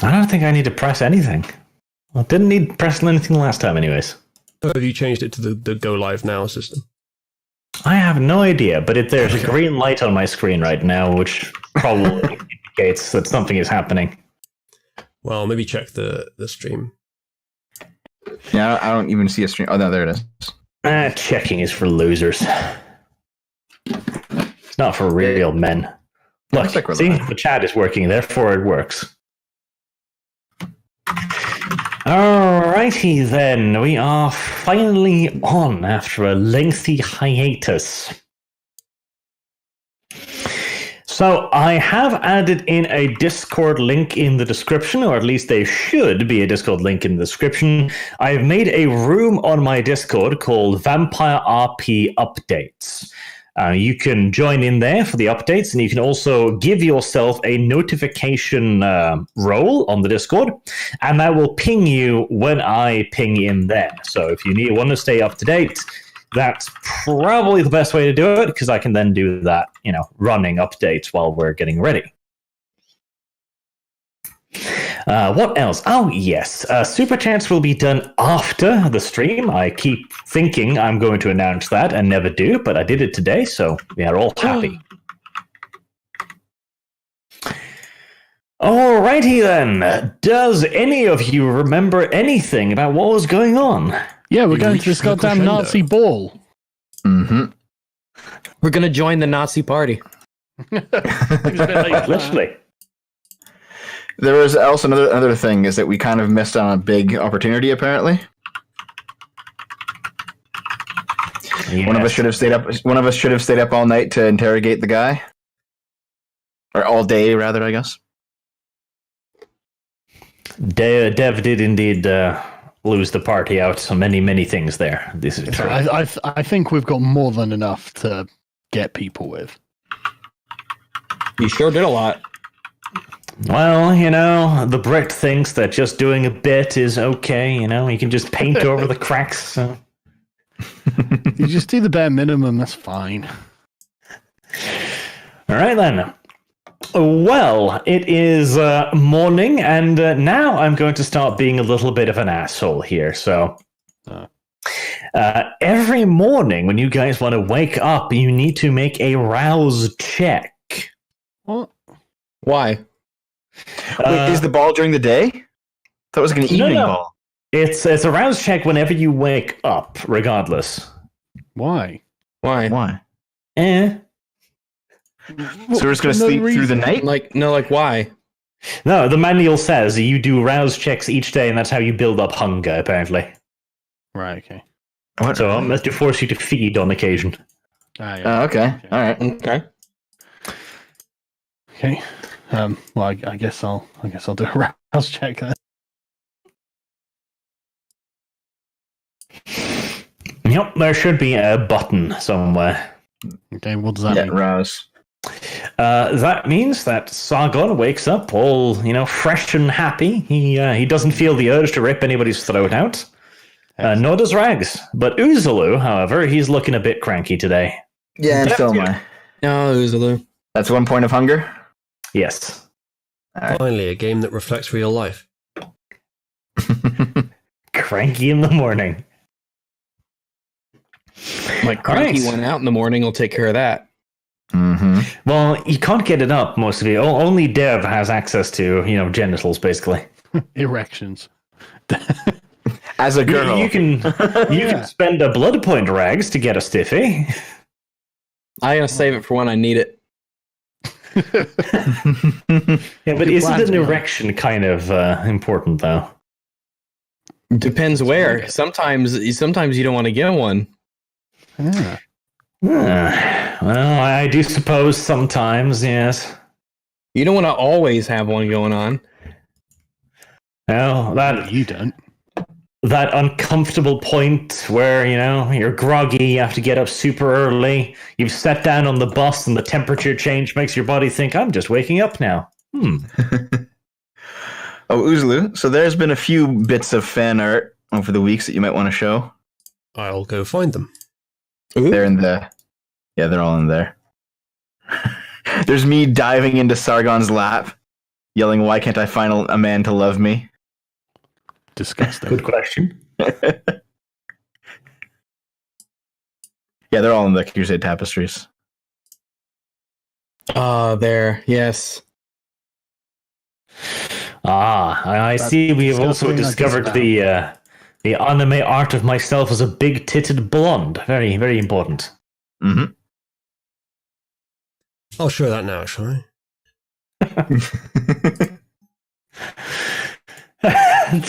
I don't think I need to press anything. I didn't need pressing anything last time anyways. Or have you changed it to the Go Live Now system? I have no idea, but there's a green light on my screen right now, which probably indicates that something is happening. Well, maybe check the stream. Yeah, I don't even see a stream. Oh, no, there it is. Checking is for losers. It's not for real men. Look, see, the chat is working, therefore it works. Alrighty then, we are finally on after a lengthy hiatus. So I have added in a Discord link in the description, or at least there should be a Discord link in the description. I've made a room on my Discord called Vampire RP Updates. You can join in there for the updates, and you can also give yourself a notification role on the Discord, and that will ping you when I ping in there. So if you want to stay up to date, that's probably the best way to do it, because I can then do that, running updates while we're getting ready. What else? Oh, yes. Super Chats will be done after the stream. I keep thinking I'm going to announce that and never do, but I did it today, so we are all happy. Alrighty then. Does any of you remember anything about what was going on? Yeah, we're going to this goddamn Nazi ball. Mm-hmm. We're going to join the Nazi party. Literally. There was also another thing is that we kind of missed on a big opportunity. Apparently, yes. One of us should have stayed up. One of us should have stayed up all night to interrogate the guy, or all day, rather. I guess. Dev did indeed lose the party out. So many things there. This is true. I think we've got more than enough to get people with. You sure did a lot. Well, the Brit thinks that just doing a bit is okay, he can just paint over the cracks. So. You just do the bare minimum, that's fine. All right, then. Well, it is morning, and now I'm going to start being a little bit of an asshole here. So, every morning when you guys want to wake up, you need to make a rouse check. What? Why? Wait, is the ball during the day? That was like an evening ball. It's a rouse check whenever you wake up, regardless. Why? Eh. So we're just going to sleep through the night? Like why? No, the manual says you do rouse checks each day, and that's how you build up hunger, apparently. Right, okay. So I must force you to feed on occasion. Yeah. Okay. All right. Okay. Well, I guess I'll do a rouse check then. Yep, there should be a button somewhere. Okay, what does that mean? Rouse. That means that Sargon wakes up all, fresh and happy. He doesn't feel the urge to rip anybody's throat out. Nor does Rags. But Uzulu, however, he's looking a bit cranky today. Yeah, and so am I. No, Uzulu. That's 1 point of hunger? Yes. Right. Finally, a game that reflects real life. Cranky in the morning. My cranky one out in the morning will take care of that. Mm-hmm. Well, you can't get it up, most of you. Only Dev has access to, genitals, basically. Erections. As a girl. You can spend a blood point, Rags, to get a stiffy. I'm going to save it for when I need it. Yeah, but isn't an erection kind of important, though? Depends where. Sometimes you don't want to get one. Yeah. Well, I do suppose sometimes, yes. You don't want to always have one going on. Well, You don't. That uncomfortable point where, you're groggy, you have to get up super early, you've sat down on the bus and the temperature change makes your body think, I'm just waking up now. Oh, Uzulu, so there's been a few bits of fan art over the weeks that you might want to show. I'll go find them. Ooh. They're in the... Yeah, they're all in there. There's me diving into Sargon's lap. yelling, "Why can't I find a man to love me?" Disgusting. Good question. Yeah, they're all in the Crusade tapestries. There. Yes. I see. We have also something I discovered disavow. the anime art of myself as a big-titted blonde. Very, very important. Mm-hmm. I'll show that now, shall I?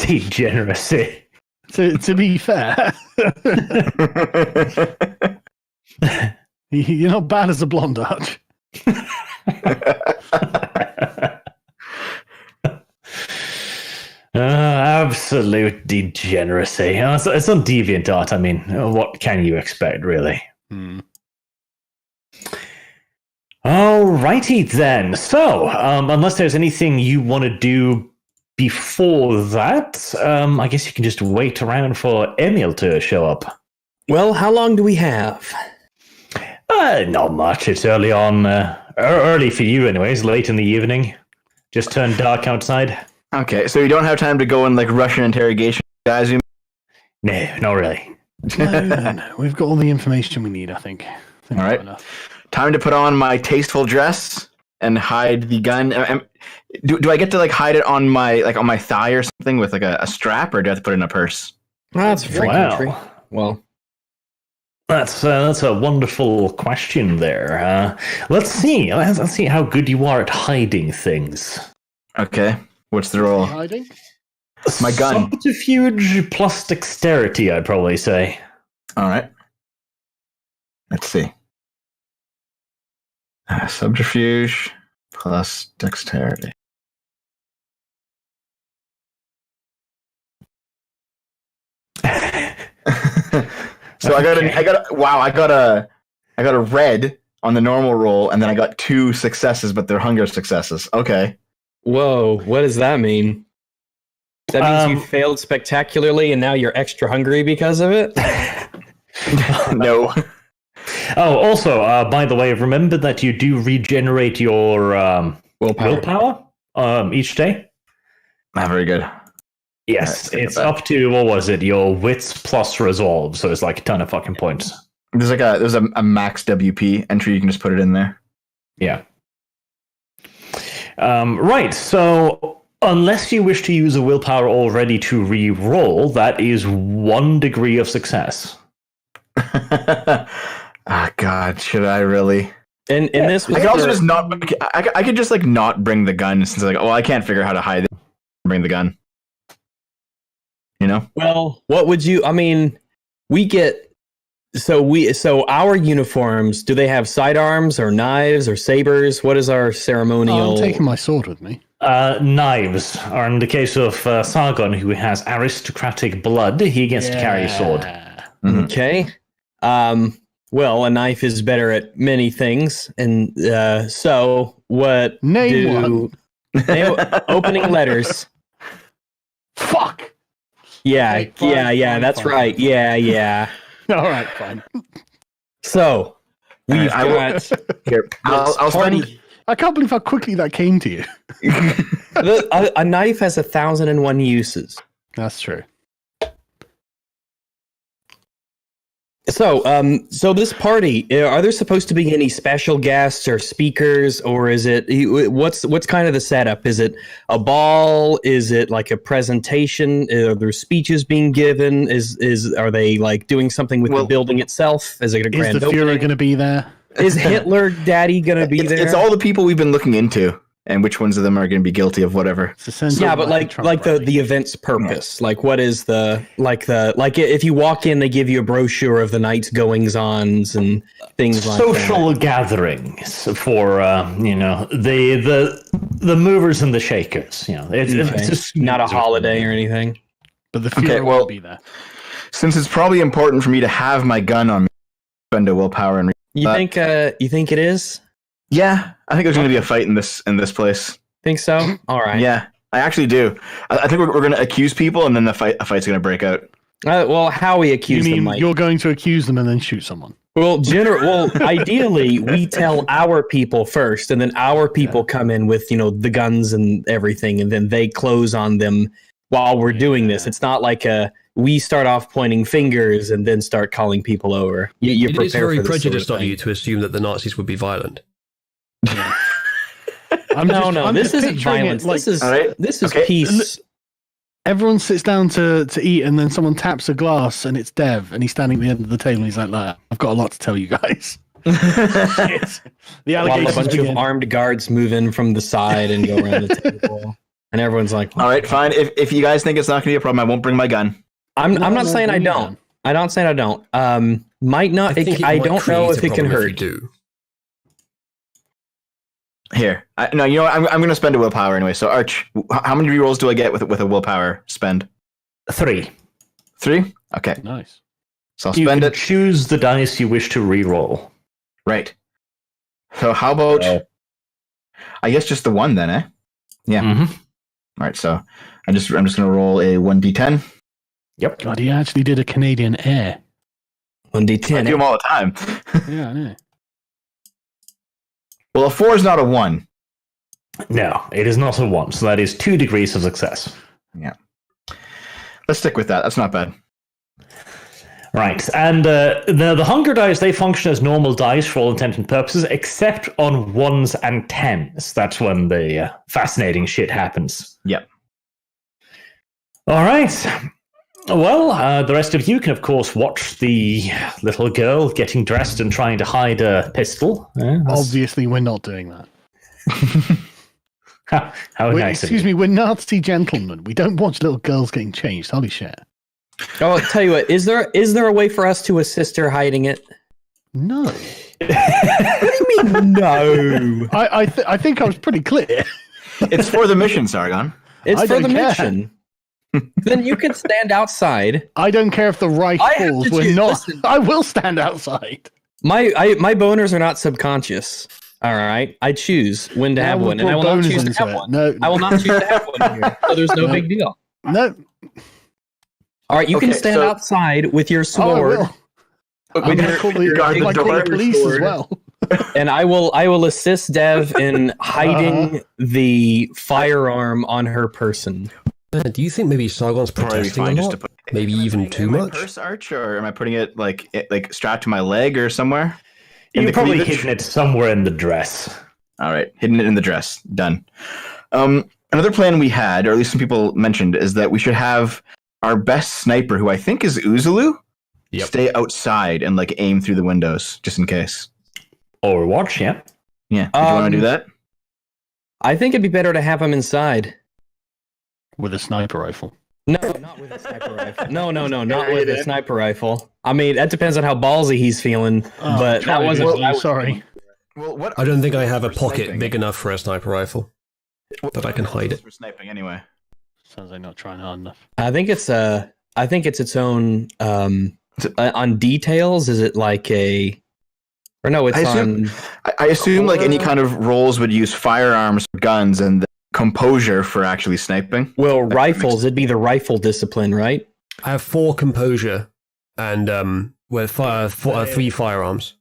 Degeneracy. To be fair, you're not bad as a blonde, Arch. Absolute degeneracy. It's on DeviantArt. I mean, what can you expect, really? Alrighty then. So, unless there's anything you want to do before that, I guess you can just wait around for Emil to show up. Well, how long do we have? Not much. It's early on. Early for you, anyways. Late in the evening. Just turned dark outside. Okay, so you don't have time to go and like rush an interrogation, guys. No, not really. No. We've got all the information we need, I think. All right. Time to put on my tasteful dress and hide the gun. Do I get to like hide it on my thigh or something with like a strap, or do I have to put it in a purse? Well, that's free country. Well, that's a wonderful question there. Let's see. Let's see how good you are at hiding things. Okay. What's the roll? Hiding? My gun. Subterfuge plus dexterity, I'd probably say. All right. Let's see. Subterfuge plus dexterity. So Okay. I got a red on the normal roll, and then I got 2 successes, but they're hunger successes. Okay. whoa, what does that mean? That means you failed spectacularly and now you're extra hungry because of it? No. Oh, also, by the way, remember that you do regenerate your willpower each day? Not very good. Yes, Alright, it's up to, what was it, your wits plus resolve, so it's like a ton of fucking points. There's a max WP entry. You can just put it in there. Yeah. Right, so unless you wish to use a willpower already to re-roll, that is 1 degree of success. Ah, God, should I really? And this was I could also for- just not. I could just like not bring the gun since like, well, I can't figure out how to hide it. Bring the gun. You know. Well, what would you? I mean, we get so our uniforms. Do they have sidearms or knives or sabers? What is our ceremonial? I'm taking my sword with me. Knives, or in the case of Sargon, who has aristocratic blood, he gets to carry a sword. Mhm. Okay. Well, a knife is better at many things, and so what? Name one. Opening letters. Fuck. Yeah, Okay, fine, fine, that's fine. right. Yeah. All right, fine. So we've I will- got Here, I'll party. spend. I can't believe how quickly that came to you. A knife has 1,001 uses. That's true. So this party, are there supposed to be any special guests or speakers, or is it what's kind of the setup? Is it a ball? Is it like a presentation? Are there speeches being given? Are they like doing something with the building itself? Is it a Is grand the Führer opening? going to be there? Is Hitler Daddy going to be there? It's all the people we've been looking into, and which ones of them are going to be guilty of whatever. It's essentially Yeah, but like Trump rally. the event's purpose. Like what is the if you walk in, they give you a brochure of the night's goings ons and things like that. Social gatherings for the movers and the shakers. You know, it's Okay. just Not a holiday or anything. But the Okay, Führer well- will be there. Since it's probably important for me to have my gun on me, spend a willpower and. You think it is? Yeah, I think there's going to be a fight in this place. Think so? All right. Yeah, I actually do. I think we're going to accuse people, and then a fight's going to break out. Well, Howie You accused them. mean Mike. you're going to accuse them and then shoot someone? Well, ideally, we tell our people first, and then our people come in with, the guns and everything, and then they close on them while we're doing this. It's not like we start off pointing fingers and then start calling people over. You It prepare is very for this prejudiced sort of of you to assume that the Nazis would be violent. I'm this just isn't picturing violence. it like This is Okay. peace. everyone sits down to eat, and then someone taps a glass, and it's Dev, and he's standing at the end of the table, and he's like, I've got a lot to tell you guys. The While a allegations bunch begin. of armed guards move in from the side and go around the table, and everyone's like, All right, fine. If you guys think it's not going to be a problem, I won't bring my gun. I'm No, not no, saying I bring your don't. gun. I don't say I don't. Might not. I don't know if it can hurt. Do. Here, no, you know what? I'm going to spend a willpower anyway. So, Arch, how many rerolls do I get with a willpower spend? 3. 3? Okay, Nice. so I'll You spend can it. choose the dice you wish to re-roll. Right. So how about? I guess just the one then, eh? Yeah. Mhm. All right. So I'm just going to roll a 1d10. Yep. God, he actually did a Canadian air. 1d10. I do them all the time. Yeah, I know. Well, a 4 is not a 1. No, it is not a 1, so that is 2 degrees of success. Let's stick with that. That's not bad. Right, and the hunger dice, they function as normal dice for all intents and purposes, except on 1s and 10s. That's when the fascinating shit happens. Yep. All right. Well, the rest of you can, of course, watch the little girl getting dressed and trying to hide a pistol. Obviously, we're not doing that. How nice of Excuse you. me, we're Nazi gentlemen. We don't watch little girls getting changed. Holy shit. Oh, I'll tell you what. Is there a way for us to assist her hiding it? No. What do you mean, no? I think I was pretty clear. It's for the mission, Sargon. It's I for the don't care. mission. Then you can stand outside. I don't care if the right I have falls. to We're choose- not. listen. I will stand outside. My boners are not subconscious. All right, I choose when to have Now one, we'll and I will put not bonus choose to into have it. one. No, I will not choose to have one here. So there's no No. big deal. no. All right, you can Okay, stand so- outside with your Oh, I sword, will. With I your- might call the, guard I the might call door. the police as Sword. well. and I will assist Dev in hiding the firearm on her person. Do you think maybe Sargon's Probably protesting a fine just lot? to put. Maybe Am I even putting it too in my much? Purse, Arch, or am I putting it like strapped to my leg or somewhere? In You've the probably cleavage? hidden it somewhere in the dress. All right, hidden it in the dress. Done. Another plan we had, or at least some people mentioned, is that we should have our best sniper, who I think is Uzulu, Yep. stay outside and like aim through the windows just in case. Overwatch, yeah. Yeah, do you want to do that? I think it'd be better to have him inside. With a sniper rifle. No, not with a sniper rifle. No, not with a sniper rifle. I mean, that depends on how ballsy he's feeling. Oh, but that sorry, wasn't. Well, what I was sorry. doing. Well, what I don't think I are have a for pocket sniping? big enough for a sniper rifle. that I can hide it. For sniping anyway. Sounds like not trying hard enough. I think it's its own on details. Is it like a or no? It's I assume- on. I assume like any Core? kind of roles would use firearms for guns and the composure for actually sniping. Well, makes rifles. It'd be the rifle discipline, right? I have 4 composure and with 3 firearms.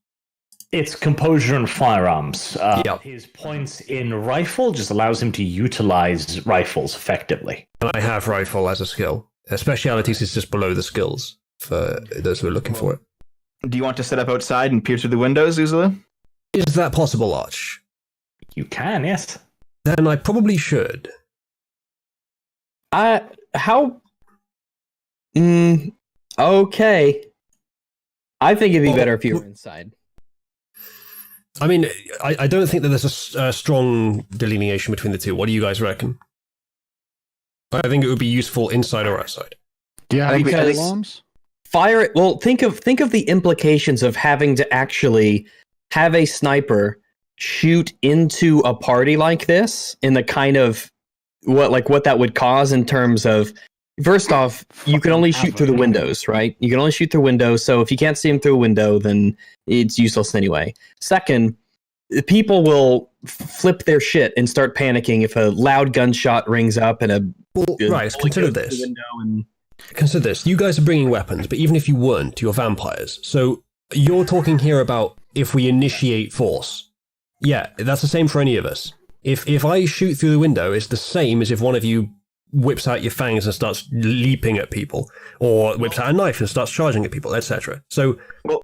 It's composure and firearms. Yep. His points in rifle just allows him to utilize rifles effectively. And I have rifle as a skill. Specialities is just below the skills for those who are looking for it. Do you want to set up outside and peer through the windows, Uzula? Is that possible, Arch? You can, yes. Then I probably should. How? Okay. I think it'd be better if you were inside. I mean, I don't think that there's a strong delineation between the two. What do you guys reckon? I think it would be useful inside or outside. Do you have any Because- alarms? Fire it. Well, think of the implications of having to actually have a sniper shoot into a party like this, in the kind of what that would cause in terms of. First off, you can only shoot through the windows, right? You can only shoot through windows. So if you can't see him through a window, then it's useless anyway. Second, people will flip their shit and start panicking if a loud gunshot rings up and a Well, right, bullet consider goes through this. the window and Consider this. You guys are bringing weapons, but even if you weren't, you're vampires. So you're talking here about if we initiate force. Yeah, that's the same for any of us. If I shoot through the window, it's the same as if one of you whips out your fangs and starts leaping at people, or whips out a knife and starts charging at people, etc. So,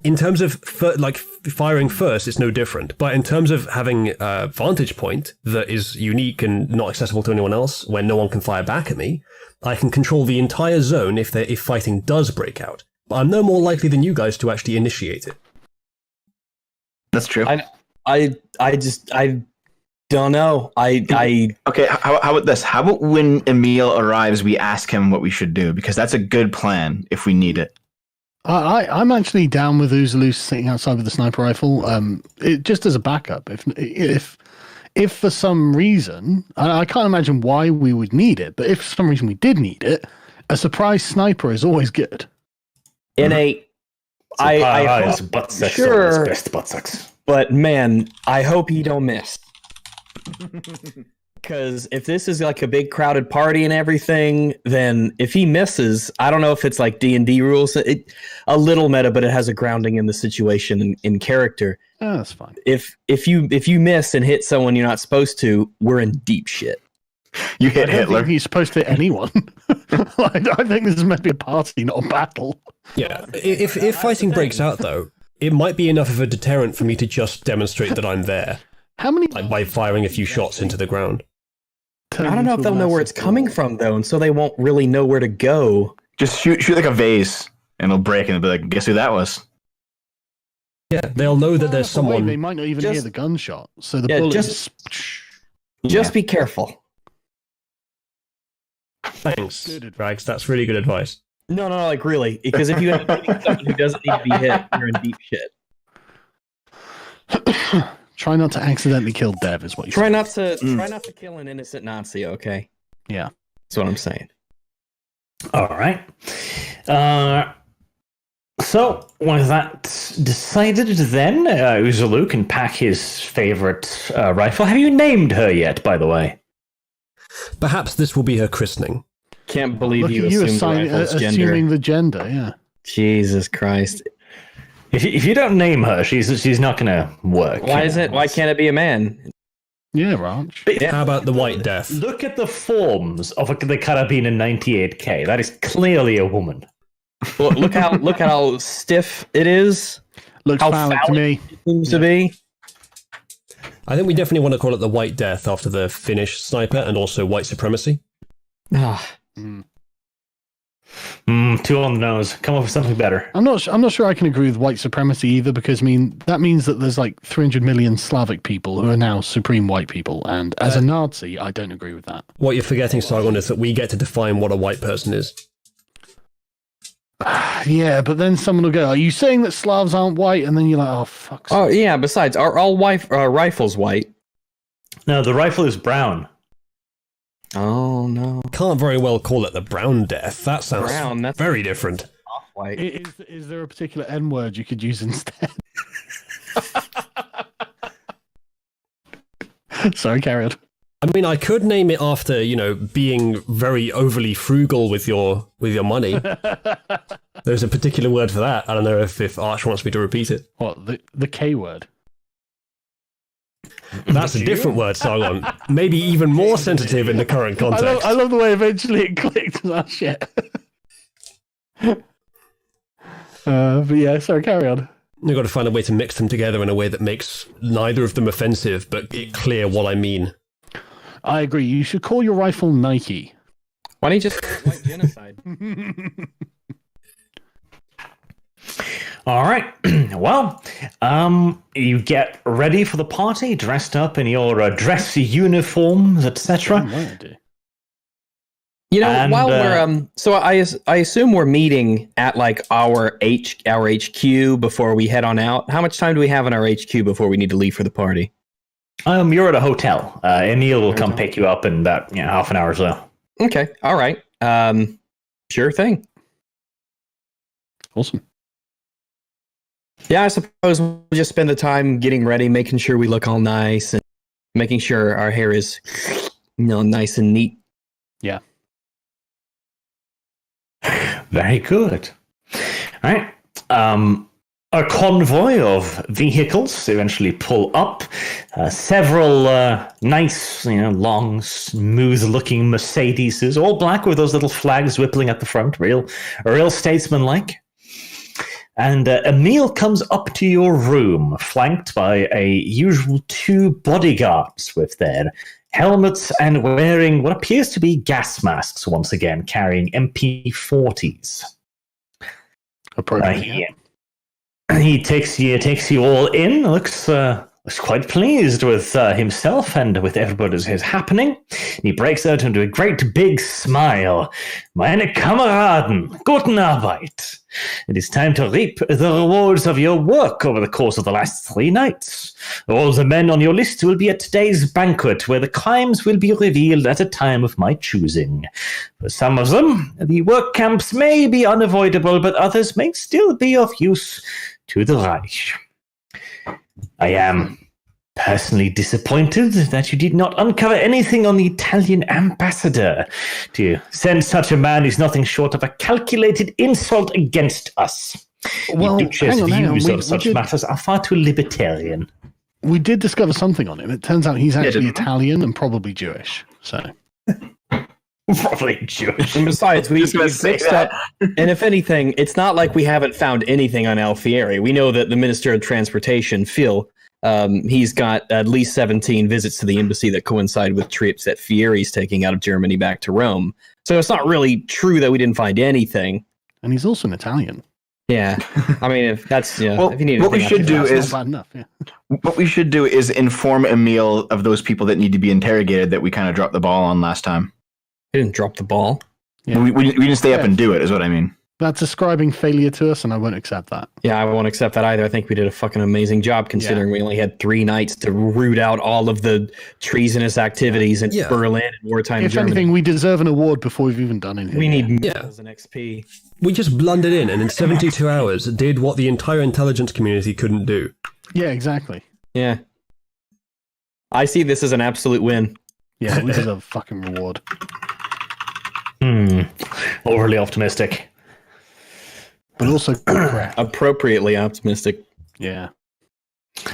in terms of firing first, it's no different. But in terms of having a vantage point that is unique and not accessible to anyone else, when no one can fire back at me, I can control the entire zone if fighting does break out. But I'm no more likely than you guys to actually initiate it. That's true. I don't know. Okay, how about this? How about when Emil arrives, we ask him what we should do? Because that's a good plan if we need it. I'm actually down with Uzulu sitting outside with the sniper rifle. Just as a backup. If for some reason, I can't imagine why we would need it, but if for some reason we did need it, a surprise sniper is always good. I hope, butt sex sure, best butt sex. But man, I hope he don't miss. Because if this is like a big crowded party and everything, then if he misses, I don't know if it's like D&D rules, a little meta, but it has a grounding in the situation in character. Oh, that's fine. If you miss and hit someone you're not supposed to, we're in deep shit. You hit I don't Hitler. think he's supposed to hit anyone. I think this is meant to be a party, not a battle. Yeah, if fighting breaks out, though, it might be enough of a deterrent for me to just demonstrate that I'm there. How many? Like by firing a few shots into the ground. I don't know if they'll know where it's coming from, though, and so they won't really know where to go. Just shoot like a vase, and it'll break, and they'll be like, guess who that was? Yeah, they'll know that there's someone. They might not even hear the gunshot, so the Yeah, bullet just be careful. Thanks, Rags. That's really good advice. No, like really, because if you end up hitting someone who doesn't need to be hit, you're in deep shit. Try not to accidentally kill Dev, is what you Try said. not to kill an innocent Nazi, okay? Yeah. That's what I'm saying. All right. So, with that decided, then Uzulu can pack his favorite rifle. Have you named her yet, by the way? Perhaps this will be her christening. Can't believe Look you at you assumed the rifle's gender. assuming the gender, yeah. Jesus Christ. If you don't name her, she's not going to work. Why can't it be a man? Yeah, Ranch. How about the White Death? Look at the forms of the Carabiner 98K. That is clearly a woman. Well, look how stiff it is. Looks how phallic to me. it seems to be. I think we definitely want to call it the White Death after the Finnish sniper and also white supremacy. Ah. Two on the nose. Come up with something better. I'm not sure I can agree with white supremacy either, because that means that there's like 300 million Slavic people who are now supreme white people, and as a Nazi, I don't agree with that. What you're forgetting, Sargon, is that we get to define what a white person is. Yeah, but then someone will go, "Are you saying that Slavs aren't white?" And then you're like, "Oh fuck." Oh yeah. Besides, are all rifles white? No, the rifle is brown. Oh no. Can't very well call it the Brown Death. That sounds Brown, very different. Off-white. Is there a particular N word you could use instead? Sorry, carry on. I mean, I could name it after, being very overly frugal with your money. There's a particular word for that. I don't know if Arch wants me to repeat it. What, the K word? That's a different word, Sargon. Maybe even more sensitive in the current context. I love the way eventually it clicked. Oh, shit. But yeah, sorry, carry on. We've got to find a way to mix them together in a way that makes neither of them offensive, but it clear what I mean. I agree. You should call your rifle Nike. Why don't you just white genocide? All right. Well, you get ready for the party, dressed up in your dress uniforms, etc. While we're so I assume we're meeting at like our HQ before we head on out. How much time do we have in our HQ before we need to leave for the party? You're at a hotel. Emil will come pick you up in about half an hour or so. Okay. All right. Sure thing. Awesome. Yeah, I suppose we'll just spend the time getting ready, making sure we look all nice, and making sure our hair is, nice and neat. Yeah. Very good. All right. A convoy of vehicles eventually pull up. Several nice, long, smooth-looking Mercedeses, all black with those little flags rippling at the front, real statesman-like. And Emil comes up to your room, flanked by a usual 2 bodyguards with their helmets and wearing what appears to be gas masks once again, carrying MP40s. Appropriate. He takes you all in, looks quite pleased with himself and with everybody that is happening. He breaks out into a great big smile. Meine Kameraden, guten Arbeit. It is time to reap the rewards of your work over the course of the last 3 nights. All the men on your list will be at today's banquet, where the crimes will be revealed at a time of my choosing. For some of them, the work camps may be unavoidable, but others may still be of use to the Reich. I am personally disappointed that you did not uncover anything on the Italian ambassador. To send such a man is nothing short of a calculated insult against us. Well, the Duchess' hang on. views on such matters are far too libertarian. We did discover something on him. It turns out he's actually Italian and probably Jewish. So Probably Jewish. And besides, we Just gonna say fixed that. up. And if anything, it's not like we haven't found anything on Alfieri. We know that the Minister of Transportation, Phil, he's got at least 17 visits to the embassy that coincide with trips that Fieri's taking out of Germany back to Rome. So it's not really true that we didn't find anything. and he's also an Italian. Yeah, I mean, if that's Well, if you need what we anything, should do That's is not bad enough. Yeah. what we should do is inform Emil of those people that need to be interrogated that we kind of dropped the ball on last time. we didn't drop the ball. Yeah. We didn't stay up Yeah. and do it, is what I mean. That's ascribing failure to us, and I won't accept that. Yeah, I won't accept that either. I think we did a fucking amazing job considering we only had 3 nights to root out all of the treasonous activities in Yeah. Berlin and wartime If Germany. anything, we deserve an award before we've even done anything. We need Yeah. medals and XP. We just blundered in and in 72 hours did what the entire intelligence community couldn't do. Yeah, exactly. Yeah. I see this as an absolute win. Yeah, we deserve a fucking reward. Overly optimistic. But also, crap. Appropriately optimistic. Yeah.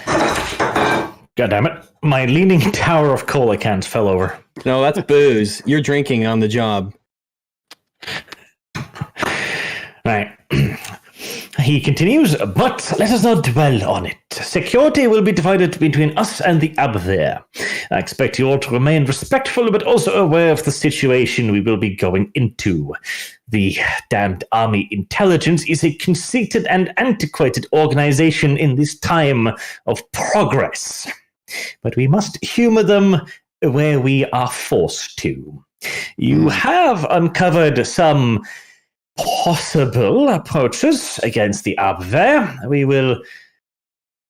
God damn it. My leaning tower of cola cans fell over. No, that's booze. You're drinking on the job. Right. He continues, but let us not dwell on it. Security will be divided between us and the Abwehr. I expect you all to remain respectful, but also aware of the situation we will be going into. The damned army intelligence is a conceited and antiquated organization in this time of progress. But we must humor them where we are forced to. You have uncovered some possible approaches against the Abwehr. We will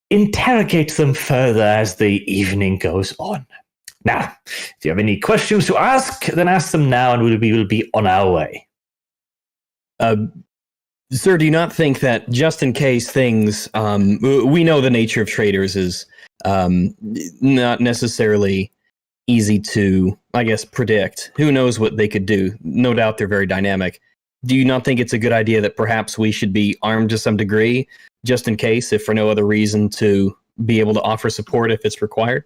interrogate them further as the evening goes on. Now, if you have any questions to ask, then ask them now and we will be on our way. Sir, do you not think that just in case things, we know the nature of traders is not necessarily easy to, I guess, predict. Who knows what they could do? No doubt they're very dynamic. Do you not think it's a good idea that perhaps we should be armed to some degree, just in case, if for no other reason, to be able to offer support if it's required?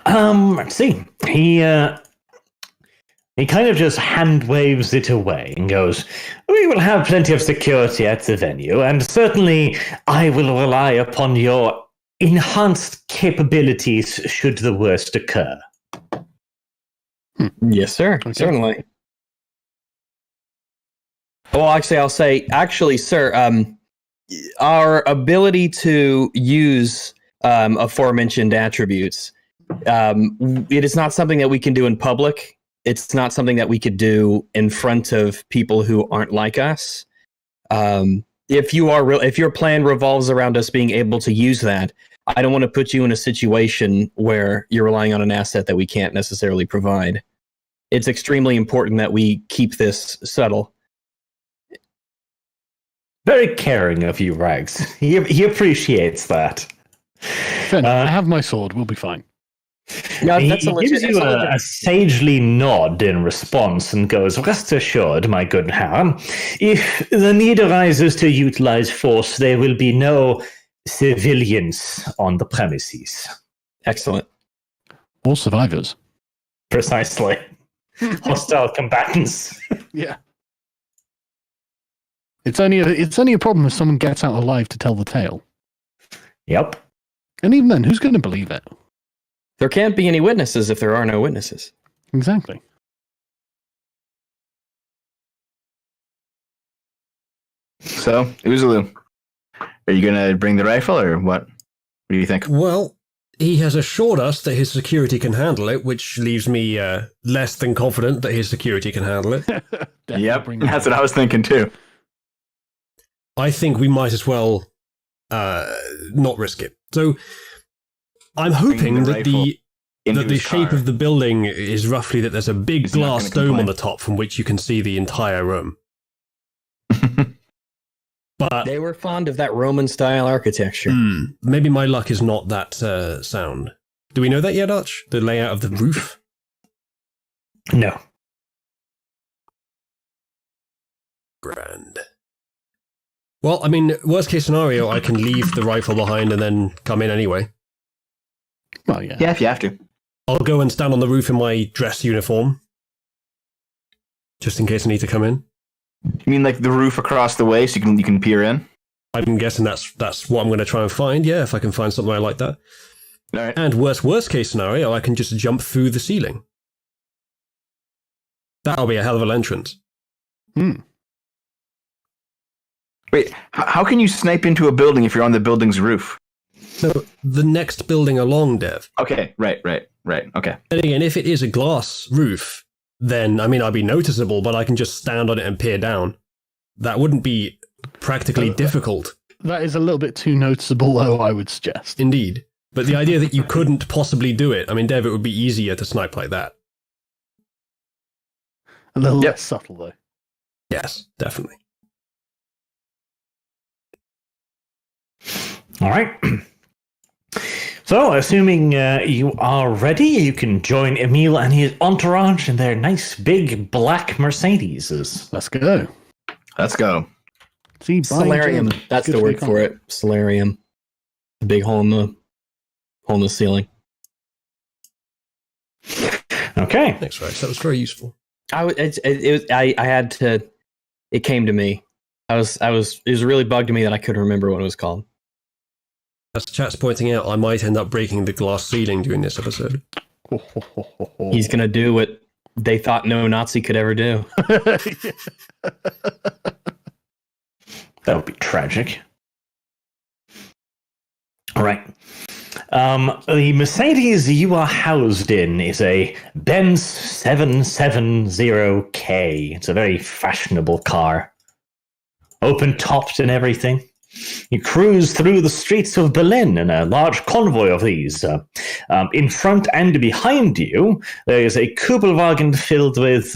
Let's see. He kind of just hand waves it away and goes, we will have plenty of security at the venue, and certainly I will rely upon your enhanced capabilities should the worst occur. Yes, sir. Okay. Certainly. Well, actually, I'll say, sir, our ability to use aforementioned attributes, it is not something that we can do in public. It's not something that we could do in front of people who aren't like us. If your plan revolves around us being able to use that, I don't want to put you in a situation where you're relying on an asset that we can't necessarily provide. It's extremely important that we keep this subtle. Very caring of you, Rags. He appreciates that. Fair enough. I have my sword. We'll be fine. Yeah, He that's a legit. gives you a sagely nod in response and goes, "Rest assured, my good Harry, if the need arises to utilize force, there will be no civilians on the premises." Excellent. Or survivors. Precisely. Hostile combatants. Yeah. It's only a problem if someone gets out alive to tell the tale. Yep. And even then, who's going to believe it? There can't be any witnesses if there are no witnesses. Exactly. So, Uzulu, are you going to bring the rifle or what? What do you think? Well, he has assured us that his security can handle it, which leaves me less than confident that his security can handle it. Yep, that's what I was thinking too. I think we might as well not risk it. So I'm hoping the that rifle into the his shape car. of the building is roughly that there's a big He's not glass gonna dome on complain. the top from which you can see the entire room. But They were fond of that Roman-style architecture. maybe my luck is not that sound. Do we know that yet, Arch? The layout of the roof? No. Grand. Well, I mean, worst case scenario, I can leave the rifle behind and then come in anyway. Well, yeah. Yeah, if you have to. I'll go and stand on the roof in my dress uniform. Just in case I need to come in. You mean like the roof across the way so you can peer in? I'm guessing that's what I'm going to try and find, yeah, if I can find something like that. All right. And worst case scenario, I can just jump through the ceiling. That'll be a hell of an entrance. Wait, how can you snipe into a building if you're on the building's roof? So, the next building along, Dev. Okay, right. Okay. And again, if it is a glass roof, then, I mean, I'd be noticeable, but I can just stand on it and peer down. That wouldn't be practically difficult. That is a little bit too noticeable, though, I would suggest. Indeed. But the idea that you couldn't possibly do it, I mean, Dev, it would be easier to snipe like that. A little Yep. less subtle, though. Yes, definitely. All right. So, assuming you are ready, you can join Emil and his entourage in their nice big black Mercedes. Let's go. Let's go. See, bye, Solarium. Jim. That's Good the word your for it. Solarium. The big hole in the ceiling. Okay. Thanks, Rex. That was very useful. I had to. It came to me. It was really bugged me that I couldn't remember what it was called. As chat's pointing out, I might end up breaking the glass ceiling during this episode. He's gonna do what they thought no Nazi could ever do. That would be tragic. All right. The Mercedes you are housed in is a Benz 770K. It's a very fashionable car. Open topped and everything. You cruise through the streets of Berlin in a large convoy of these. In front and behind you, there is a Kubelwagen filled with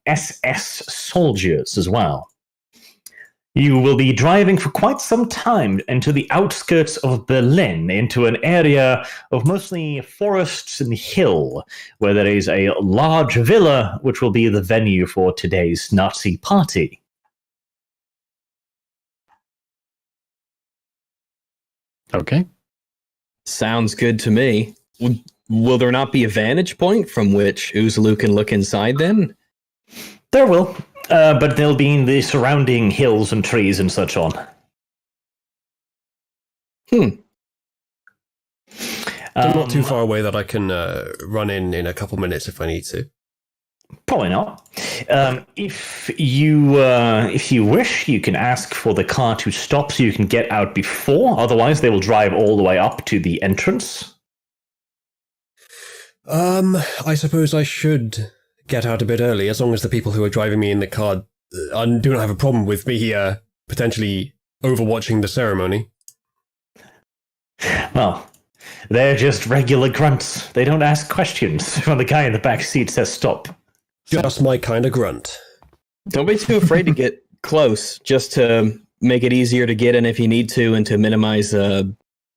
SS soldiers as well. You will be driving for quite some time into the outskirts of Berlin, into an area of mostly forests and hill, where there is a large villa which will be the venue for today's Nazi party. Okay. Sounds good to me. Will there not be a vantage point from which Uzulu can look inside then? There will, but they'll be in the surrounding hills and trees and such on. I'm not too far away that I can run in a couple minutes if I need to. Probably not. If you wish, you can ask for the car to stop so you can get out before. Otherwise, they will drive all the way up to the entrance. I suppose I should get out a bit early, as long as the people who are driving me in the car do not have a problem with me potentially overwatching the ceremony. Well, they're just regular grunts. They don't ask questions when the guy in the back seat says stop. Just my kind of grunt. Don't be too afraid to get close, just to make it easier to get in if you need to, and to minimize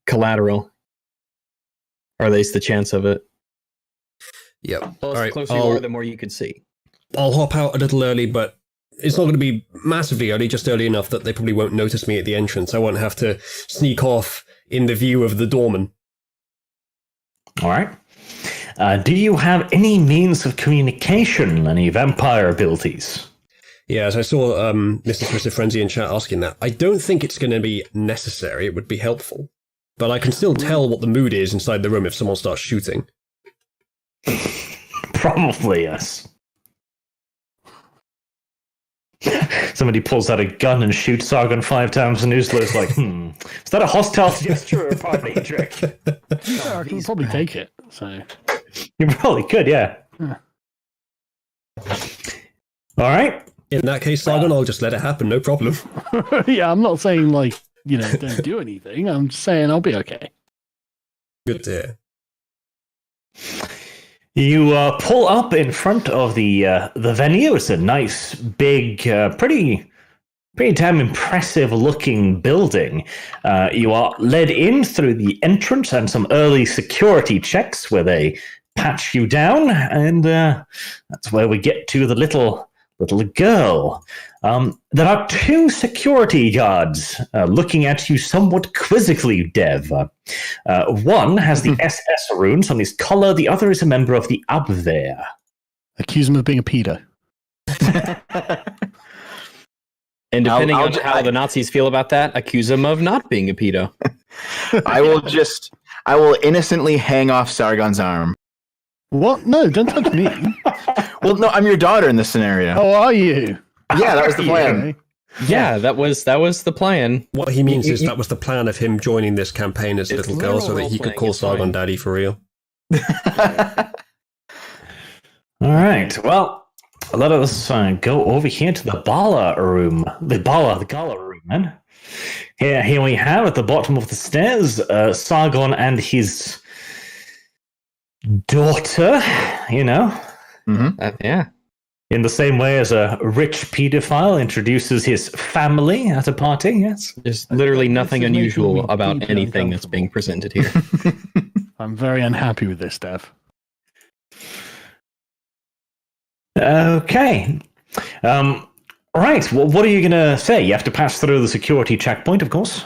collateral, or at least the chance of it. Yep. Well, All the right. closer you are, the more you can see. I'll hop out a little early, but it's not going to be massively early, just early enough that they probably won't notice me at the entrance. I won't have to sneak off in the view of the doorman. All right. Do you have any means of communication? Any vampire abilities? Yeah, as I saw Mr. Twisted Frenzy in chat asking that, I don't think it's going to be necessary. It would be helpful. But I can still tell what the mood is inside the room if someone starts shooting. Probably, yes. Somebody pulls out a gun and shoots Sargon 5 times, and Uzla's like, is that a hostile gesture or a party trick? I can probably take it. So You probably could, yeah. All right. In that case, Sargon, I'll just let it happen, no problem. yeah, I'm not saying like, don't do anything. I'm saying I'll be okay. Good to hear. You pull up in front of the venue. It's a nice, big, pretty damn impressive looking building. You are led in through the entrance and some early security checks where they patch you down, and that's where we get to the little girl. There are two security guards looking at you somewhat quizzically, Dev. One has the SS runes on his collar, the other is a member of the Abwehr. Accuse him of being a pedo. And depending on how the Nazis feel about that, accuse them of not being a pedo. I will innocently hang off Sargon's arm. What? No, don't touch me. Well, no, I'm your daughter in this scenario. How are you? Yeah, that was the plan. Yeah, that was the plan. What he means is that was the plan of him joining this campaign as a little girl so that he could call Sargon Daddy for real. All right, well, let us go over here to the Bala room. The Gala room, man. Here we have at the bottom of the stairs, Sargon and his daughter, Yeah. in the same way as a rich pedophile introduces his family at a party, yes? There's literally nothing This is making unusual me about deeply anything that's being presented here. I'm very unhappy with this, Dev. Okay. Right, well, what are you going to say? You have to pass through the security checkpoint, of course.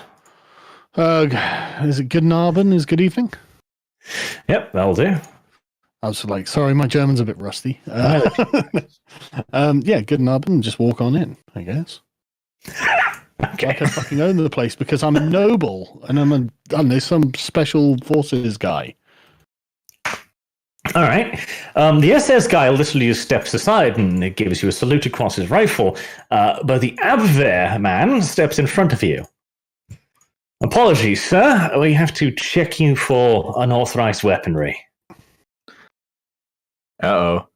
Is it good Narben? Is good evening? Yep, that'll do. I was like, sorry, my German's a bit rusty. Yeah, good Narben, just walk on in, I guess. Okay. Like I fucking own the place because I'm a noble and I don't know, some special forces guy. All right. The SS guy literally just steps aside and gives you a salute across his rifle, but the Abwehr man steps in front of you. Apologies, sir. We have to check you for unauthorized weaponry. Uh-oh.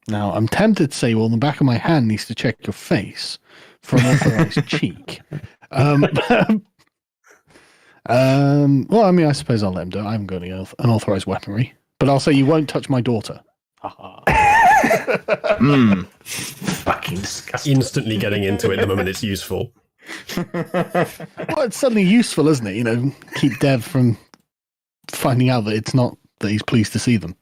Now, I'm tempted to say, well, the back of my hand needs to check your face for an authorized cheek. Well, I mean, I suppose I'll let him do it. I haven't got any unauthorized weaponry. But I'll say you won't touch my daughter. Fucking disgusting. Instantly getting into it the moment it's useful. Well, it's suddenly useful, isn't it? Keep Dev from finding out that it's not that he's pleased to see them.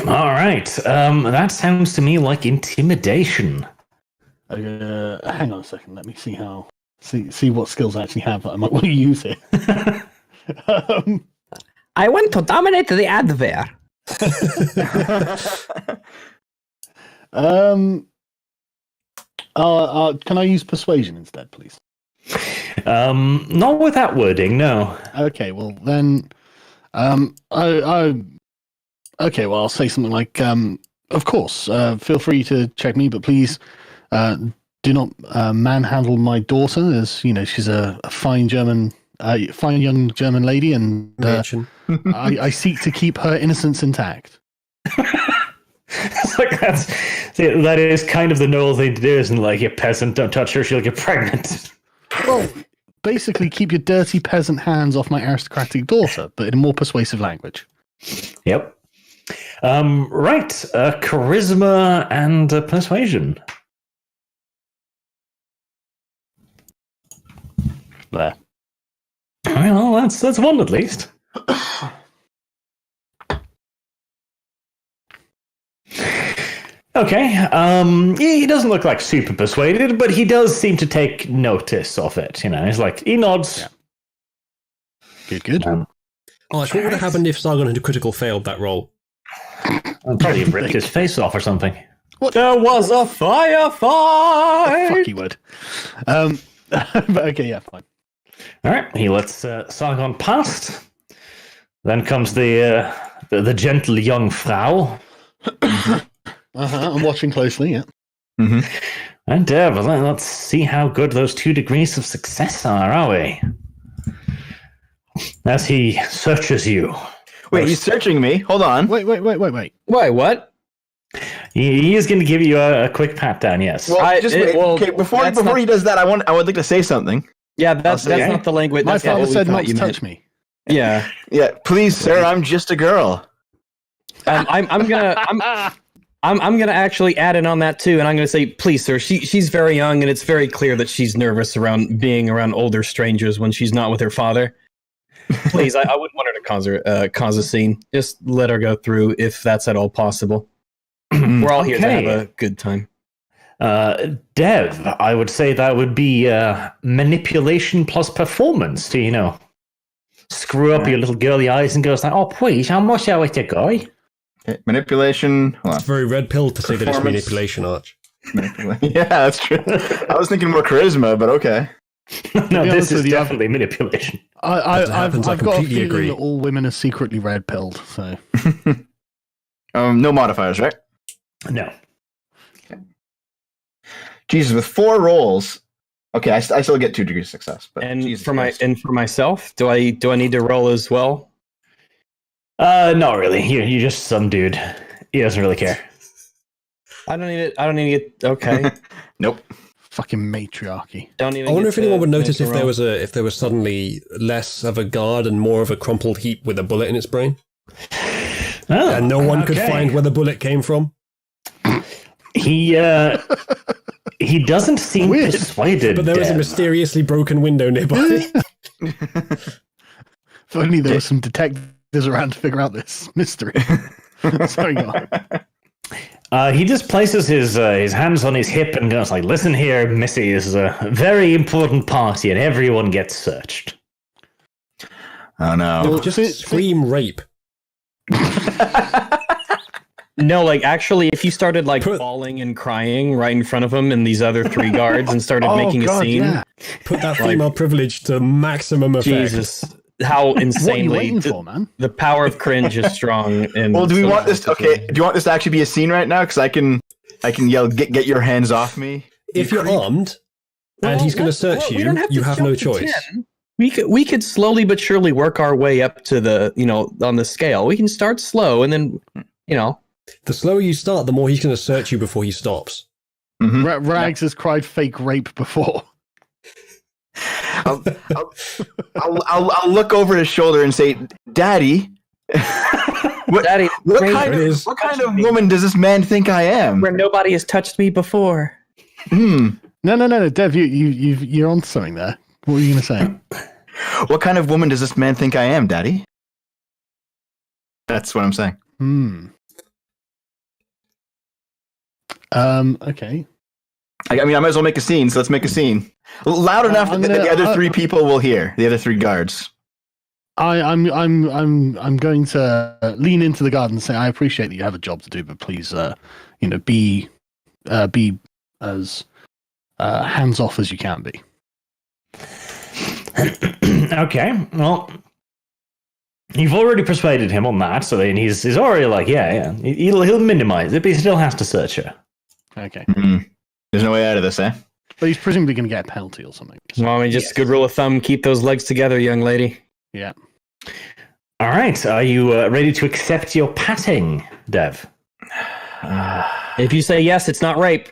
All right. That sounds to me like intimidation. Hang on a second. Let me see what skills I actually have that I might want to use here. I want to dominate the Abwehr. Can I use persuasion instead, please? Not with that wording, no. Okay, well then, okay, well I'll say something like, of course, feel free to check me, but please, do not manhandle my daughter, as she's a fine young German lady, and I seek to keep her innocence intact. It's like that is kind of the noble thing to do, isn't it? Like, you peasant, don't touch her, she'll get pregnant. Well, basically, keep your dirty peasant hands off my aristocratic daughter, but in a more persuasive language. Yep. Right. Charisma and persuasion. There. Well, that's one at least. Okay. He doesn't look like super persuaded, but he does seem to take notice of it. You know, he's like he nods. Yeah. Good. Arch, what would have happened if Sargon had critical failed that roll? I'd probably ripped his face off or something. There was a firefight. Fuck, he would. But okay, yeah, fine. All right. He lets Sargon past. Then comes the gentle young Frau. I'm watching closely. Yeah. Mm-hmm. And well, let's see how good those 2 degrees of success are we? As he searches you. Wait, he's searching me. Hold on. Wait. Why? What? He is going to give you a quick pat down. Yes. Well, okay. Before he does that, I would like to say something. Yeah, that's not the language. My That's not father what we said thought not to you meant. touch me. Yeah. Yeah, please, sir. I'm just a girl. I'm gonna actually add in on that too, and I'm gonna say, please, sir. She's very young, and it's very clear that she's nervous around being around older strangers when she's not with her father. Please, I wouldn't want her to cause a scene. Just let her go through if that's at all possible. We're all here to have a good time. Dev, I would say that would be manipulation plus performance to, you know, screw up your little girly eyes and goes like, oh, please, how much are we to go? Okay, manipulation. Hold on. It's very red pill to say that it's Performance. manipulation, Arch. Yeah, that's true. I was thinking more charisma, but okay. No, be this honest is with you, definitely manipulation. That I've happens, I got a completely feeling agree. that all women are secretly red pilled. So No modifiers, right? No. Jesus, with 4 rolls. Okay, I still get 2 degrees of success. But And Jesus for Christ. myself, do I need to roll as well? Not really. You're just some dude. He doesn't really care. I don't need it. Okay. Nope. fucking matriarchy. Don't even. I wonder get if anyone to would notice make a roll. if there was suddenly less of a guard and more of a crumpled heap with a bullet in its brain, Oh, and no one could okay. find where the bullet came from. He doesn't seem Weird. persuaded. But there was a Dev. mysteriously broken window nearby. If only there were some detectives around to figure out this mystery. Sorry, go on. He just places his hands on his hip and goes like, "Listen here, Missy. This is a very important party, and everyone gets searched." Oh no. Well, Just scream rape. No, like actually, if you started like Put- bawling and crying right in front of him and these other 3 guards and started making a scene, Yeah. Put that female privilege to maximum effect. Jesus, how What are you insanely waiting for, man? the power of cringe is strong. In Well, do we want social this? Okay, do you want this to actually be a scene right now? Because I can yell, "Get your hands off me!" If you're armed and he's going to search we you, don't have you to have jump no to choice. 10. We could slowly but surely work our way up to the on the scale. We can start slow and then The slower you start, the more he's going to search you before he stops. Rags has cried fake rape before. I'll look over his shoulder and say, "Daddy, Daddy, what great kind it of is. what kind of woman does this man think I am?" where nobody has touched me before. Hmm. No, Dev, you're on something there. What were you going to say? What kind of woman does this man think I am, Daddy? That's what I'm saying. Okay. I mean, I might as well make a scene, so let's make a scene. Loud enough I'm that gonna- the other 3 people will hear. The other 3 guards. I'm going to lean into the garden and say, I appreciate that you have a job to do, but please, be as hands off as you can be. Okay, well, you've already persuaded him on that, so then he's already like, yeah, he'll minimize it, but he still has to search her. Okay. There's no way out of this, eh? But he's presumably going to get a penalty or something. Well, I mean, just good rule of thumb: keep those legs together, young lady. Yeah. All right, are you ready to accept your patting, Dev? If you say yes, it's not rape.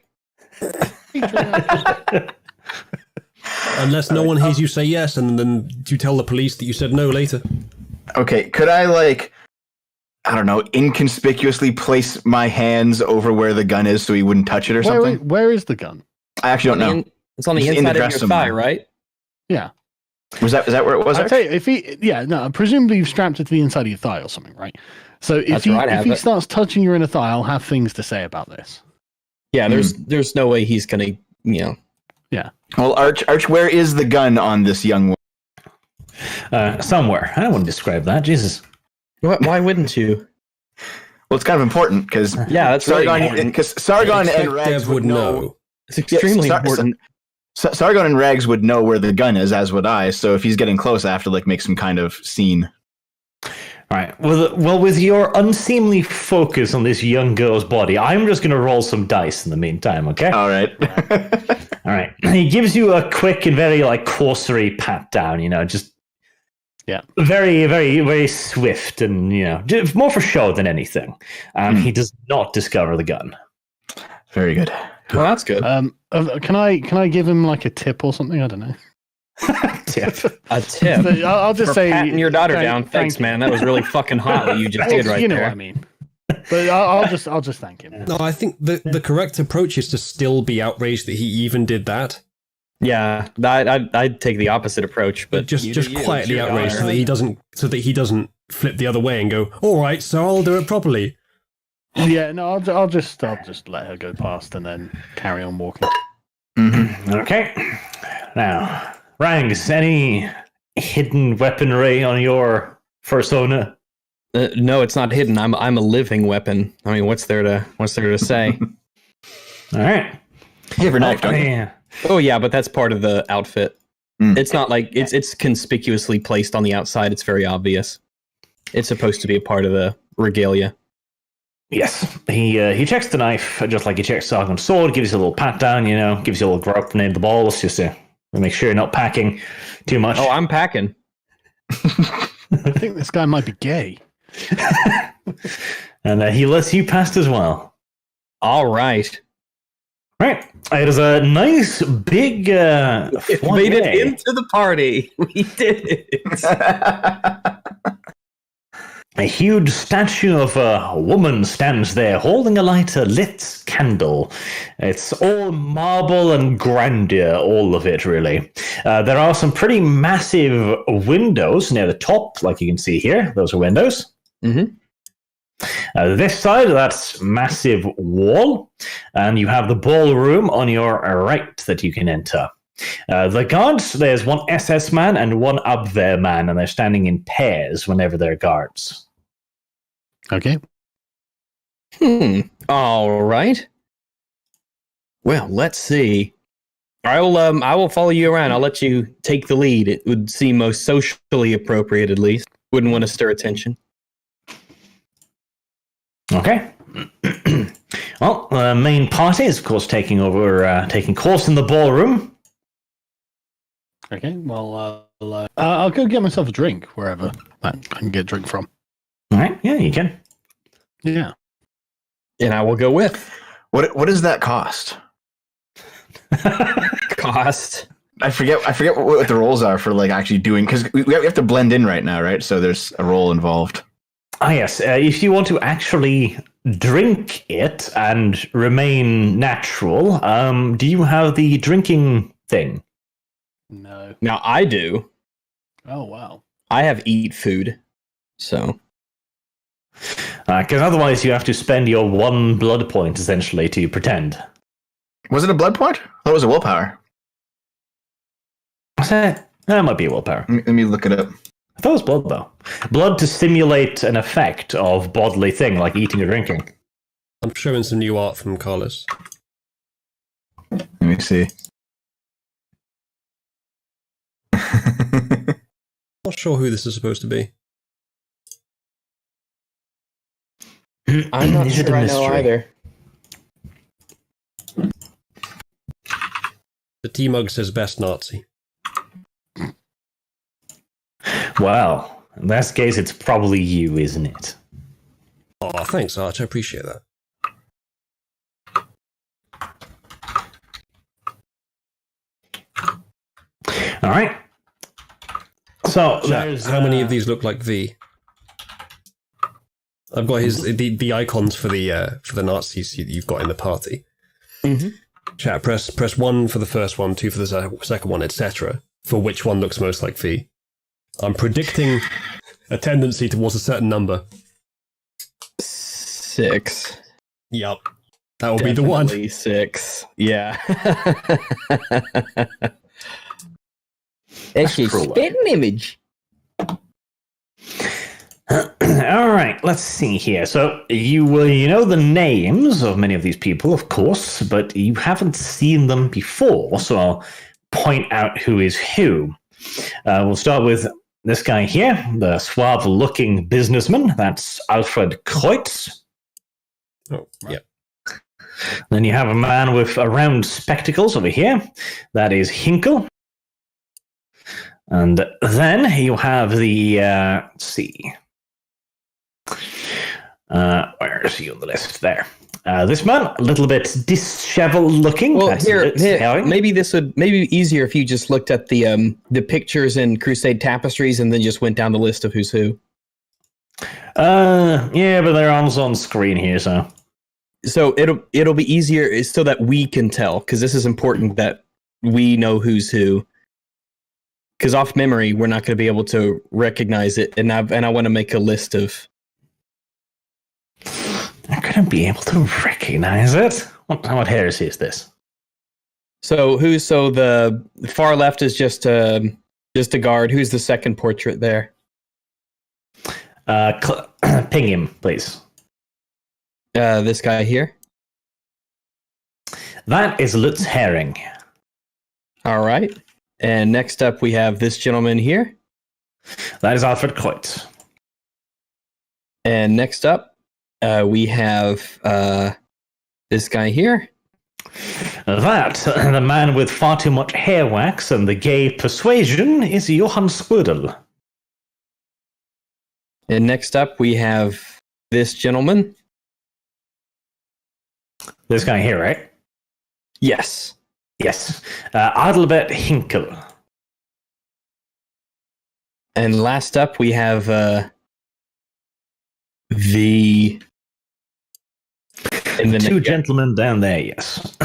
Unless no one hears you say yes, and then you tell the police that you said no later. Okay, could I, I don't know, inconspicuously place my hands over where the gun is so he wouldn't touch it or something? Where is the gun? I actually don't know. It's on the It's in the inside of dress your somewhere. thigh, right? Yeah. Is that where it was? I'll tell you, presumably you've strapped it to the inside of your thigh or something, right? So if That's right, I if have he it. starts touching your inner thigh, I'll have things to say about this. Yeah, there's no way he's gonna, Yeah. Well, Arch, where is the gun on this young woman? Somewhere. I don't want to describe that. Jesus. Why wouldn't you? Well, it's kind of important because Yeah, that's really important. Because Sargon and Rags Dev would know. It's extremely important. Sargon and Rags would know where the gun is, as would I. So if he's getting close, I have to make some kind of scene. All right. Well, with your unseemly focus on this young girl's body, I'm just going to roll some dice in the meantime, okay? All right. All right. He gives you a quick and very, cursory pat down, just very, very, very swift and, more for show than anything. He does not discover the gun. Very good. Well, that's good. Can I give him a tip or something? I don't know. Tip. A tip. So I'll just for say patting your daughter down. Thanks, man. That was really fucking hot what you just did right you know there. what I mean. But I'll just thank him. No, I think the correct approach is to still be outraged that he even did that. Yeah, I'd take the opposite approach, but Just quietly outraged so that he doesn't flip the other way and go, all right, so I'll do it properly. Yeah, no, I'll just let her go past and then carry on walking. Mm-hmm. Okay. Now, Rangs, any hidden weaponry on your persona? No, it's not hidden. I'm a living weapon. I mean, what's there to say? All right. You have your knife, don't you? Yeah. Oh yeah, but that's part of the outfit. Mm. It's not like it's conspicuously placed on the outside. It's very obvious. It's supposed to be a part of the regalia. Yes, he checks the knife just like he checks Sargon's sword. Gives you a little pat down, gives you a little grub near the balls just to make sure you're not packing too much. Oh, I'm packing. I think this guy might be gay. And he lets you past as well. All right. Right. It is a nice big. It made it into the party. We did it. A huge statue of a woman stands there holding a lit candle. It's all marble and grandeur, all of it, really. There are some pretty massive windows near the top, like you can see here. Those are windows. Mm-hmm. This side, that's massive wall, and you have the ballroom on your right that you can enter. The guards, there's one SS man and one Abwehr man, and they're standing in pairs whenever they're guards. Okay. All right. Well, let's see. I will follow you around. I'll let you take the lead. It would seem most socially appropriate, at least. Wouldn't want to stir attention. Okay. Well, the main party is, of course, taking course in the ballroom. Okay. Well, I'll go get myself a drink wherever I can get a drink from. All right. Yeah, you can. Yeah. And I will go with. What does that cost? Cost. I forget what the roles are for actually doing, because we have to blend in right now, right? So there's a role involved. Ah, yes. If you want to actually drink it and remain natural, do you have the drinking thing? No. Now I do. Oh, wow. I have eat food. So. Because otherwise you have to spend your one blood point, essentially, to pretend. Was it a blood point? I thought it was a willpower. That might be a willpower. Let me look it up. I thought it was blood, though. Blood to stimulate an effect of bodily thing, like eating or drinking. I'm showing some new art from Carlos. Let me see. Not sure who this is supposed to be. I'm not Is it sure a I know mystery? either. The T-Mug says best Nazi. Well, in that case, it's probably you, isn't it? Oh, thanks, Arch. I appreciate that. All right. So, Chat, how many of these look like V? I've got the icons for the Nazis you've got in the party. Mm-hmm. Chat, press 1 for the first one, 2 for the second one, etc. For which one looks most like V. I'm predicting a tendency towards a certain number. 6. Yup. That will be the one. Definitely 6. Yeah. It's a cruel. spitting image. All right, let's see here. So you know the names of many of these people, of course, but you haven't seen them before. So I'll point out who is who. We'll start with this guy here, the suave-looking businessman. That's Alfred Kreutz. Oh, yeah. Then you have a man with round spectacles over here. That is Hinkle. And then you have the, let's see. Where is he on the list? There. This man, a little bit disheveled looking. Well, That's here, Harry. maybe this would maybe be easier if you just looked at the pictures in Crusade Tapestries and then just went down the list of who's who. Yeah, but they're almost on screen here, so. So it'll be easier so that we can tell, because this is important that we know who's who. Because off memory, we're not going to be able to recognize it, and I want to make a list of. I'm gonna be able to recognize it. What heresy is this? So the far left is just a guard. Who's the second portrait there? Ping him, please. This guy here. That is Lutz Herring. All right. And next up, we have this gentleman here. That is Alfred Kreutz. And next up, we have this guy here. That, the man with far too much hair wax and the gay persuasion, is Johann Squirtle. And next up, we have this gentleman. This guy here, right? Yes. Yes. Adalbert Hinkel. And last up, we have the two gentlemen down there, yes.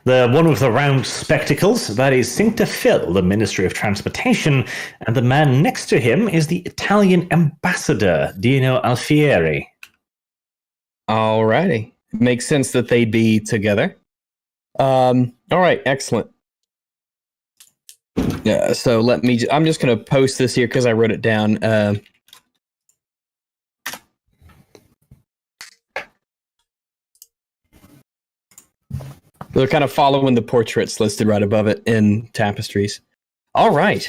The one with the round spectacles, that is Sincta Phil, the Ministry of Transportation, and the man next to him is the Italian ambassador, Dino Alfieri. All righty. Makes sense that they'd be together. All right, excellent. Yeah, so I'm just going to post this here because I wrote it down. They're kind of following the portraits listed right above it in Tapestries. All right.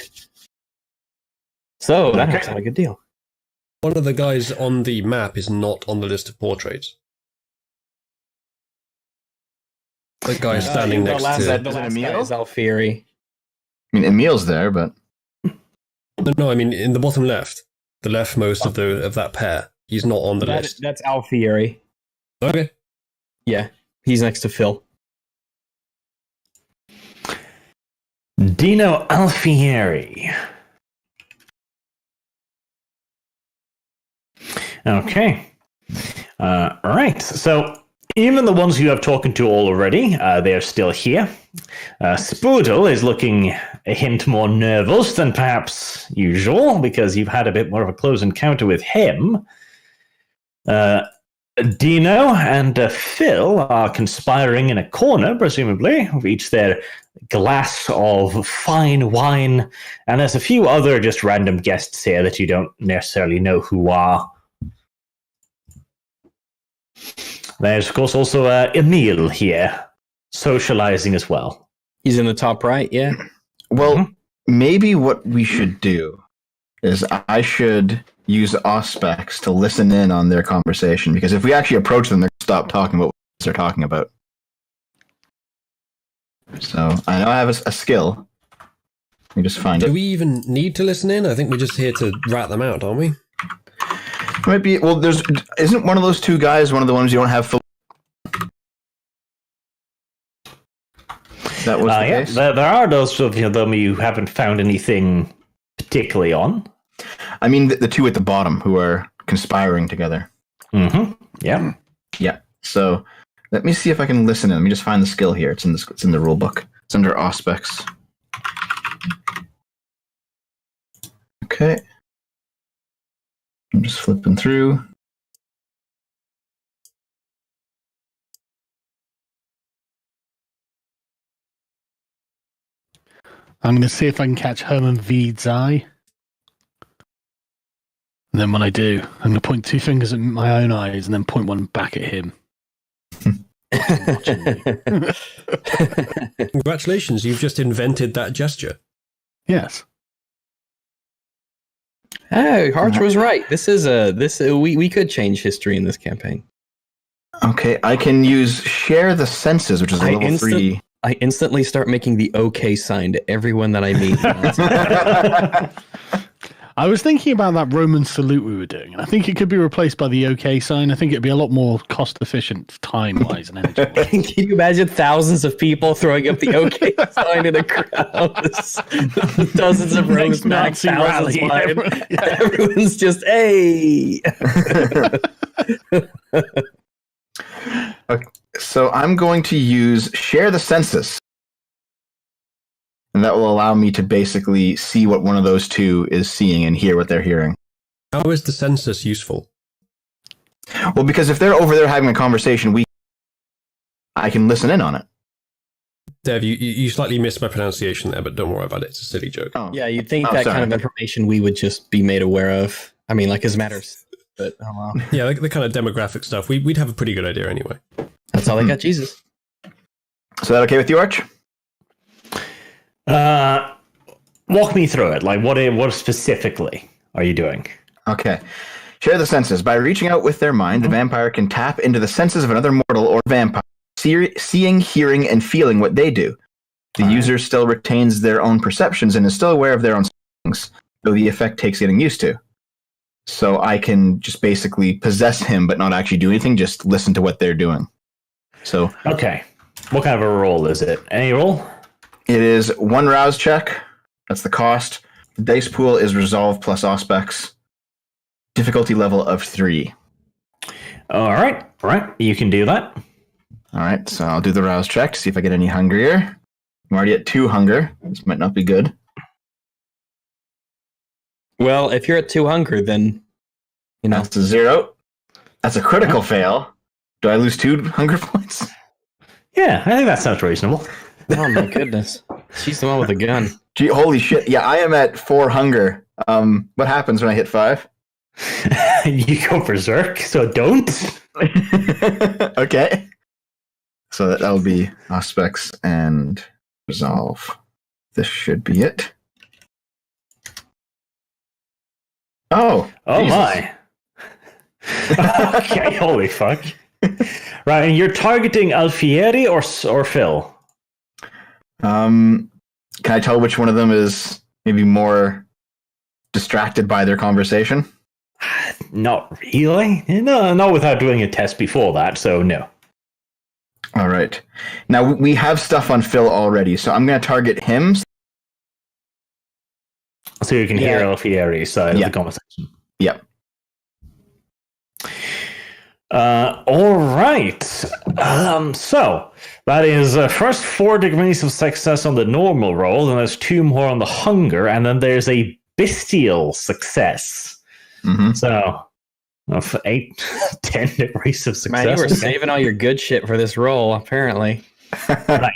So that's not a good deal. One of the guys on the map is not on the list of portraits. The guy standing next to... The last guy is Alfieri. I mean, Emil's there, but No, I mean in the bottom left, the leftmost of that pair. He's not on the list. That's Alfieri. Okay. Yeah, he's next to Phil. Dino Alfieri. Okay. Right. So even the ones you have talked to already, they're still here. Spoodle is looking a hint more nervous than perhaps usual because you've had a bit more of a close encounter with him. Dino and Phil are conspiring in a corner, presumably, with each their glass of fine wine, and there's a few other just random guests here that you don't necessarily know who are. There's, of course, also Emil here, socializing as well. He's in the top right, yeah. well, maybe what we should do is I should use Auspex to listen in on their conversation, because if we actually approach them, they're going to stop talking about what they're talking about. So I know I have a skill. Let me just find it. Do we even need to listen in? I think we're just here to rat them out, aren't we? Might be. Well, isn't one of those two guys one of the ones you don't have full? That was the case. There are those of them you haven't found anything particularly on. I mean, the two at the bottom who are conspiring together. Mm-hmm. Yeah. Yeah. So let me see if I can listen in. Let me just find the skill here. It's in the rule book. It's under Auspex. Okay. I'm just flipping through. I'm going to see if I can catch Herman Veed's eye. And then when I do, I'm going to point 2 fingers at my own eyes and then point one back at him. Congratulations, you've just invented that gesture. Yes. Oh, Harch was right. We could change history in this campaign. Okay, I can use share the senses, which is a level 3. I instantly start making the OK sign to everyone that I meet. I was thinking about that Roman salute we were doing, and I think it could be replaced by the OK sign. I think it'd be a lot more cost efficient time-wise and energy. Can you imagine thousands of people throwing up the OK sign in a crowd? Dozens of rows back, Nazi thousands rally. wide. Everyone's just, hey! Okay, so I'm going to use share the census. And that will allow me to basically see what one of those two is seeing and hear what they're hearing. How is the census useful? Well, because if they're over there having a conversation, I can listen in on it. Dev, you slightly missed my pronunciation there, but don't worry about it. It's a silly joke. Oh. Yeah, you'd think that kind of information we would just be made aware of. I mean, like, as matters. But, oh well. Yeah, the kind of demographic stuff, we'd have a pretty good idea anyway. That's how they got Jesus. So that okay with you, Arch? Walk me through it. Like, what specifically are you doing? Okay. Share the senses. By reaching out with their mind, the vampire can tap into the senses of another mortal or vampire, seeing, hearing, and feeling what they do. The user still retains their own perceptions and is still aware of their own things, though the effect takes getting used to. So I can just basically possess him, but not actually do anything, just listen to what they're doing. So Okay. What kind of a roll is it? Any roll? it is 1 rouse check. That's the cost. The dice pool is resolve plus auspex. Difficulty level of 3. All right. You can do that. All right, so I'll do the rouse check to see if I get any hungrier. I'm already at 2 hunger. This might not be good. Well, if you're at 2 hunger, then, you know. That's a 0. That's a critical fail. Do I lose 2 hunger points? Yeah, I think that sounds reasonable. Oh my goodness. She's the one with a gun. Gee, holy shit. Yeah, I am at 4 hunger. What happens when I hit 5? You go berserk, so don't. Okay. So that'll be auspex and resolve. This should be it. Oh Jesus. My. Okay, holy fuck. Right, and you're targeting Alfieri or Phil? Can I tell which one of them is maybe more distracted by their conversation? Not really. No, not without doing a test before that, so no. All right. Now, we have stuff on Phil already, so I'm going to target him. So you can hear Alfieri's side of the conversation. Yep. All right. So that is first 4 degrees of success on the normal roll, and there's 2 more on the hunger, and then there's a bestial success. Mm-hmm. So of 10 degrees of success. Man, you were saving all your good shit for this roll, apparently. Right.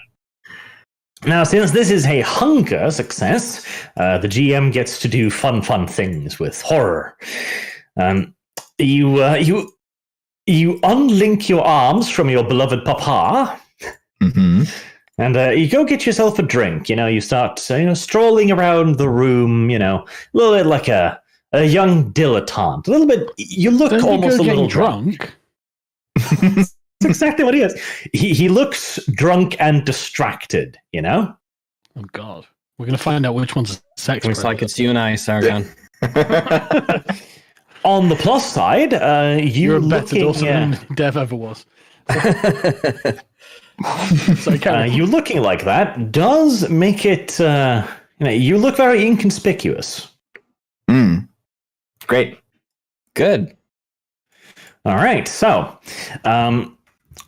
Now, since this is a hunger success, the GM gets to do fun things with horror. You unlink your arms from your beloved papa, Mm-hmm. and you go get yourself a drink. You start strolling around the room. A little bit like a young dilettante. A little bit. You look Don't almost you go a little getting drunk. That's exactly what he is. He looks drunk and distracted. Oh God, we're gonna find out which one's a sex. Looks like it's you and I, Sargon. On the plus side, You're a better looking, Dawson than Dev ever was. So you looking like that does make it. You look very inconspicuous. Great. Good. All right, so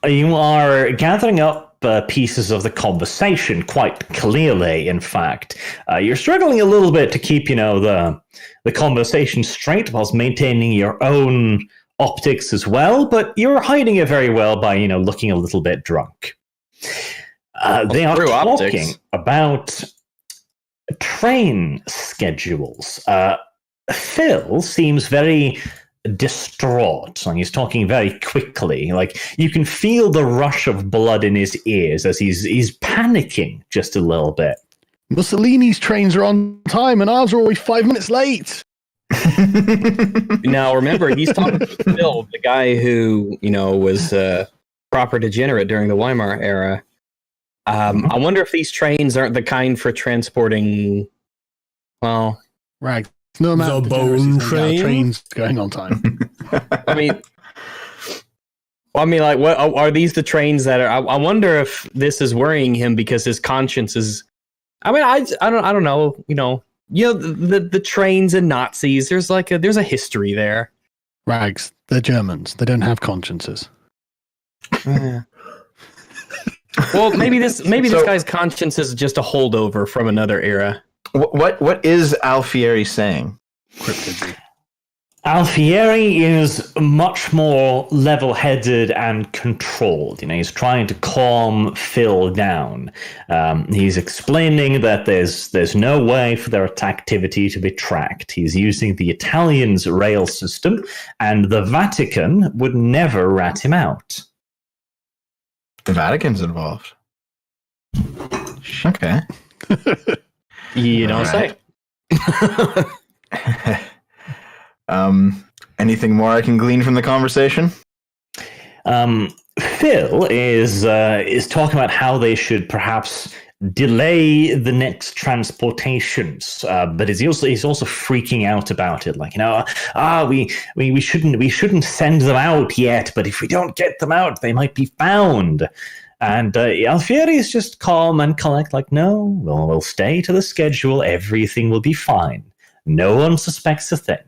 you are gathering up pieces of the conversation quite clearly. In fact, you're struggling a little bit to keep, the conversation straight whilst maintaining your own optics as well. But you're hiding it very well by, looking a little bit drunk. They are through talking optics. about train schedules. Phil seems very distraught. Like he's talking very quickly. Like you can feel the rush of blood in his ears as he's panicking just a little bit. Mussolini's trains are on time, and ours are always 5 minutes late. Now, remember, he's talking to Phil, the guy who was proper degenerate during the Weimar era. I wonder if these trains aren't the kind for transporting. Well, Right. No amount The of bone degeneracy train? trains going on time. I mean, like, what are these the trains that are? I wonder if this is worrying him because his conscience is. I mean, I don't know. The trains and Nazis. There's a history there. Rags, they're Germans. They don't have consciences. Well, maybe this guy's conscience is just a holdover from another era. What is Alfieri saying? Cryptid. Alfieri is much more level-headed and controlled. He's trying to calm Phil down. He's explaining that there's no way for their activity to be tracked. He's using the Italians' rail system, and the Vatican would never rat him out. The Vatican's involved. Okay. You don't say. Anything more I can glean from the conversation? Phil is talking about how they should perhaps delay the next transportations, but he's also freaking out about it. Like, we shouldn't send them out yet, but if we don't get them out, they might be found. And Alfieri is just calm and collect, like, no, we'll stay to the schedule. Everything will be fine. No one suspects a thing.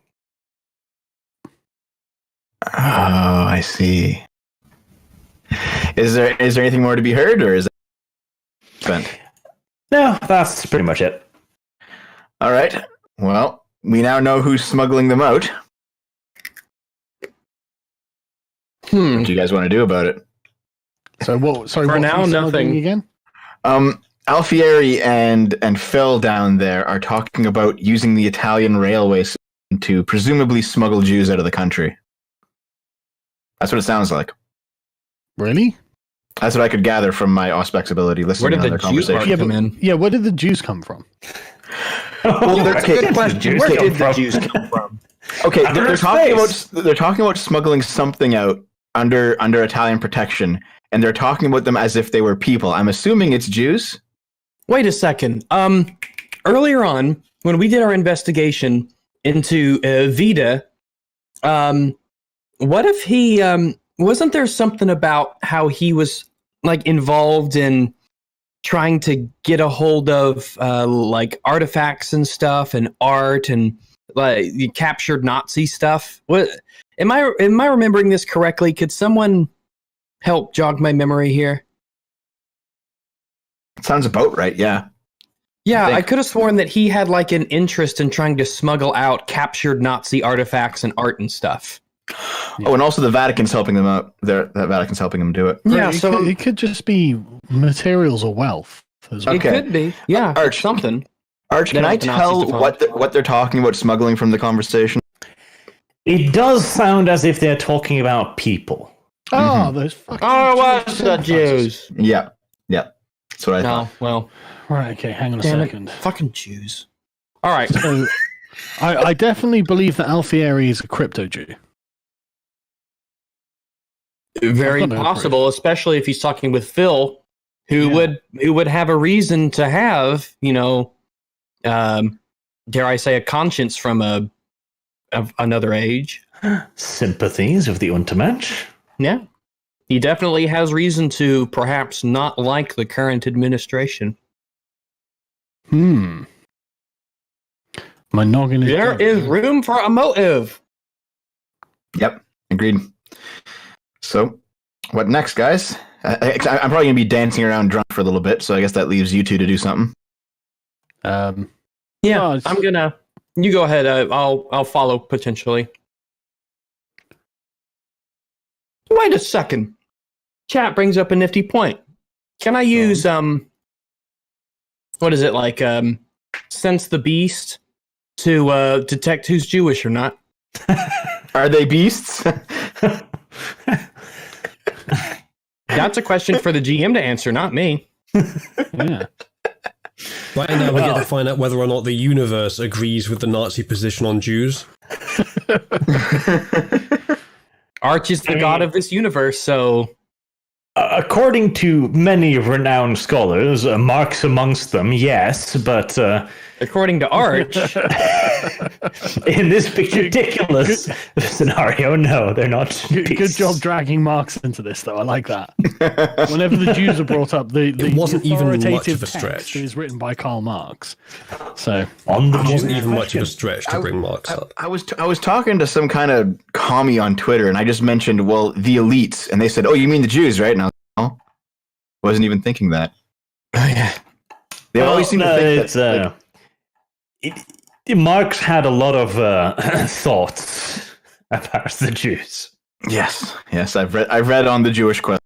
Oh, I see. Is there anything more to be heard, or is it spent? No, that's pretty much it. All right. Well, we now know who's smuggling them out. What do you guys want to do about it? So what? Sorry, For what now, are you nothing. again. Alfieri and Phil down there are talking about using the Italian railway system to presumably smuggle Jews out of the country. That's what it sounds like. Really? That's what I could gather from my Auspex ability listening Where to did their the Jew conversation. part come in? Yeah, where did the Jews come from? Well, That's a good question. Where did the Jews come from? Okay, Under they're space. talking about smuggling something out under Italian protection, and they're talking about them as if they were people. I'm assuming it's Jews. Wait a second. Earlier on, when we did our investigation into Vida, what if he wasn't there something about how he was like involved in trying to get a hold of like artifacts and stuff and art and like captured Nazi stuff? What am I remembering this correctly? Could someone help jog my memory here? Sounds about right. Yeah. Yeah, think- I could have sworn that he had like an interest in trying to smuggle out captured Nazi artifacts and art and stuff. Oh, and also the Vatican's helping them out. The Vatican's helping them do it. Yeah, it so it could just be materials or wealth as well. it could be. Yeah, Arch. something. Arch, can Then I the Nazis tell defunct. what they're talking about smuggling from the conversation? It does sound as if they're talking about people. Oh, those fucking Oh, what's Jews. the Jews? Yeah. That's what I No, thought. well, Right, okay, hang on a damn second. it, fucking Jews. All right. So, I definitely believe that Alfieri is a crypto Jew. Very I've got no possible, especially if he's talking with Phil, who would have a reason to have, dare I say, a conscience from of another age. Sympathies of the Untermensch. Yeah, he definitely has reason to perhaps not like the current administration. My noggin is There dead. is room for a motive. Yep. Agreed. So, what next, guys? I'm probably gonna be dancing around drunk for a little bit, so I guess that leaves you two to do something. Yeah, No, it's- I'm gonna. You go ahead. I'll follow potentially. Wait a second. Chat brings up a nifty point. Can I use what is it like sense the beast to detect who's Jewish or not? Are they beasts? That's a question for the GM to answer, not me. Yeah. Right now, we get to find out whether or not the universe agrees with the Nazi position on Jews. Arch is the god of this universe, so According to many renowned scholars, Marx amongst them, yes, but according to Arch, in this particular scenario, no, they're not. Good job dragging Marx into this, though. I like that. Whenever the Jews are brought up, the It wasn't even much authoritative of a text stretch. is written by Karl Marx. So On the It wasn't Jewish even much of a question. stretch to bring Marx up. I was talking to some kind of commie on Twitter, and I just mentioned, well, the elites, and they said, "Oh, you mean the Jews, right?" And I was like, "No, wasn't even thinking that." oh yeah, They always seem to think it's, that. Marx had a lot of thoughts about the Jews. Yes, I've read on the Jewish question.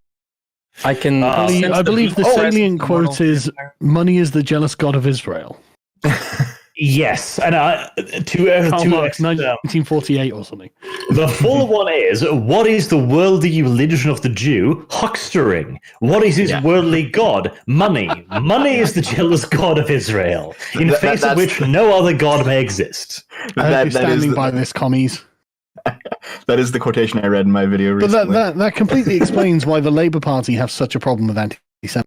I can. I believe the salient quote is, "Money is the jealous god of Israel." Yes, and Karl Marx, 1948 or something. the full one is, what is the worldly religion of the Jew? Huckstering. What is his worldly god? Money. Money is the jealous god of Israel, in face of which no other god may exist. I hope you're standing by this, commies. That is the quotation I read in my video But recently. that completely explains why the Labour Party have such a problem with anti-Semitism.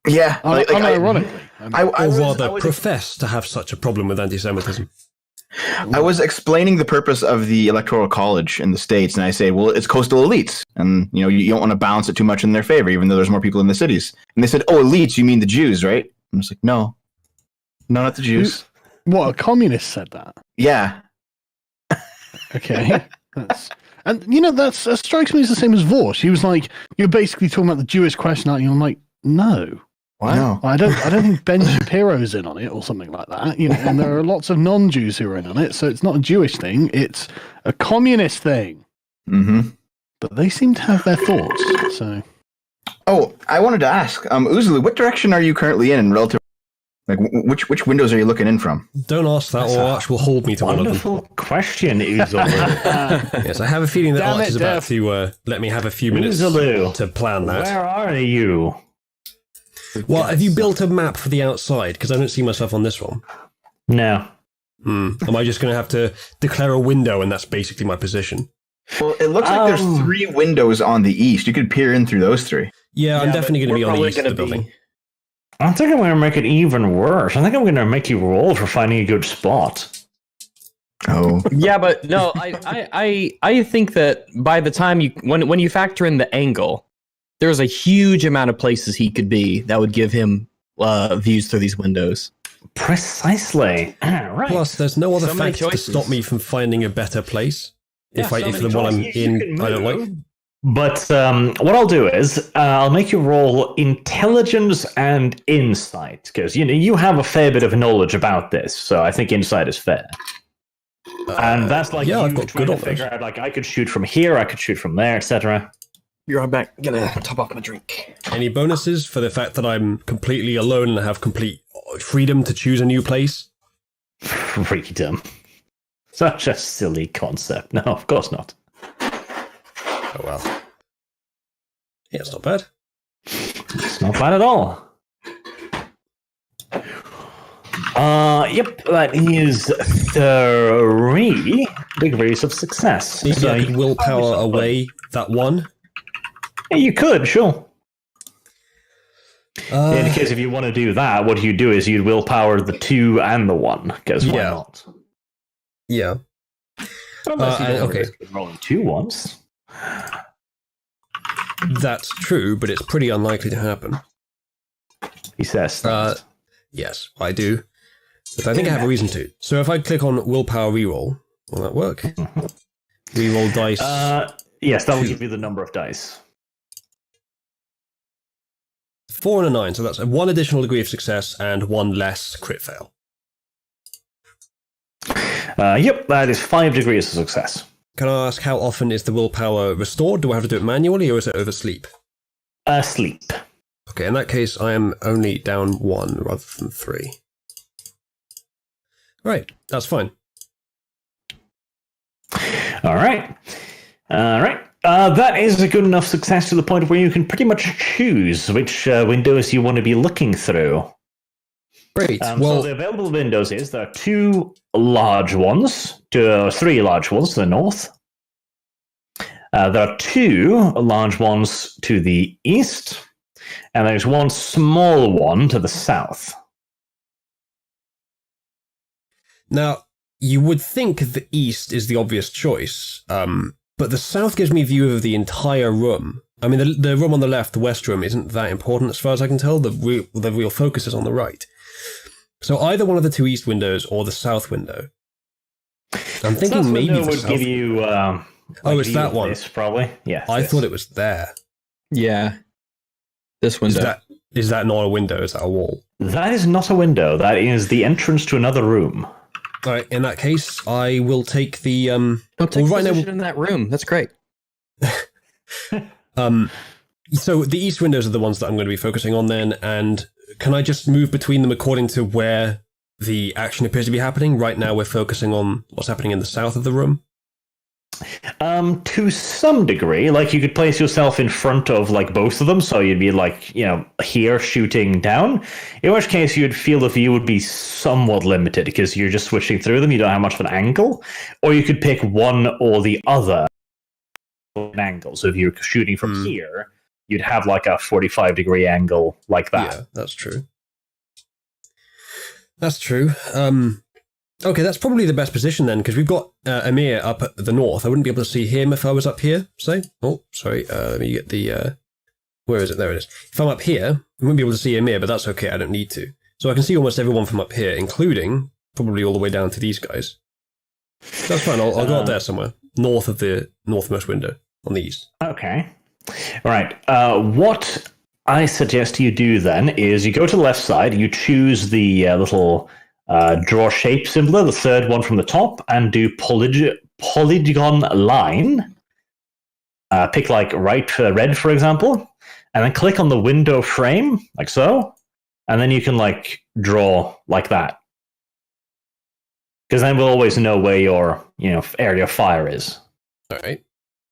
Yeah, Unironically. Or rather, profess to have such a problem with anti-Semitism. I was explaining the purpose of the Electoral College in the States, and I say, well, it's coastal elites, and you don't want to balance it too much in their favor, even though there's more people in the cities. And they said, "Oh, elites, you mean the Jews, right?" I was like, "No, not the Jews." What, a communist said that? Yeah, Okay. That strikes me as the same as Vos. He was like, "You're basically talking about the Jewish question, aren't you?" I'm like, "No. no. I don't think Ben Shapiro's in on it or something like that. And there are lots of non-Jews who are in on it, so it's not a Jewish thing, it's a communist thing." Mm-hmm. But they seem to have their thoughts, so Oh, I wanted to ask, Uzulu, what direction are you currently in relative? Like, which windows are you looking in from? Don't ask that, or Arch will hold me to one of them. Wonderful question, Uzulu. Yes, I have a feeling that Damn Arch it, is about Def. to let me have a few minutes Uzulu, to plan that. where are you? Well, have you built a map for the outside? Because I don't see myself on this one. No. Am I just going to have to declare a window and that's basically my position? Well, it looks like there's 3 windows on the east. You could peer in through those 3. Yeah, I'm definitely going to be on the probably east of the gonna be- building. I think I'm going to make it even worse. I think I'm going to make you roll for finding a good spot. Oh. Yeah, but no, I think that by the time when you factor in the angle, there's a huge amount of places he could be that would give him views through these windows. Precisely. Right. Plus, there's no other So many factor to choices. stop me from finding a better place. If so the many one I'm choices. You in can I don't move. like. But what I'll do is I'll make you roll intelligence and insight, because you have a fair bit of knowledge about this, so I think insight is fair. And that's like yeah, you I've got trying good to on figure those. out, like, I could shoot from here, I could shoot from there, etc. You're right back. Gonna top off my drink. Any bonuses for the fact that I'm completely alone and have complete freedom to choose a new place? Freedom. Such a silly concept. No, of course not. Oh well. Yeah, it's not bad. It's not bad at all. Yep, that is 3 degrees of success. Maybe So I could willpower away that one. you could, sure. In Uh, case if you want to do that, what you do is you'd willpower the 2 and the 1, because why Yeah. not? yeah. Unless you don't okay. risk rolling 2 once. That's true, but it's pretty unlikely to happen. He says that. Yes, I do. But I think I have a reason to. So if I click on willpower reroll, will that work? Reroll dice. Yes, that will 2. give you the number of dice. 4 and a 9, so that's 1 additional degree of success and 1 less crit fail. Yep, that is 5 degrees of success. Can I ask how often is the willpower restored? Do I have to do it manually or is it over sleep? Sleep. Okay, in that case, I am only down 1 rather than 3. Right, that's fine. All right. All right. That is a good enough success to the point where you can pretty much choose which windows you want to be looking through. Great. So the available windows there are 2 large ones, 3 large ones to the north. There are 2 large ones to the east, and there's 1 small one to the south. Now, you would think the east is the obvious choice, but the south gives me a view of the entire room. I mean, the room on the left, the west room, isn't that important as far as I can tell. The real focus is on the right. So either one of the 2 east windows or the south window. I'm thinking South maybe window the would south give you. it's that one. This, probably. Yeah. I thought it was there. Yeah. This window. Is that not a window? Is that a wall? That is not a window. That is the entrance to another room. All right. In that case, I will take the. I'll take position in that room. That's great. So the east windows are the ones that I'm going to be focusing on then, and can I just move between them according to where the action appears to be happening? Right now, we're focusing on what's happening in the south of the room. To some degree, like you could place yourself in front of like both of them, so you'd be like, here shooting down. In which case, you'd feel the view would be somewhat limited because you're just switching through them. You don't have much of an angle, or you could pick one or the other angle. So if you're shooting from here, you'd have like a 45-degree angle like that. Yeah, that's true. That's true. Okay, that's probably the best position then, because we've got Amir up at the north. I wouldn't be able to see him if I was up here, say. Oh, sorry. Let me get the... where is it? There it is. If I'm up here, I wouldn't be able to see Amir, but that's okay. I don't need to. So I can see almost everyone from up here, including probably all the way down to these guys. That's fine. I'll go up there somewhere, north of the northmost window on the east. Okay. All right. What I suggest you do then is you go to the left side, you choose the little... draw shape symbol, the third one from the top, and do polygon line. Pick like red, for example, and then click on the window frame, like so, and then you can like draw like that. Because then we'll always know where your area of fire is. All right.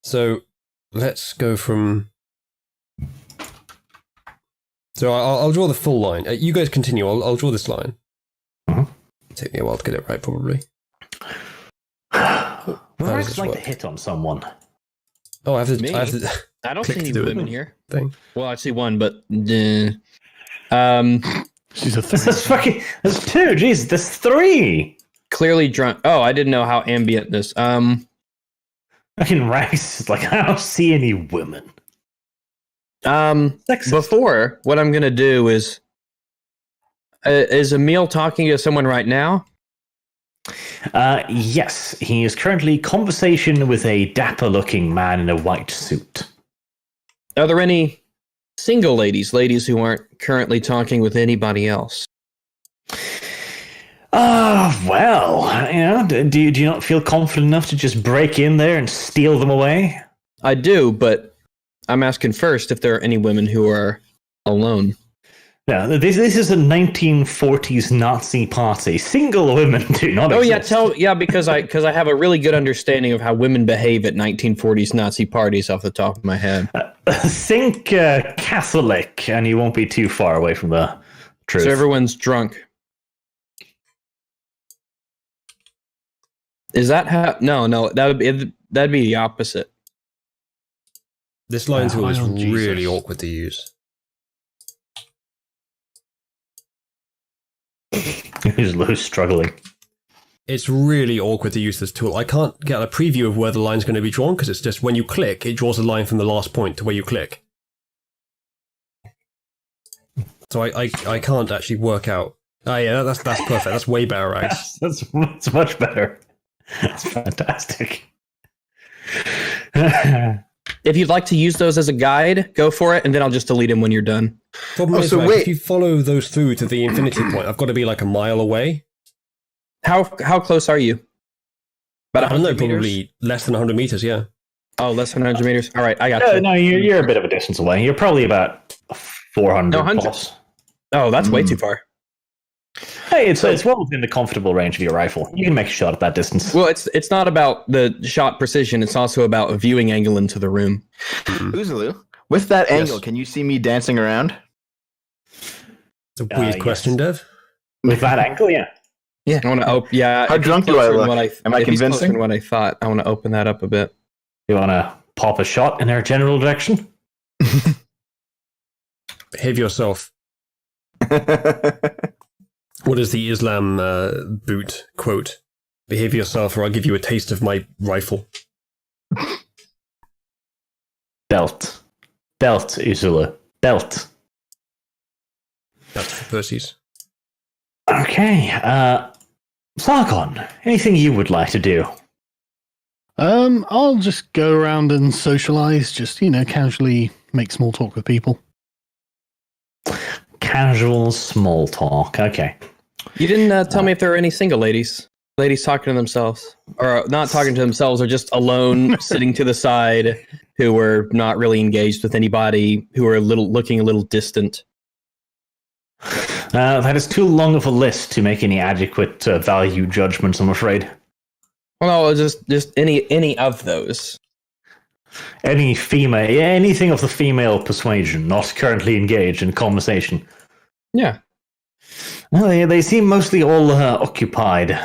So let's go from. So I'll draw the full line. You guys continue. I'll draw this line. Take me a while to get it right, probably. Would I just like to hit on someone? Oh, I have to. Me? I don't see any women here. Thing. Well, I see one, but She's a There's 2. Jeez, there's 3. clearly drunk. Oh, I didn't know how ambient this. Fucking Rex is like, I don't see any women. Before, what I'm gonna do is Emil talking to someone right now? Yes, he is currently conversation with a dapper-looking man in a white suit. Are there any single ladies who aren't currently talking with anybody else? Well, do you not feel confident enough to just break in there and steal them away? I do, but I'm asking first if there are any women who are alone. Yeah, this is a 1940s Nazi party. Single women do not exist. Because I have a really good understanding of how women behave at 1940s Nazi parties off the top of my head. Think Catholic, and you won't be too far away from the truth. So everyone's drunk. Is that how? No, that'd be the opposite. This line tool is Jesus. really awkward to use. Who's struggling? It's really awkward to use this tool. I can't get a preview of where the line's going to be drawn because it's just when you click, it draws a line from the last point to where you click. So I can't actually work out. Oh yeah, that's perfect. That's way better, right? That's much better. That's fantastic. If you'd like to use those as a guide, go for it, and then I'll just delete them when you're done. Problem is, if you follow those through to the infinity point, I've got to be like a mile away. How close are you? About I don't know, 100 meters? probably less than 100 meters, yeah. Oh, less than 100 meters? All right, I got you. No, you're a bit of a distance away. You're probably about 400 No, 100. plus. Oh, that's way too far. Hey, it's well within the comfortable range of your rifle. You can make a shot at that distance. Well, it's not about the shot precision. It's also about a viewing angle into the room. Uzulu, with that angle, can you see me dancing around? It's a weird question, Dev. With that angle, yeah. Yeah, I want to open. Yeah, How if he's drunk do I closer than look? Am I if he's closer convincing? than what I thought? I want to open that up a bit. You want to pop a shot in our general direction? Behave yourself. What is the Islam boot quote? Behave yourself, or I'll give you a taste of my rifle. Belt, Uzula, belt. That's for pussies. Okay, Sargon, anything you would like to do? I'll just go around and socialize, just, casually make small talk with people. Casual small talk, okay. You didn't tell me if there were any single ladies. Ladies talking to themselves. Or not talking to themselves, or just alone, sitting to the side, who were not really engaged with anybody, who were looking a little distant. That is too long of a list to make any adequate value judgments, I'm afraid. Well, no, just any of those. Any female, anything of the female persuasion, not currently engaged in conversation. Yeah. Well, they seem mostly all occupied.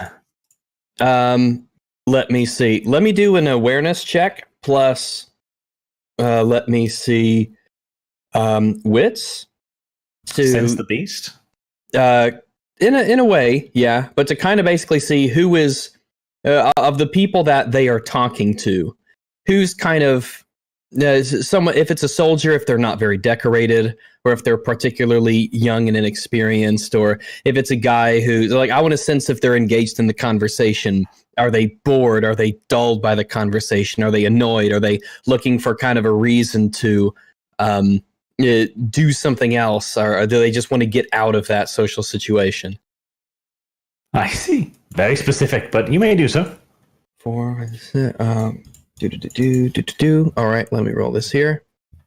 Let me see. Let me do an awareness check plus. Let me see. Wits. To Sense the beast. In a way, yeah. But to kind of basically see who is of the people that they are talking to, who's kind of someone. If it's a soldier, if they're not very decorated, or if they're particularly young and inexperienced, or if it's a guy who's like, I want to sense if they're engaged in the conversation. Are they bored? Are they dulled by the conversation? Are they annoyed? Are they looking for kind of a reason to do something else? Or do they just want to get out of that social situation? I see. Very specific, but you may do so. All right, let me roll this here.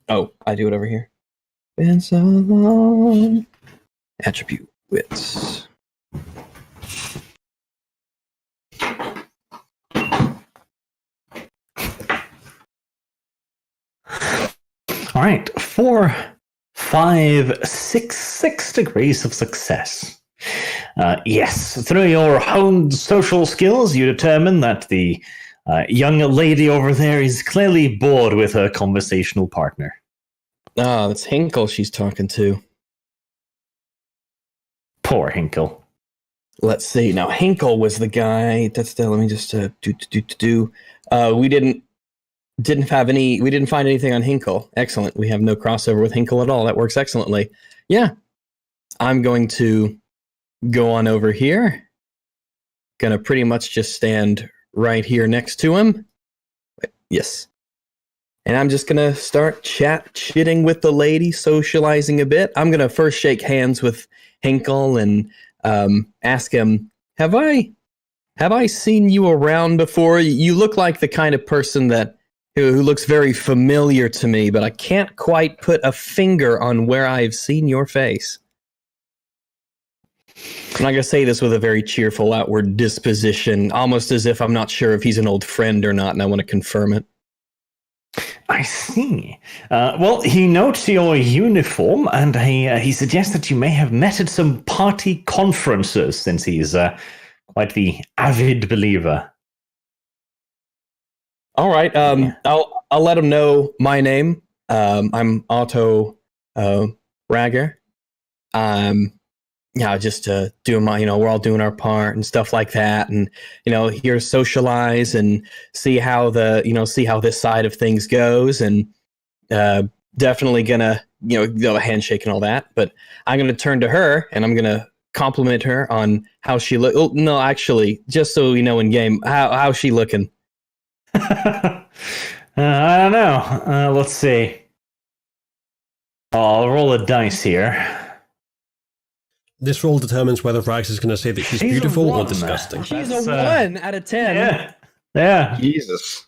Oh, I do it over here. Been so long. Attribute wits. All right, 4, 5, 6 degrees of success. Yes, through your honed social skills, you determine that the young lady over there is clearly bored with her conversational partner. Ah, that's Hinkle she's talking to. Poor Hinkle. Let's see. Now, Hinkle was the guy. Let me just we didn't find anything on Hinkle. Excellent. We have no crossover with Hinkle at all. That works excellently. Yeah. I'm going to go on over here. Gonna pretty much just stand right here next to him. Yes. And I'm just gonna start chitting with the lady, socializing a bit. I'm gonna first shake hands with Hinkle and ask him, Have I seen you around before? You look like the kind of person who looks very familiar to me, but I can't quite put a finger on where I've seen your face. I'm not going to say this with a very cheerful outward disposition, almost as if I'm not sure if he's an old friend or not, and I want to confirm it. I see. Well, he notes your uniform, and he suggests that you may have met at some party conferences, since he's quite the avid believer. All right. I'll let him know my name. I'm Otto Rager. Just doing my, we're all doing our part and stuff like that, and here socialize and see how this side of things goes, and definitely gonna a handshake and all that. But I'm gonna turn to her and I'm gonna compliment her on how she look. Oh, no, actually, just so you know, in game, how's she looking? I don't know. Let's see. I'll roll a dice here. This roll determines whether Rags is going to say that she's beautiful or disgusting. She's a 1 out of 10. Yeah. Jesus.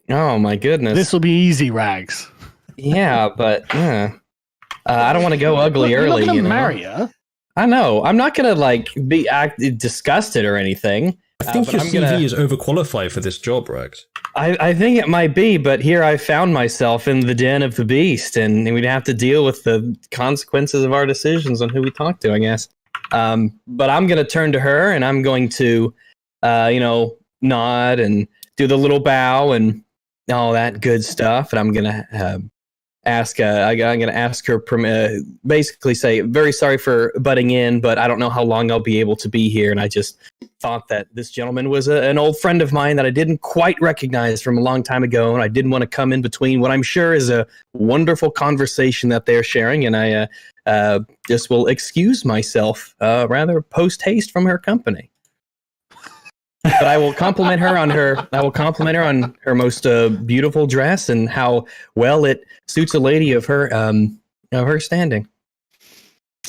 Oh my goodness. This will be easy, Rags. Yeah, but I don't want to go ugly You're not early. gonna marry her. I know. I'm not gonna like be disgusted or anything. I think but your I'm CV gonna- is overqualified for this job, Rex. I think it might be, but here I found myself in the den of the beast, and we'd have to deal with the consequences of our decisions on who we talk to, I guess. But I'm going to turn to her, and I'm going to, nod and do the little bow and all that good stuff, and I'm going to ask. I'm going to ask her, basically say, "Very sorry for butting in, but I don't know how long I'll be able to be here, and I just thought that this gentleman was an old friend of mine that I didn't quite recognize from a long time ago, and I didn't want to come in between what I'm sure is a wonderful conversation that they're sharing, and I just will excuse myself rather post haste from her company. But I will compliment her on her most beautiful dress and how well it suits a lady of her standing.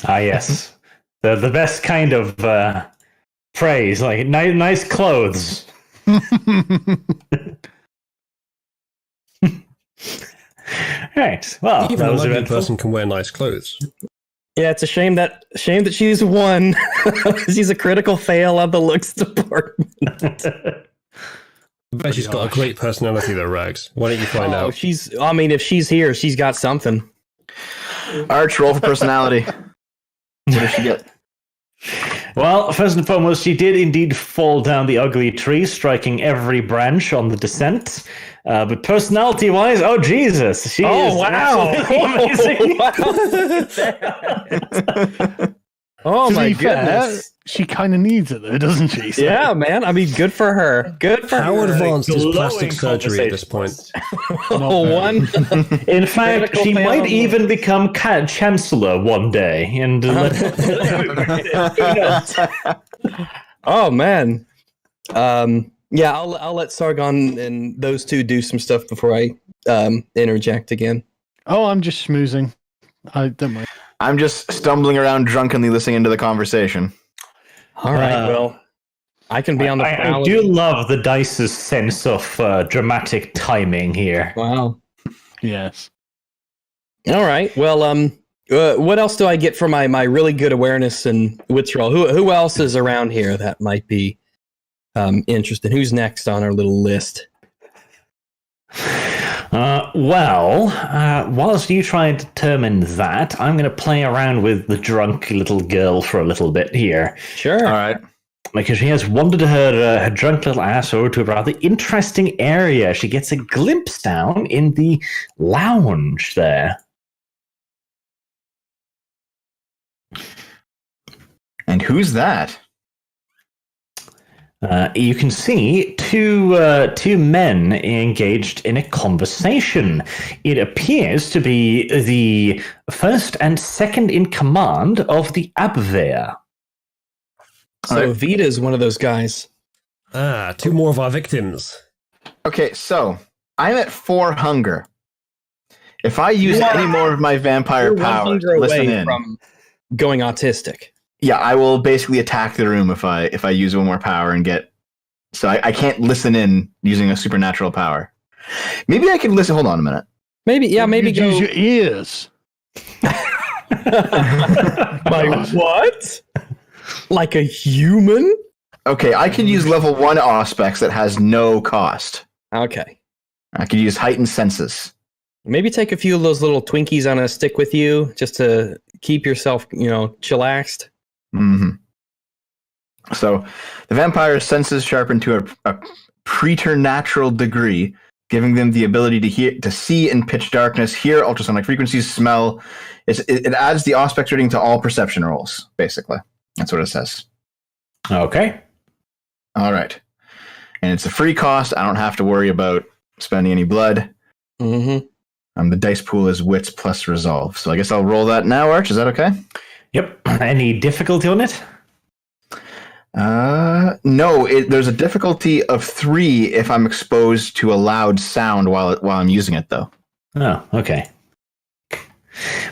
Ah, yes, the best kind of praise, like nice clothes. Right. Well, Even that a was lovely eventful. person can wear nice clothes. Yeah, it's a shame that she's one. She's a critical fail of the looks department. I bet she's got a great personality, though, Rags. Why don't you find out? If she's here, she's got something. Arch, roll for personality. What did she get? Well, first and foremost, she did indeed fall down the ugly tree, striking every branch on the descent. But personality-wise, oh Jesus, she is absolutely amazing. Oh To my be fair, goodness! she kind of needs it though, doesn't she? So- Yeah, man. I mean, good for her. Good for How her. advanced is Glowing plastic surgery at this point? One. In fact, Critical she fail. might even become chancellor one day. And who knows? Oh man. Yeah, I'll let Sargon and those two do some stuff before I interject again. Oh, I'm just schmoozing. I don't mind. I'm just stumbling around drunkenly listening to the conversation. All right. Well, I can be on the I prowl. do love the dice's sense of dramatic timing here. Wow. Yes. All right. Well, what else do I get for my really good awareness and wits roll? Who else is around here that might be interested? Who's next on our little list? Whilst you try and determine that, I'm going to play around with the drunk little girl for a little bit here. Sure. All right. Because she has wandered her drunk little ass over to a rather interesting area. She gets a glimpse down in the lounge there. And who's that? You can see two men engaged in a conversation. It appears to be the first and second in command of the Abwehr. So Vita's one of those guys. Ah, two more of our victims. Okay, so I'm at 4 hunger. If I use any more of my vampire You're power, 100 listen away in. from going autistic. Yeah, I will basically attack the room if I use one more power and get. So I can't listen in using a supernatural power. Maybe I can listen. Hold on a minute. Maybe You'd go. use your ears. My what? Like a human? Okay, I can use level 1 aspects that has no cost. Okay. I could use heightened senses. Maybe take a few of those little Twinkies on a stick with you just to keep yourself, chillaxed. Mm-hmm. So the vampire's senses sharpen to a preternatural degree, giving them the ability to see in pitch darkness, hear ultrasonic frequencies, smell. It adds the aspect rating to all perception rolls, basically. That's what it says. Okay. All right. And it's a free cost. I don't have to worry about spending any blood. Mm-hmm. The dice pool is wits plus resolve. So I guess I'll roll that now, Arch. Is that okay? Yep. Any difficulty on it? No. There's a difficulty of 3 if I'm exposed to a loud sound while I'm using it, though. Oh, okay.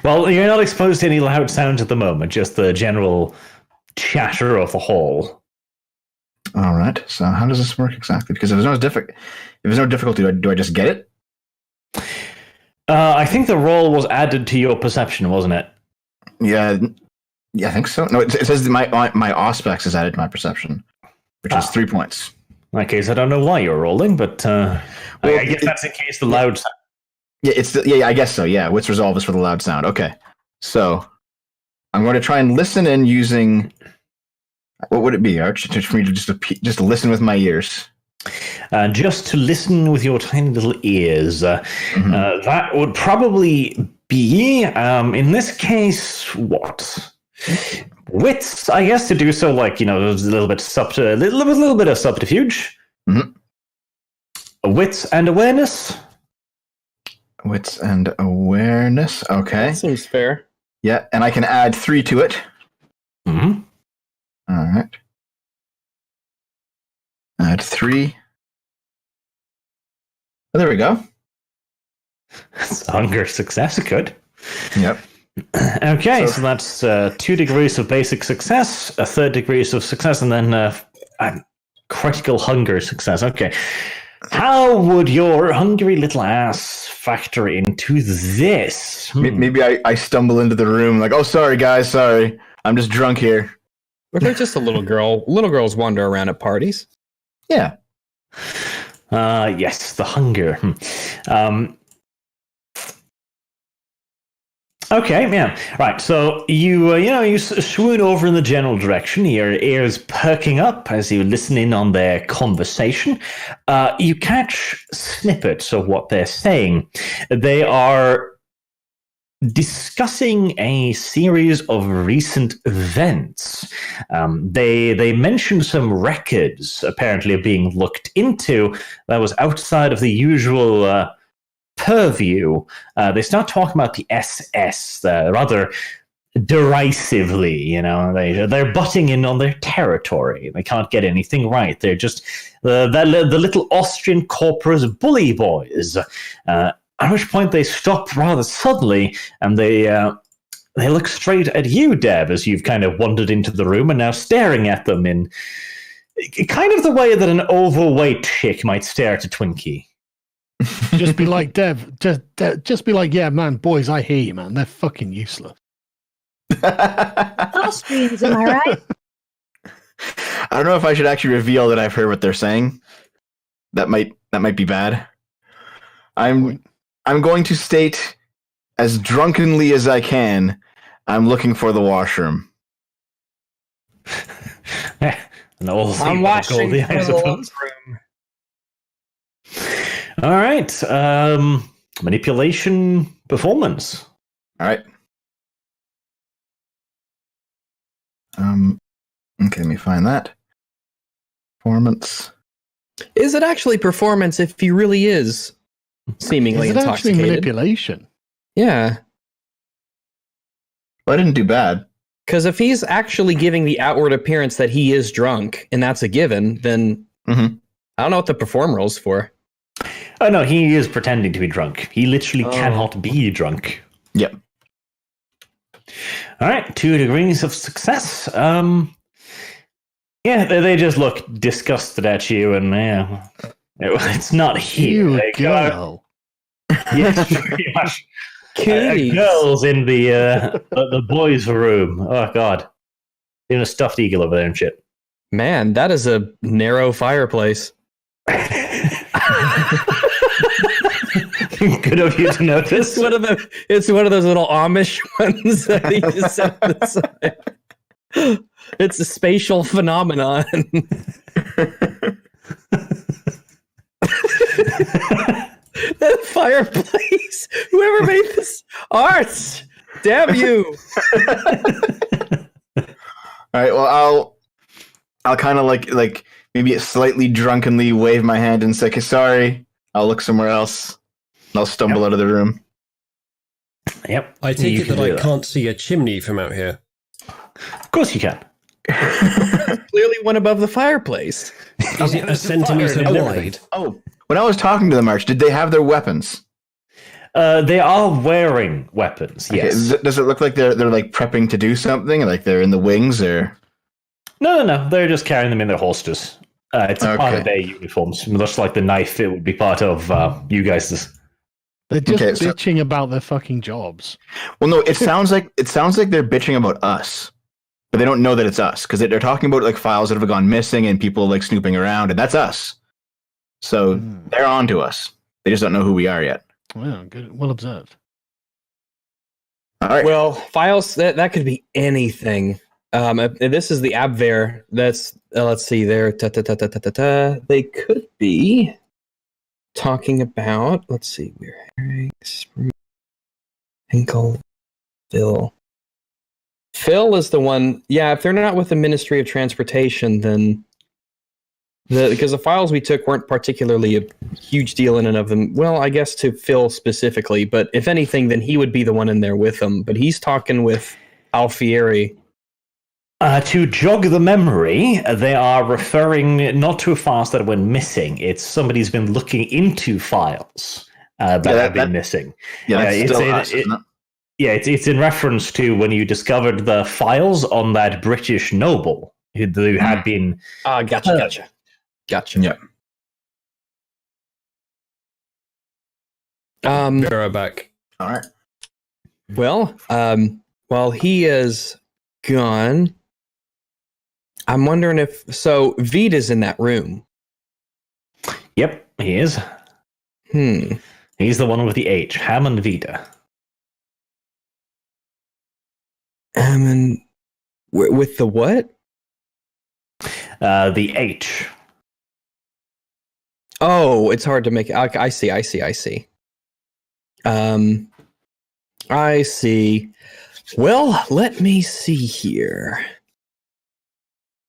Well, you're not exposed to any loud sounds at the moment, just the general chatter of the hall. All right. So how does this work exactly? Because if there's no difficulty, do I just get it? I think the roll was added to your perception, wasn't it? Yeah, I think so. No, it says that my Auspex is added to my perception, which is 3 points. In that case, I don't know why you're rolling, but I guess that's in case the loud sound. Yeah, I guess so. Yeah, wits resolve is for the loud sound. Okay, so I'm going to try and listen in using. What would it be, Arch? For me to just listen with my ears. Just to listen with your tiny little ears. That would probably be, in this case, what? Wits, I guess, to do so, like, there's a little bit of subterfuge. Wits and awareness. Wits and awareness. Okay. That seems fair. Yeah, and I can add 3 to it. Mm-hmm. All right. Add 3. Oh, there we go. Hunger success, good. Yep. Okay, so that's 2 degrees of basic success, a 3rd degrees of success, and then critical hunger success. Okay. How would your hungry little ass factor into this? Maybe I stumble into the room like, oh, sorry, guys, sorry. I'm just drunk here. Or they're just a little girl. Little girls wander around at parties. Yeah. Yes, the hunger. Okay, yeah, right. So you swoon over in the general direction. Your ears perking up as you listen in on their conversation. You catch snippets of what they're saying. They are discussing a series of recent events. They mentioned some records apparently being looked into that was outside of the usual purview. They start talking about the SS rather derisively. They're butting in on their territory. They can't get anything right. They're just the little Austrian corporate bully boys. At which point they stop rather suddenly, and they look straight at you, Deb, as you've kind of wandered into the room and now staring at them in kind of the way that an overweight chick might stare at a Twinkie. Just be like, Dev, just be like, yeah, man, boys, I hear you, man. They're fucking useless. Austrians, am I right? I don't know if I should actually reveal that I've heard what they're saying. That might be bad. I'm going to state as drunkenly as I can, I'm looking for the washroom. I'm washing Goldie, I suppose. room. All right. Manipulation performance. All right. Okay, let me find that. Performance. Is it actually performance if he really is seemingly Is it actually intoxicated? manipulation? Yeah. Well, I didn't do bad. Because if he's actually giving the outward appearance that he is drunk, and that's a given, then I don't know what the perform roll's for. Oh, no, he is pretending to be drunk. He literally cannot be drunk. Yep. All right, 2 degrees of success. Yeah, they just look disgusted at you, and it's not here. You They go, girl. yes, pretty much. Cooties. Girls in the boys' room. Oh God, in a stuffed eagle over there and shit. Man, that is a narrow fireplace. Good of you to notice. It's one of those little Amish ones that he just set to the side. It's a spatial phenomenon. That fireplace. Whoever made this art. Damn you. All right. Well, I'll kind of like maybe slightly drunkenly wave my hand and say, "Okay, sorry. I'll look somewhere else." And I'll stumble out of the room. Yep. I take You it can that do I can't see a chimney from out here. Of course you can. Clearly one above the fireplace. Is it a centimetre wide? Oh, when I was talking to them, Arch, did they have their weapons? They are wearing weapons. Yes. Okay. Does it look like they're like prepping to do something? Like they're in the wings, or? No. They're just carrying them in their holsters. It's a part of their uniforms, much like the knife. It would be part of you guys' They're just Okay, so- bitching about their fucking jobs. Well, no, it sounds like they're bitching about us, but they don't know that it's us because they're talking about like files that have gone missing and people like snooping around, and that's us. So they're on to us. They just don't know who we are yet. Well, good. Well observed. All right. Well, files that could be anything. This is the Abwehr. That's let's see there. They could be talking about. Let's see. We're Herring, Hinkle, Phil. Phil is the one. Yeah, if they're not with the Ministry of Transportation, then because the files we took weren't particularly a huge deal in and of them. Well, I guess to Phil specifically, but if anything, then he would be the one in there with them. But he's talking with Alfieri. To jog the memory, they are referring not to files that went missing. It's somebody's been looking into files that have been missing. Yeah, that's still us, isn't it? Yeah, it's in reference to when you discovered the files on that British noble who had been. Gotcha. Yeah. Be right back. All right. Well, while he is gone, I'm wondering if Vita's in that room. Yep, he is. He's the one with the H, Hammond Vita. Hammond with the what? The H. Oh, it's hard to make. I see. I see. Well, let me see here.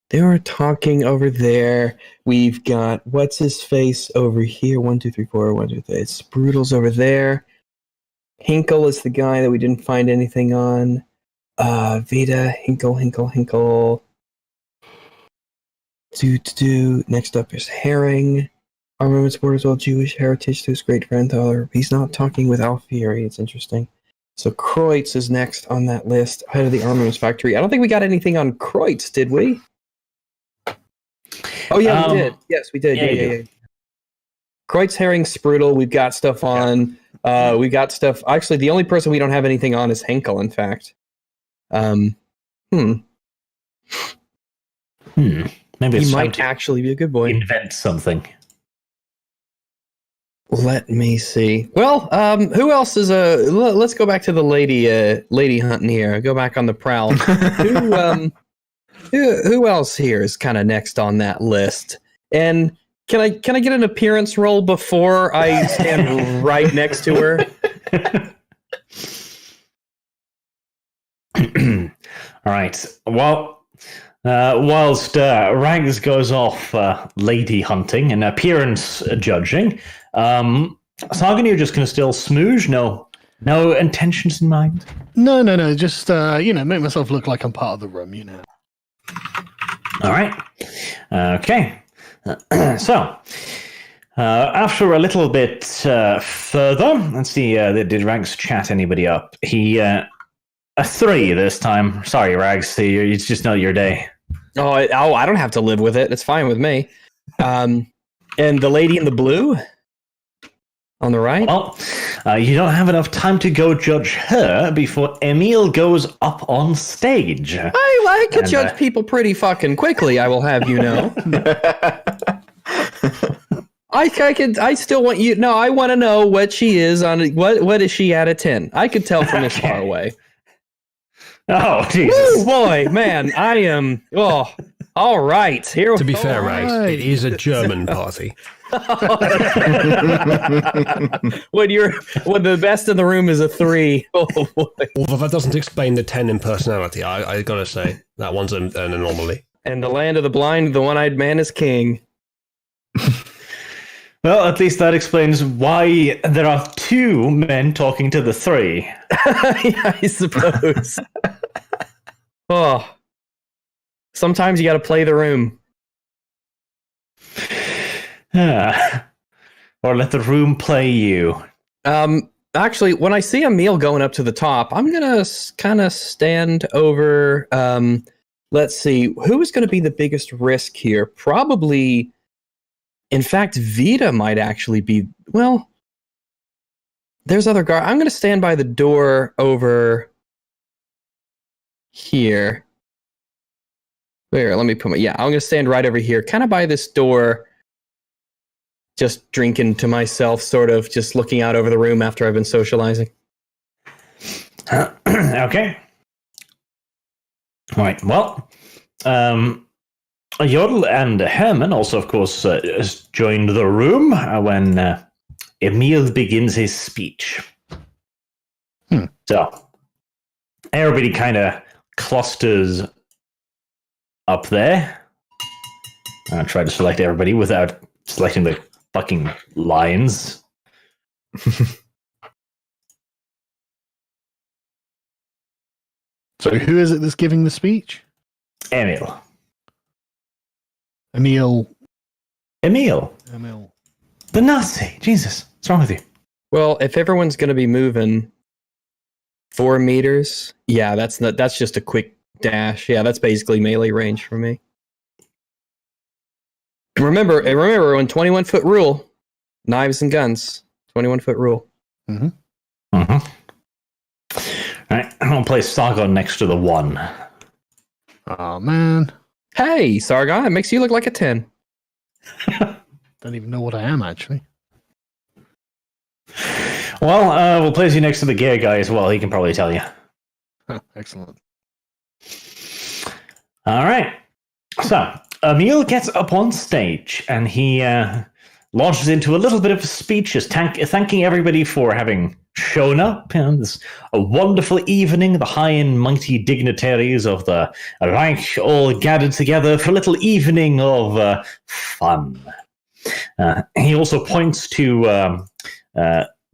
They were talking over there. We've got what's his face over here. 1, 2, 3, 4. 1, 2, 3. It's Brutal's over there. Hinkle is the guy that we didn't find anything on. Vita, Hinkle. Next up is Herring. Armaments borders all Jewish heritage to his great grandfather. He's not talking with Alfieri. It's interesting. So Kreutz is next on that list, head of the armaments factory. I don't think we got anything on Kreutz, did we? Oh yeah, we did. Yes, we did. Yeah. Kreutz, Herring, Sprudel. We've got stuff on. We got stuff. Actually, the only person we don't have anything on is Henkel. In fact. Maybe he might actually be a good boy. Invent something. Let me see. Well, who else is let's go back to the lady hunting here. Go back on the prowl. Who else here is kind of next on that list? And can I get an appearance roll before I stand right next to her? All right. Well, whilst Rags goes off lady hunting and appearance judging, Sagan, you're just going to still smooge? No intentions in mind? No. Just, make myself look like I'm part of the room, All right. Okay. So, after a little bit further, let's see, did Rags chat anybody up? He, a 3 this time. Sorry, Rags, it's just not your day. Oh, I don't have to live with it. It's fine with me. And the lady in the blue? On the right? Well, you don't have enough time to go judge her before Emil goes up on stage. I could judge people pretty fucking quickly, I will have you know. I still want you. No, I want to know what she is on. What is she at a 10? I could tell from this far away. Oh, Jesus. Woo, boy, man, I am. Oh, all right. Here. To be fair, Rags, it is a German party. when the best in the room is a 3. Oh boy. Although that doesn't explain the 10 in personality, I gotta say that one's an anomaly. And the land of the blind, the one-eyed man is king. Well, at least that explains why there are 2 men talking to the 3. Yeah, I suppose. Oh, sometimes you got to play the room. Or let the room play you. Actually, when I see Emil going up to the top, I'm gonna kind of stand over. Let's see, who is going to be the biggest risk here? Probably, in fact, Vita might actually be. Well, There's other guard. I'm going to stand by the door over here. Where? Let me put my... Yeah, I'm going to stand right over here, kind of by this door, just drinking to myself, sort of just looking out over the room after I've been socializing. Okay. All right. Well, Yodel and Herman also, of course, has joined the room when Emil begins his speech. So, everybody kind of clusters up there. I'll try to select everybody without selecting the fucking lines. So who is it that's giving the speech? Emil. Emil. The Nazi. Jesus. What's wrong with you? Well, if everyone's going to be moving 4 meters, yeah, that's just a quick dash. Yeah, that's basically melee range for me. Remember, 21-foot rule. Knives and guns. 21-foot rule. Mm-hmm. Mm-hmm. All right, I'm going to place Sargon next to the 1. Oh, man. Hey, Sargon, it makes you look like a 10. Don't even know what I am, actually. Well, we'll place you next to the gear guy as well. He can probably tell you. Excellent. All right. So, Emil gets up on stage and he launches into a little bit of a speech, just thanking everybody for having shown up. You know, this a wonderful evening. The high and mighty dignitaries of the Reich all gathered together for a little evening of fun. He also points to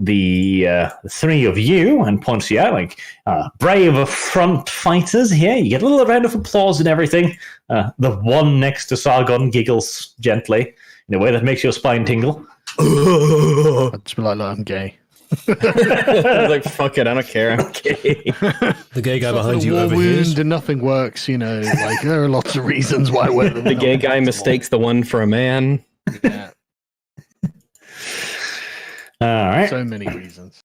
the 3 of you and points you out like brave front fighters here. You get a little round of applause and everything. The 1 next to Sargon giggles gently in a way that makes your spine tingle. I'd just be like, I'm gay. Like, fuck it, I don't care. I'm gay. The gay guy behind you war overhears. wound and nothing works, like there are lots of reasons why we're The gay guy mistakes the 1 for a man. Yeah. All right. So many reasons.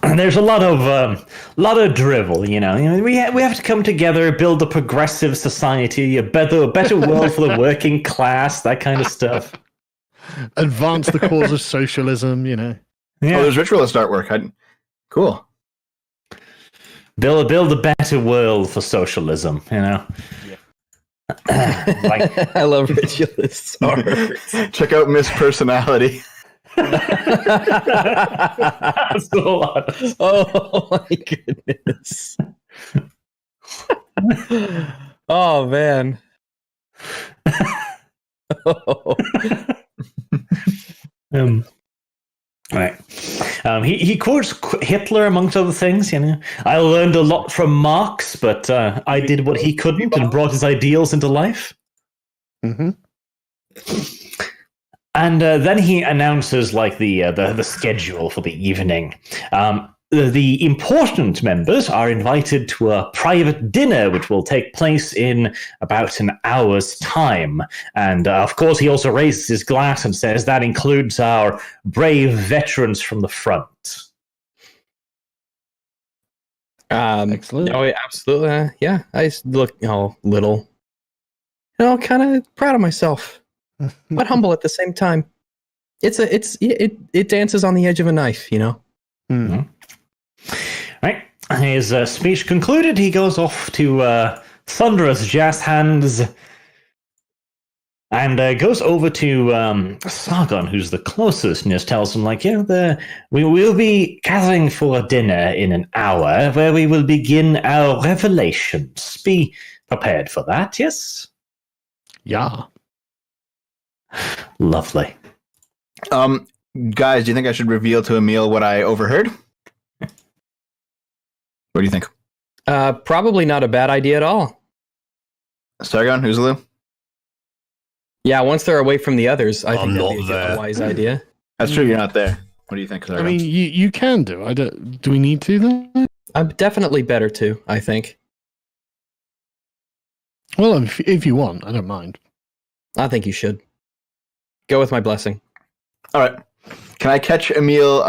And there's a lot of drivel, you know. We have to come together, build a progressive society, a better world for the working class, that kind of stuff. Advance the cause of socialism, Yeah. Oh, there's ritualist artwork. Cool. Build a better world for socialism, you know. I love ritualist art. Check out Miss Personality. That's a lot. Oh my goodness. Oh man. Right. He quotes Hitler amongst other things. You know, I learned a lot from Marx, but I did what he couldn't and brought his ideals into life. Mm-hmm. And then he announces like the schedule for the evening. The important members are invited to a private dinner, which will take place in about an hour's time. And of course, he also raises his glass and says that includes our brave veterans from the front. Excellent. Oh, yeah, absolutely. Yeah, I look little. Kind of proud of myself, but humble at the same time. It dances on the edge of a knife, you know. Mm-hmm. Right. His speech concluded, he goes off to thunderous jazz hands and goes over to Sargon, who's the closest, and just tells him, like, we will be gathering for dinner in an hour where we will begin our revelations. Be prepared for that, yes? Yeah. Lovely. Guys, do you think I should reveal to Emil what I overheard? What do you think? Probably not a bad idea at all. Sargon, Uzulu? Yeah, once they're away from the others, I think that'd be there. a wise idea. That's true, you're not there. What do you think, Sargon? I mean, you can do. Do we need to though? I'm definitely better too, I think. Well, if you want, I don't mind. I think you should. Go with my blessing. All right. Can I catch Emil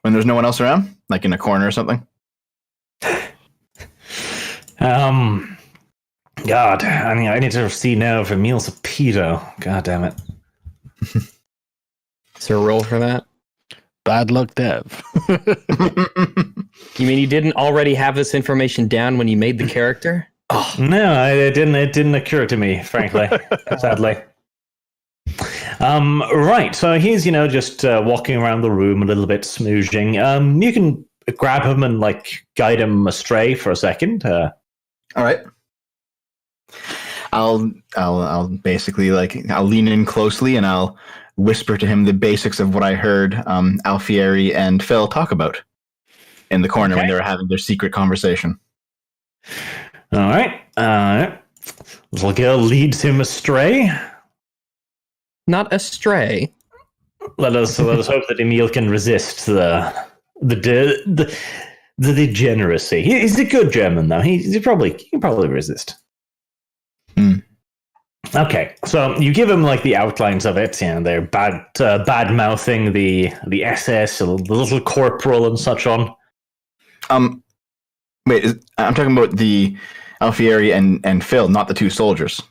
when there's no one else around, like in a corner or something? God, I mean, I need to see now if Emil's a pedo. God damn it. Is there a roll for that? Bad luck, Dev. You mean you didn't already have this information down when you made the character? Oh No, it didn't occur to me, frankly, sadly. Right, so he's, just walking around the room a little bit, smooching. You can grab him and, guide him astray for a second. All right. I'll basically, I'll lean in closely and I'll whisper to him the basics of what I heard Alfieri and Phil talk about in the corner when they were having their secret conversation. All right. Little girl leads him astray. not astray. Let us hope that Emil can resist the degeneracy. He's a good German, though. He can probably resist. Okay, so you give him the outlines of it. They're bad mouthing the SS, the little corporal, and such on. Wait, I'm talking about the Alfieri and Phil, not the two soldiers.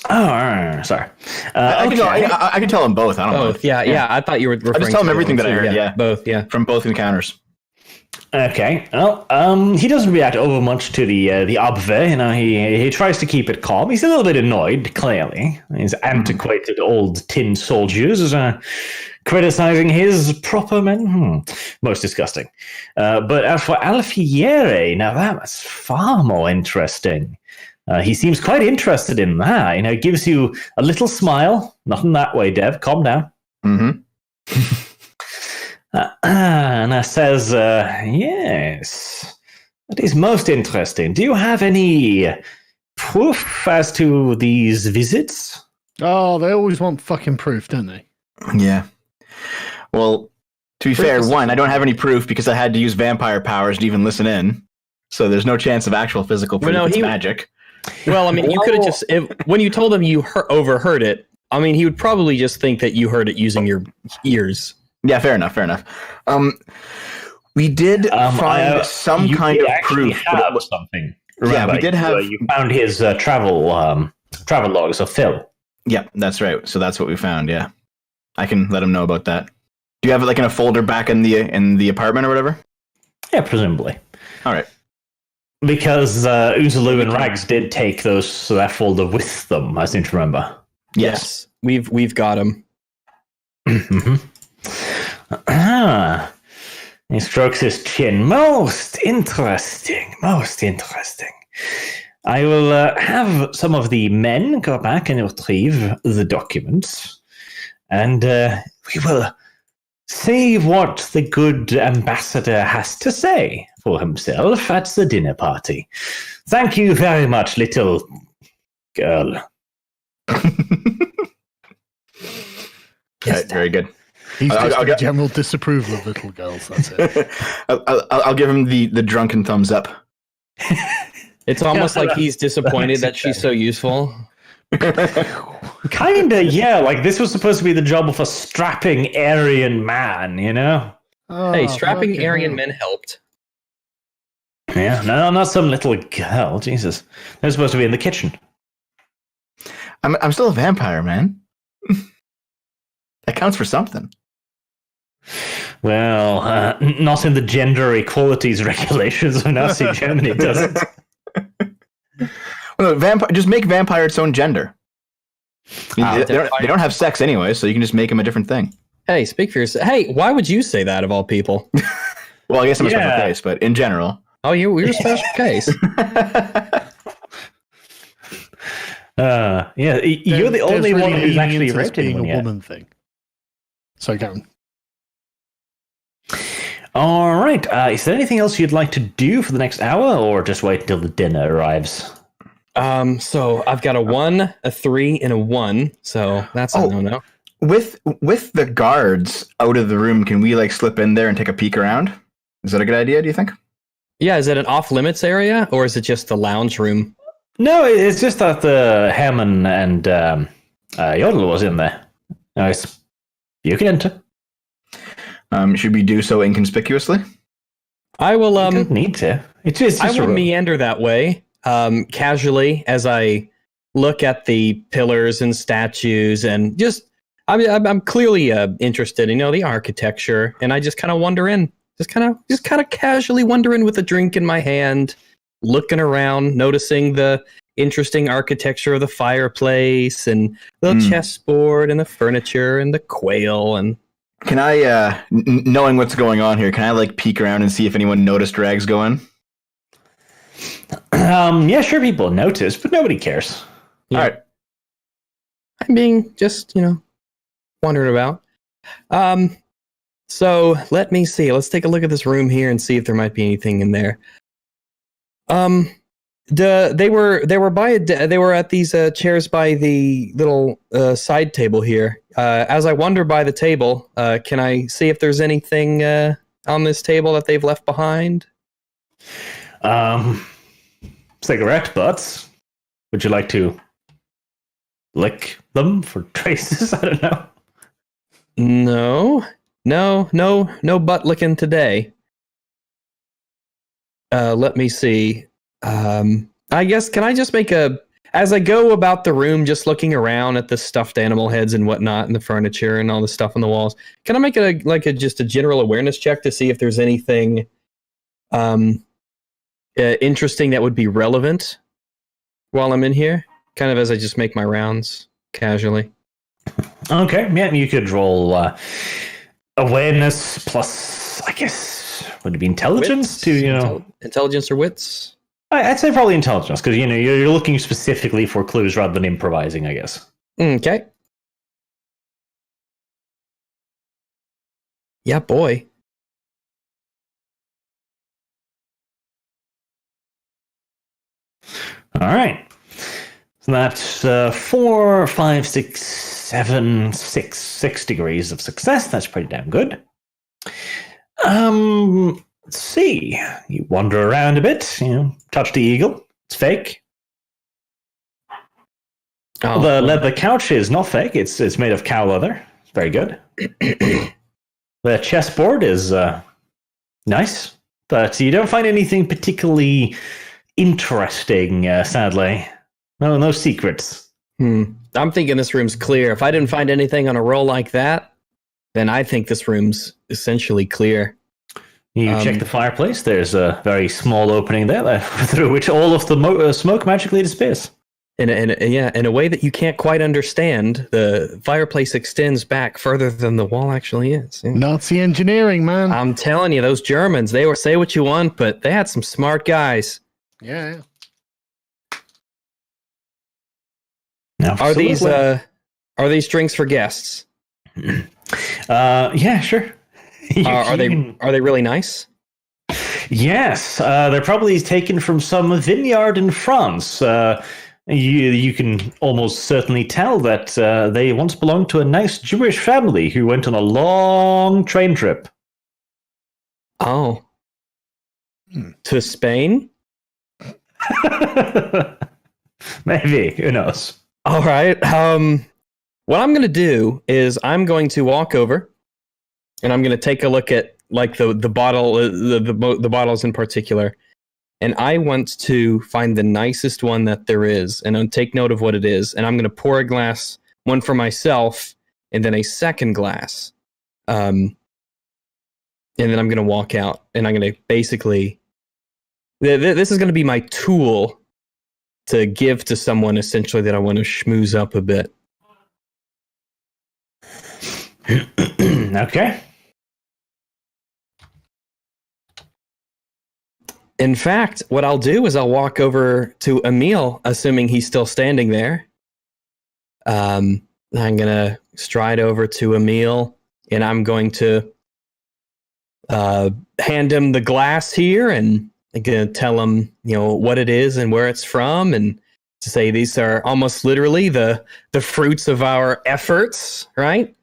Oh, sorry. I can tell them both. I don't know. Both, yeah. I thought you were referring I just tell them to everything that I two, heard. Yeah, both, yeah. from both encounters. Okay. Well, he doesn't react over much to the Abwehr. He tries to keep it calm. He's a little bit annoyed, clearly. His antiquated old tin soldiers criticizing his proper men. Most disgusting. But as for Alfieri, now that was far more interesting. He seems quite interested in that. It gives you a little smile. Nothing that way, Dev. Calm down. Mm-hmm. And says, yes, that is most interesting. Do you have any proof as to these visits? Oh, they always want fucking proof, don't they? Yeah. Well, to be fair, I don't have any proof because I had to use vampire powers to even listen in. So there's no chance of actual physical proof. It's magic. Well, I mean, you could have just... when you told him you overheard it, I mean, he would probably just think that you heard it using your ears. Yeah, fair enough. We did find some kind of proof. Have something. Remember, yeah, we did have. You found his travel logs of Phil. Yeah, that's right. So that's what we found. Yeah, I can let him know about that. Do you have it in a folder back in the apartment or whatever? Yeah, presumably. All right. Because Uzulu and Rags did take that folder with them. I seem to remember. Yes, we've got him. Mm-hmm. He strokes his chin. Most interesting. I will have some of the men go back and retrieve the documents, and we will see what the good ambassador has to say for himself at the dinner party. Thank you very much, little girl. Yes, very good. He's just general disapproval of little girls. That's it. I'll give him the drunken thumbs up. It's almost like he's disappointed that she's so useful. Kinda, yeah. This was supposed to be the job of a strapping Aryan man, Oh, hey, strapping Aryan men helped. Yeah, no, not some little girl. Jesus, they're supposed to be in the kitchen. I'm still a vampire, man. That counts for something. Well, not in the gender equalities regulations of Nazi Germany, does it? Well, just make vampire its own gender. They don't have sex anyway, so you can just make them a different thing. Hey, speak for yourself. Hey, why would you say that of all people? Well, I guess I'm a special case, but in general. Oh, you're a special case. You're the only one who's actually raped being anyone a yet. woman thing. So, Garen. All right. Is there anything else you'd like to do for the next hour, or just wait until the dinner arrives? So I've got a 1, a 3, and a 1. So that's a no-no. With the guards out of the room, can we slip in there and take a peek around? Is that a good idea? Do you think? Yeah. Is it an off-limits area, or is it just the lounge room? No, it's just that the Herman and Yodel was in there. You can enter. Should we do so inconspicuously? I will. You don't need to. It's just I a will room. meander that way, casually as I look at the pillars and statues, and just I'm clearly interested in the architecture, and I just kind of wander in, just kind of casually wander in with a drink in my hand, looking around, noticing the interesting architecture of the fireplace and the chessboard and the furniture and the quail and. Can I, knowing what's going on here, can I like peek around and see if anyone noticed Rags go in? Yeah, sure, people notice, but nobody cares. Yeah. All right. I'm being just, wandering about. So let me see. Let's take a look at this room here and see if there might be anything in there. They were at these chairs by the little side table here. As I wander by the table, can I see if there's anything on this table that they've left behind? Cigarette butts. Would you like to lick them for traces? I don't know. No butt licking today. Let me see. I guess, can I just make as I go about the room, just looking around at the stuffed animal heads and whatnot and the furniture and all the stuff on the walls, can I make just a general awareness check to see if there's anything interesting that would be relevant while I'm in here? Kind of as I just make my rounds casually. Okay, yeah, you could roll awareness plus, I guess, would it be intelligence Wits? Intelligence or wits? I'd say probably intelligence, because you're looking specifically for clues rather than improvising, I guess. Okay. Yeah, boy. All right. So that's 4, 5, 6, 7, 6 degrees of success. That's pretty damn good. Let's see. You wander around a bit. Touch the eagle. It's fake. Oh, The couch is not fake. It's made of cow leather. Very good. The chessboard is nice, but you don't find anything particularly interesting. Sadly, no secrets. I'm thinking this room's clear. If I didn't find anything on a roll like that, then I think this room's essentially clear. You check the fireplace. There's a very small opening there through which all of the smoke magically disappears. In a way that you can't quite understand, the fireplace extends back further than the wall actually is. Yeah. Nazi engineering, man. I'm telling you, those Germans, they were, say what you want, but they had some smart guys. Yeah. Are these drinks for guests? Yeah, sure. Are they really nice? Yes, they're probably taken from some vineyard in France. You can almost certainly tell that they once belonged to a nice Jewish family who went on a long train trip. Oh. To Spain? Maybe. Who knows? All right. What I'm going to do is I'm going to walk over and I'm going to take a look at like the bottle, the bottles in particular. And I want to find the nicest one that there is, and I'll take note of what it is. And I'm going to pour a glass, one for myself, and then a second glass. And then I'm going to walk out, and I'm going to basically... This is going to be my tool to give to someone, essentially, that I want to schmooze up a bit. Okay. In fact, what I'll do is I'll walk over to Emil, assuming he's still standing there. I'm going to stride over to Emil, and I'm going to hand him the glass here, and I'm going to tell him, what it is and where it's from, and to say these are almost literally the fruits of our efforts, right?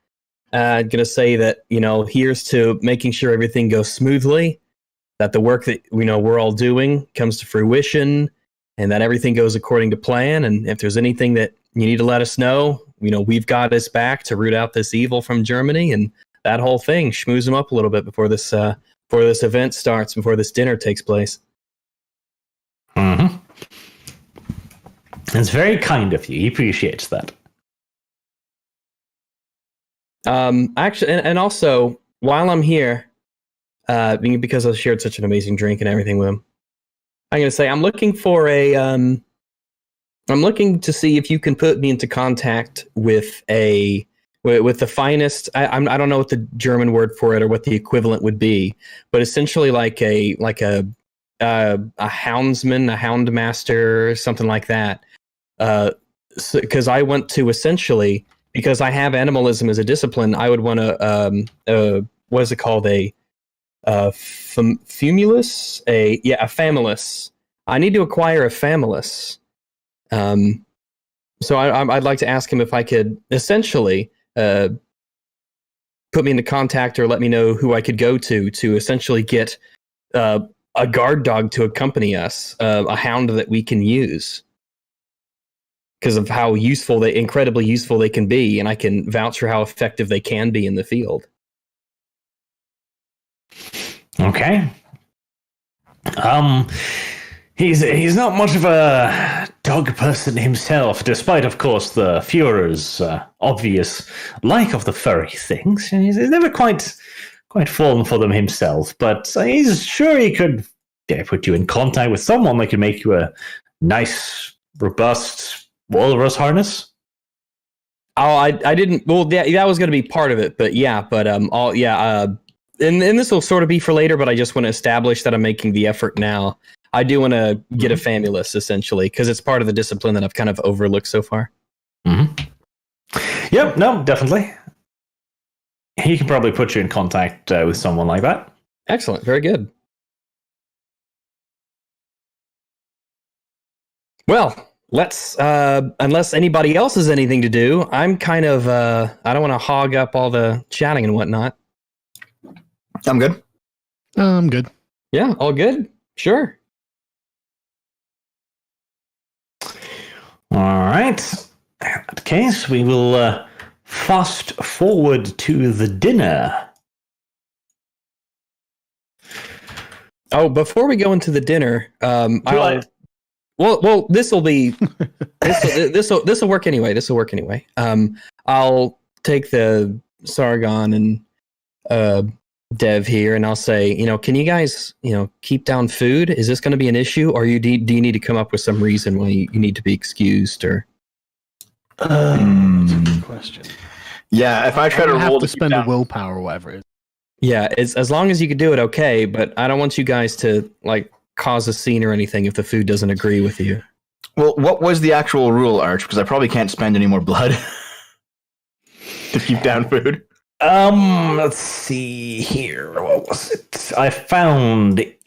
I'm going to say that, here's to making sure everything goes smoothly, that the work that we're all doing comes to fruition, and that everything goes according to plan. And if there's anything that you need to let us know, we've got his back to root out this evil from Germany. And that whole thing, schmooze them up a little bit before this event starts, before this dinner takes place. Mm-hmm. It's very kind of you. He appreciates that. Actually, and also while I'm here, because I shared such an amazing drink and everything with him, I'm going to say I'm looking to see if you can put me into contact with the finest. I don't know what the German word for it or what the equivalent would be, but essentially like a houndsman, a houndmaster, something like that. Because I want to essentially, because I have animalism as a discipline, I would want to what is it called, a famulus, a famulus. I need to acquire a famulus. So I'd like to ask him if I could essentially put me into contact or let me know who I could go to essentially get a guard dog to accompany us, a hound that we can use because of how incredibly useful they can be, and I can vouch for how effective they can be in the field. Okay. He's not much of a dog person himself, despite, of course, the Führer's obvious like of the furry things. He's never quite fallen for them himself, but he's sure he could put you in contact with someone that could make you a nice, robust walrus harness. Oh, I didn't. Well, that was going to be part of it, but and this will sort of be for later. But I just want to establish that I'm making the effort now. I do want to get a famulus, essentially, because it's part of the discipline that I've kind of overlooked so far. Mm-hmm. Yep, no, definitely. He can probably put you in contact with someone like that. Excellent, very good. Well, let's, unless anybody else has anything to do, I'm kind of, I don't want to hog up all the chatting and whatnot. I'm good. I'm good. Yeah, all good? Sure. All right. In that case, we will fast forward to the dinner. Oh, before we go into the dinner, well, this will be this will work anyway. This will work anyway. I'll take the Sargon and Dev here, and I'll say, can you guys, keep down food? Is this going to be an issue, or do you need to come up with some reason why you need to be excused? Or that's a good question. Yeah, if I try to have roll to spend a willpower or whatever it is. Yeah, it's as long as you could do it, okay. But I don't want you guys to cause a scene or anything if the food doesn't agree with you. Well, what was the actual rule, Arch? Because I probably can't spend any more blood to keep down food. Let's see here. What was it? I found it.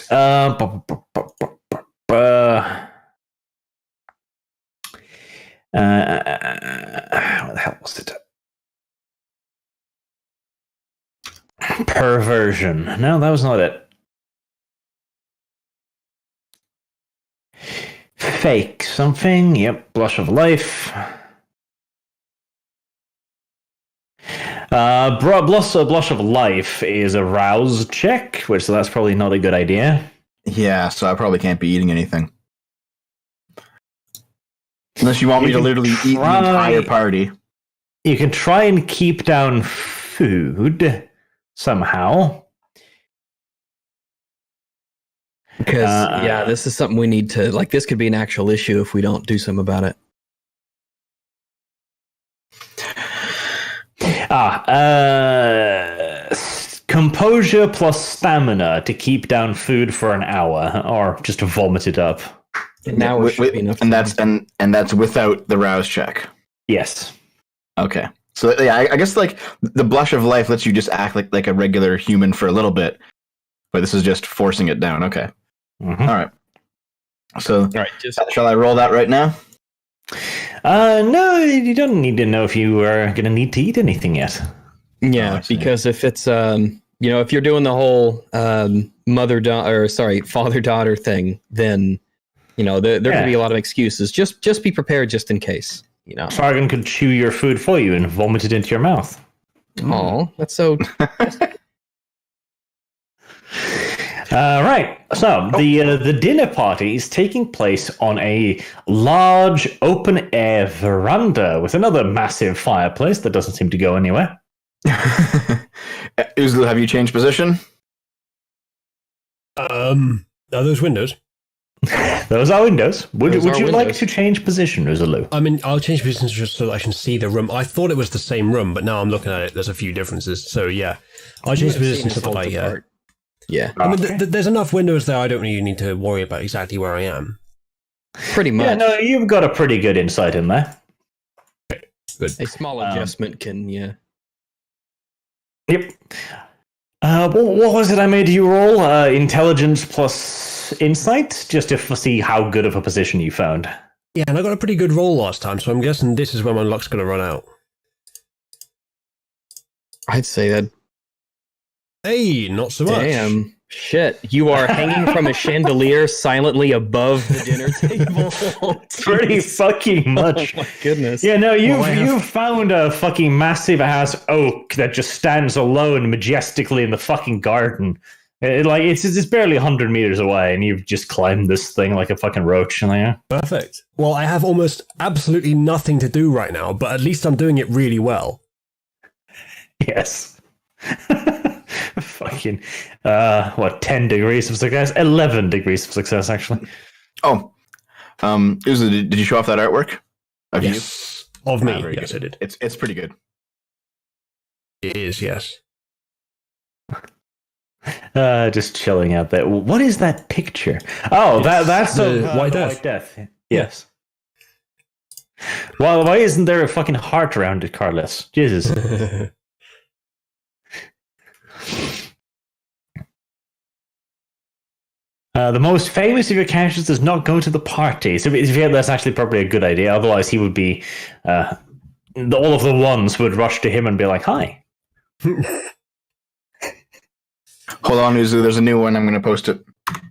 What the hell was it? Perversion. No, that was not it. Fake something. Yep. Blush of life. Blush of life is a rouse check, so that's probably not a good idea. Yeah, so I probably can't be eating anything. Unless you want me to literally eat the entire party. You can try and keep down food somehow. Because, this is something we need to, this could be an actual issue if we don't do something about it. Composure plus stamina to keep down food for an hour, or just to vomit it up. An hour should be enough. And that's without the rouse check. Yes. Okay. So yeah, I guess the blush of life lets you just act like a regular human for a little bit, but this is just forcing it down. Okay. Mm-hmm. All right. So, all right, shall I roll that right now? No, you don't need to know if you are going to need to eat anything yet. Yeah, because if it's if you're doing the whole father-daughter thing, then there could be a lot of excuses. Just be prepared, just in case. Sargon could chew your food for you and vomit it into your mouth. Oh, that's so. Right. So the dinner party is taking place on a large open air veranda with another massive fireplace that doesn't seem to go anywhere. Uzlu, have you changed position? Are those windows? Those are windows. Would Those are you like windows. to change position, Uzulu? I mean, I'll change positions just so that I can see the room. I thought it was the same room, but now I'm looking at it. There's a few differences. So yeah, I'll change positions so that I. Yeah, I mean, there's enough windows there. I don't really need to worry about exactly where I am. pretty much. Yeah, no, you've got a pretty good insight in there. Good. A small adjustment can, yeah. Yep. What was it I made you roll? Intelligence plus insight, just to see how good of a position you found. Yeah, and I got a pretty good roll last time, so I'm guessing this is where my luck's going to run out. I'd say that. Hey, not so much. Damn. Shit. You are hanging from a chandelier silently above the dinner table. Pretty fucking much. Oh my goodness. Yeah, no, Well, you've found a fucking massive ass oak that just stands alone majestically in the fucking garden. It's barely 100 meters away, and you've just climbed this thing like a fucking roach. Yeah. Perfect. Well, I have almost absolutely nothing to do right now, but at least I'm doing it really well. Yes. Fucking 10 degrees of success? 11 degrees of success, actually. Oh, Uzlu, did you show off that artwork? Of Yes. Of me. very Yes, I good. did. It's pretty good. It is, yes. Just chilling out there. What is that picture? Oh, that's the White the Death. White Death. Yes. Well, why isn't there a fucking heart around it, Carlos? Jesus. The most famous of your characters does not go to the party. So if you feel that's actually probably a good idea. Otherwise, he would be. All of the ones would rush to him and be like, "Hi." Hold on, Uzlu. There's a new one. I'm going to post it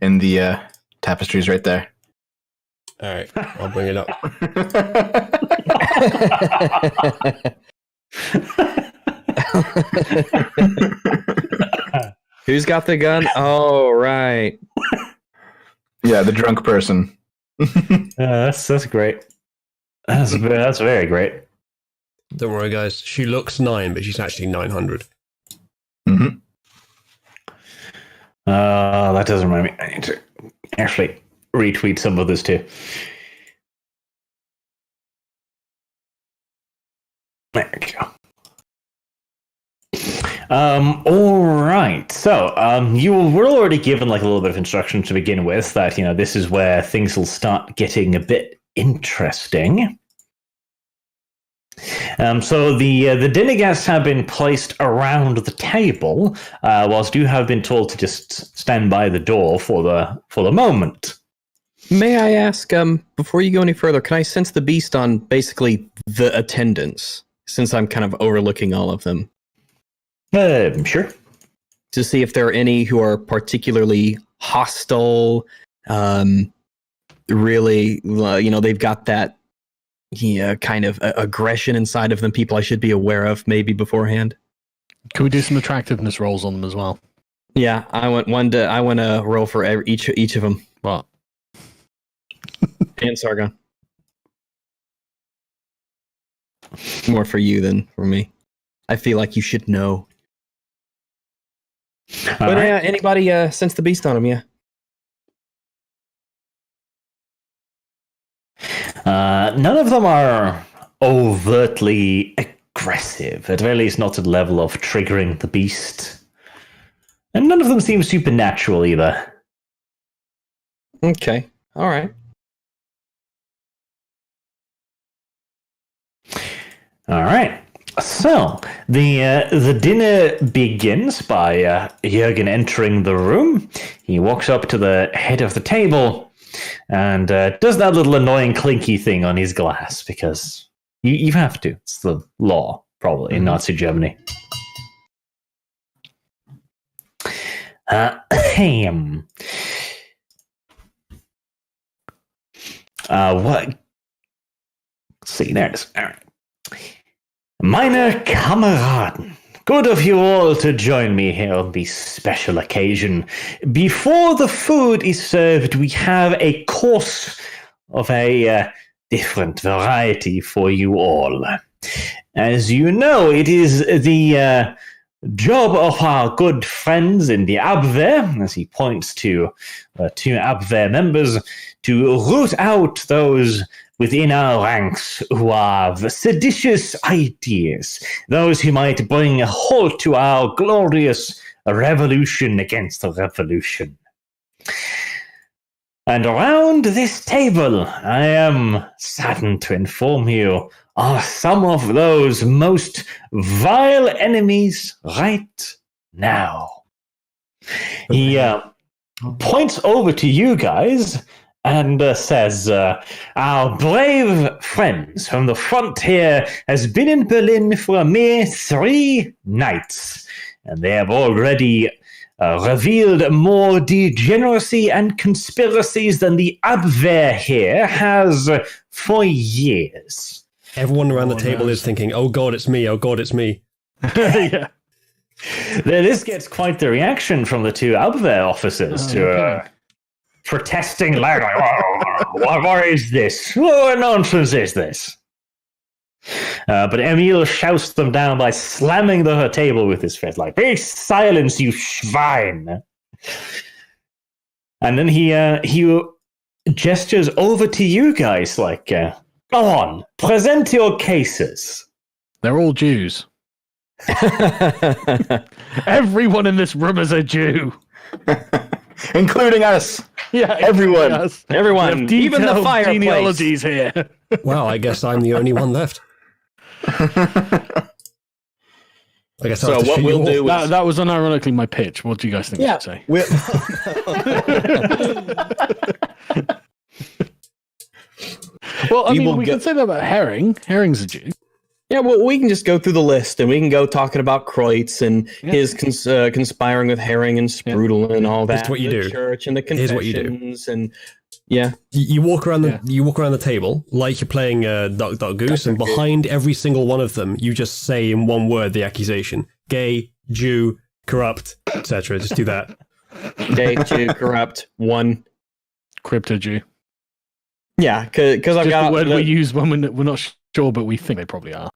in the tapestries right there. All right, I'll bring it up. Who's got the gun? Oh, right. Yeah, the drunk person. That's great. That's very great. Don't worry, guys. She looks 9, but she's actually 900. Mm-hmm. That doesn't remind me. I need to actually retweet some of this too. There we go. All right. So, you were already given like a little bit of instruction to begin with that, this is where things will start getting a bit interesting. So the dinner guests have been placed around the table, whilst you have been told to just stand by the door for the moment. May I ask, before you go any further, can I sense the beast on basically the attendants, since I'm kind of overlooking all of them? Sure. To see if there are any who are particularly hostile, really, they've got that kind of aggression inside of them, people I should be aware of maybe beforehand. Can we do some attractiveness rolls on them as well? Yeah, I want to roll for each of them. What? And Sargon. More for you than for me. I feel like you should know. But right. Anybody sense the beast on him? Yeah. None of them are overtly aggressive, at the very least not to the level of triggering the beast. And none of them seem supernatural either. Okay. All right. All right. So the dinner begins by Jürgen entering the room. He walks up to the head of the table and does that little annoying clinky thing on his glass because you have to. It's the law, probably, in Nazi Germany. What? Let's see, there it is. All right. Meine Kameraden, good of you all to join me here on this special occasion. Before the food is served, we have a course of a different variety for you all. As you know, it is the job of our good friends in the Abwehr, as he points to two Abwehr members, to root out those within our ranks who have seditious ideas, those who might bring a halt to our glorious revolution against the revolution. And around this table, I am saddened to inform you, are some of those most vile enemies right now. He points over to you guys and says, our brave friends from the frontier has been in Berlin for a mere 3 nights, and they have already revealed more degeneracy and conspiracies than the Abwehr here has for years. Everyone around the table is thinking, oh god, it's me, oh god, it's me. Yeah. This gets quite the reaction from the two Abwehr officers protesting loudly. What is this? What nonsense is this? But Emil shouts them down by slamming the table with his fist, like, "Be silent, you swine!" And then he gestures over to you guys, like, "Go on, present your cases." They're all Jews. Everyone in this room is a Jew. Including us. Yeah, Everyone. us. Everyone, We have even the detailed fireplace. genealogies here. Well, I guess I'm the only one left. I guess So I'll have to what shoot we'll you all. do is... That was unironically my pitch. What do you guys think I should say? Well, I We mean, will we go- can say that about Herring. Herring's a Jew. Yeah, well, we can just go through the list and we can go talking about Kreutz and his conspiring with Herring and Sprudel and all that. Here's what you the do. Church and the Here's what you do. confessions and yeah. You walk around the table like you're playing Duck Duck Goose, and behind every single one of them, you just say in one word the accusation: gay, Jew, corrupt, etc. Just do that. Gay, Jew, corrupt, one. Crypto Jew. Yeah, because I've Just got the word we use when we're not sure, but we think they probably are.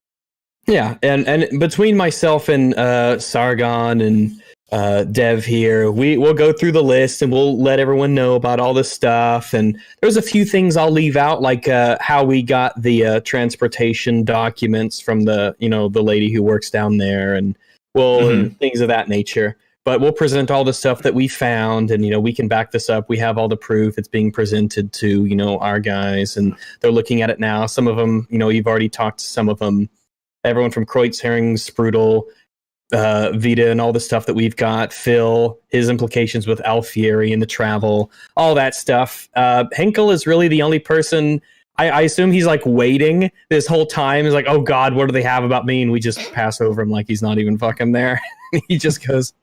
Yeah, and between myself and Sargon and Dev here, we'll go through the list and we'll let everyone know about all this stuff. And there's a few things I'll leave out, like how we got the transportation documents from the lady who works down there, and and things of that nature. But we'll present all the stuff that we found, and we can back this up. We have all the proof. It's being presented to our guys, and they're looking at it now. Some of them, you've already talked to some of them. Everyone from Kreutz, Herring, Sprudel, Vita, and all the stuff that we've got. Phil, his implications with Alfieri and the travel, all that stuff. Henkel is really the only person. I assume he's like waiting this whole time. He's like, oh God, what do they have about me? And we just pass over him like he's not even fucking there. He just goes,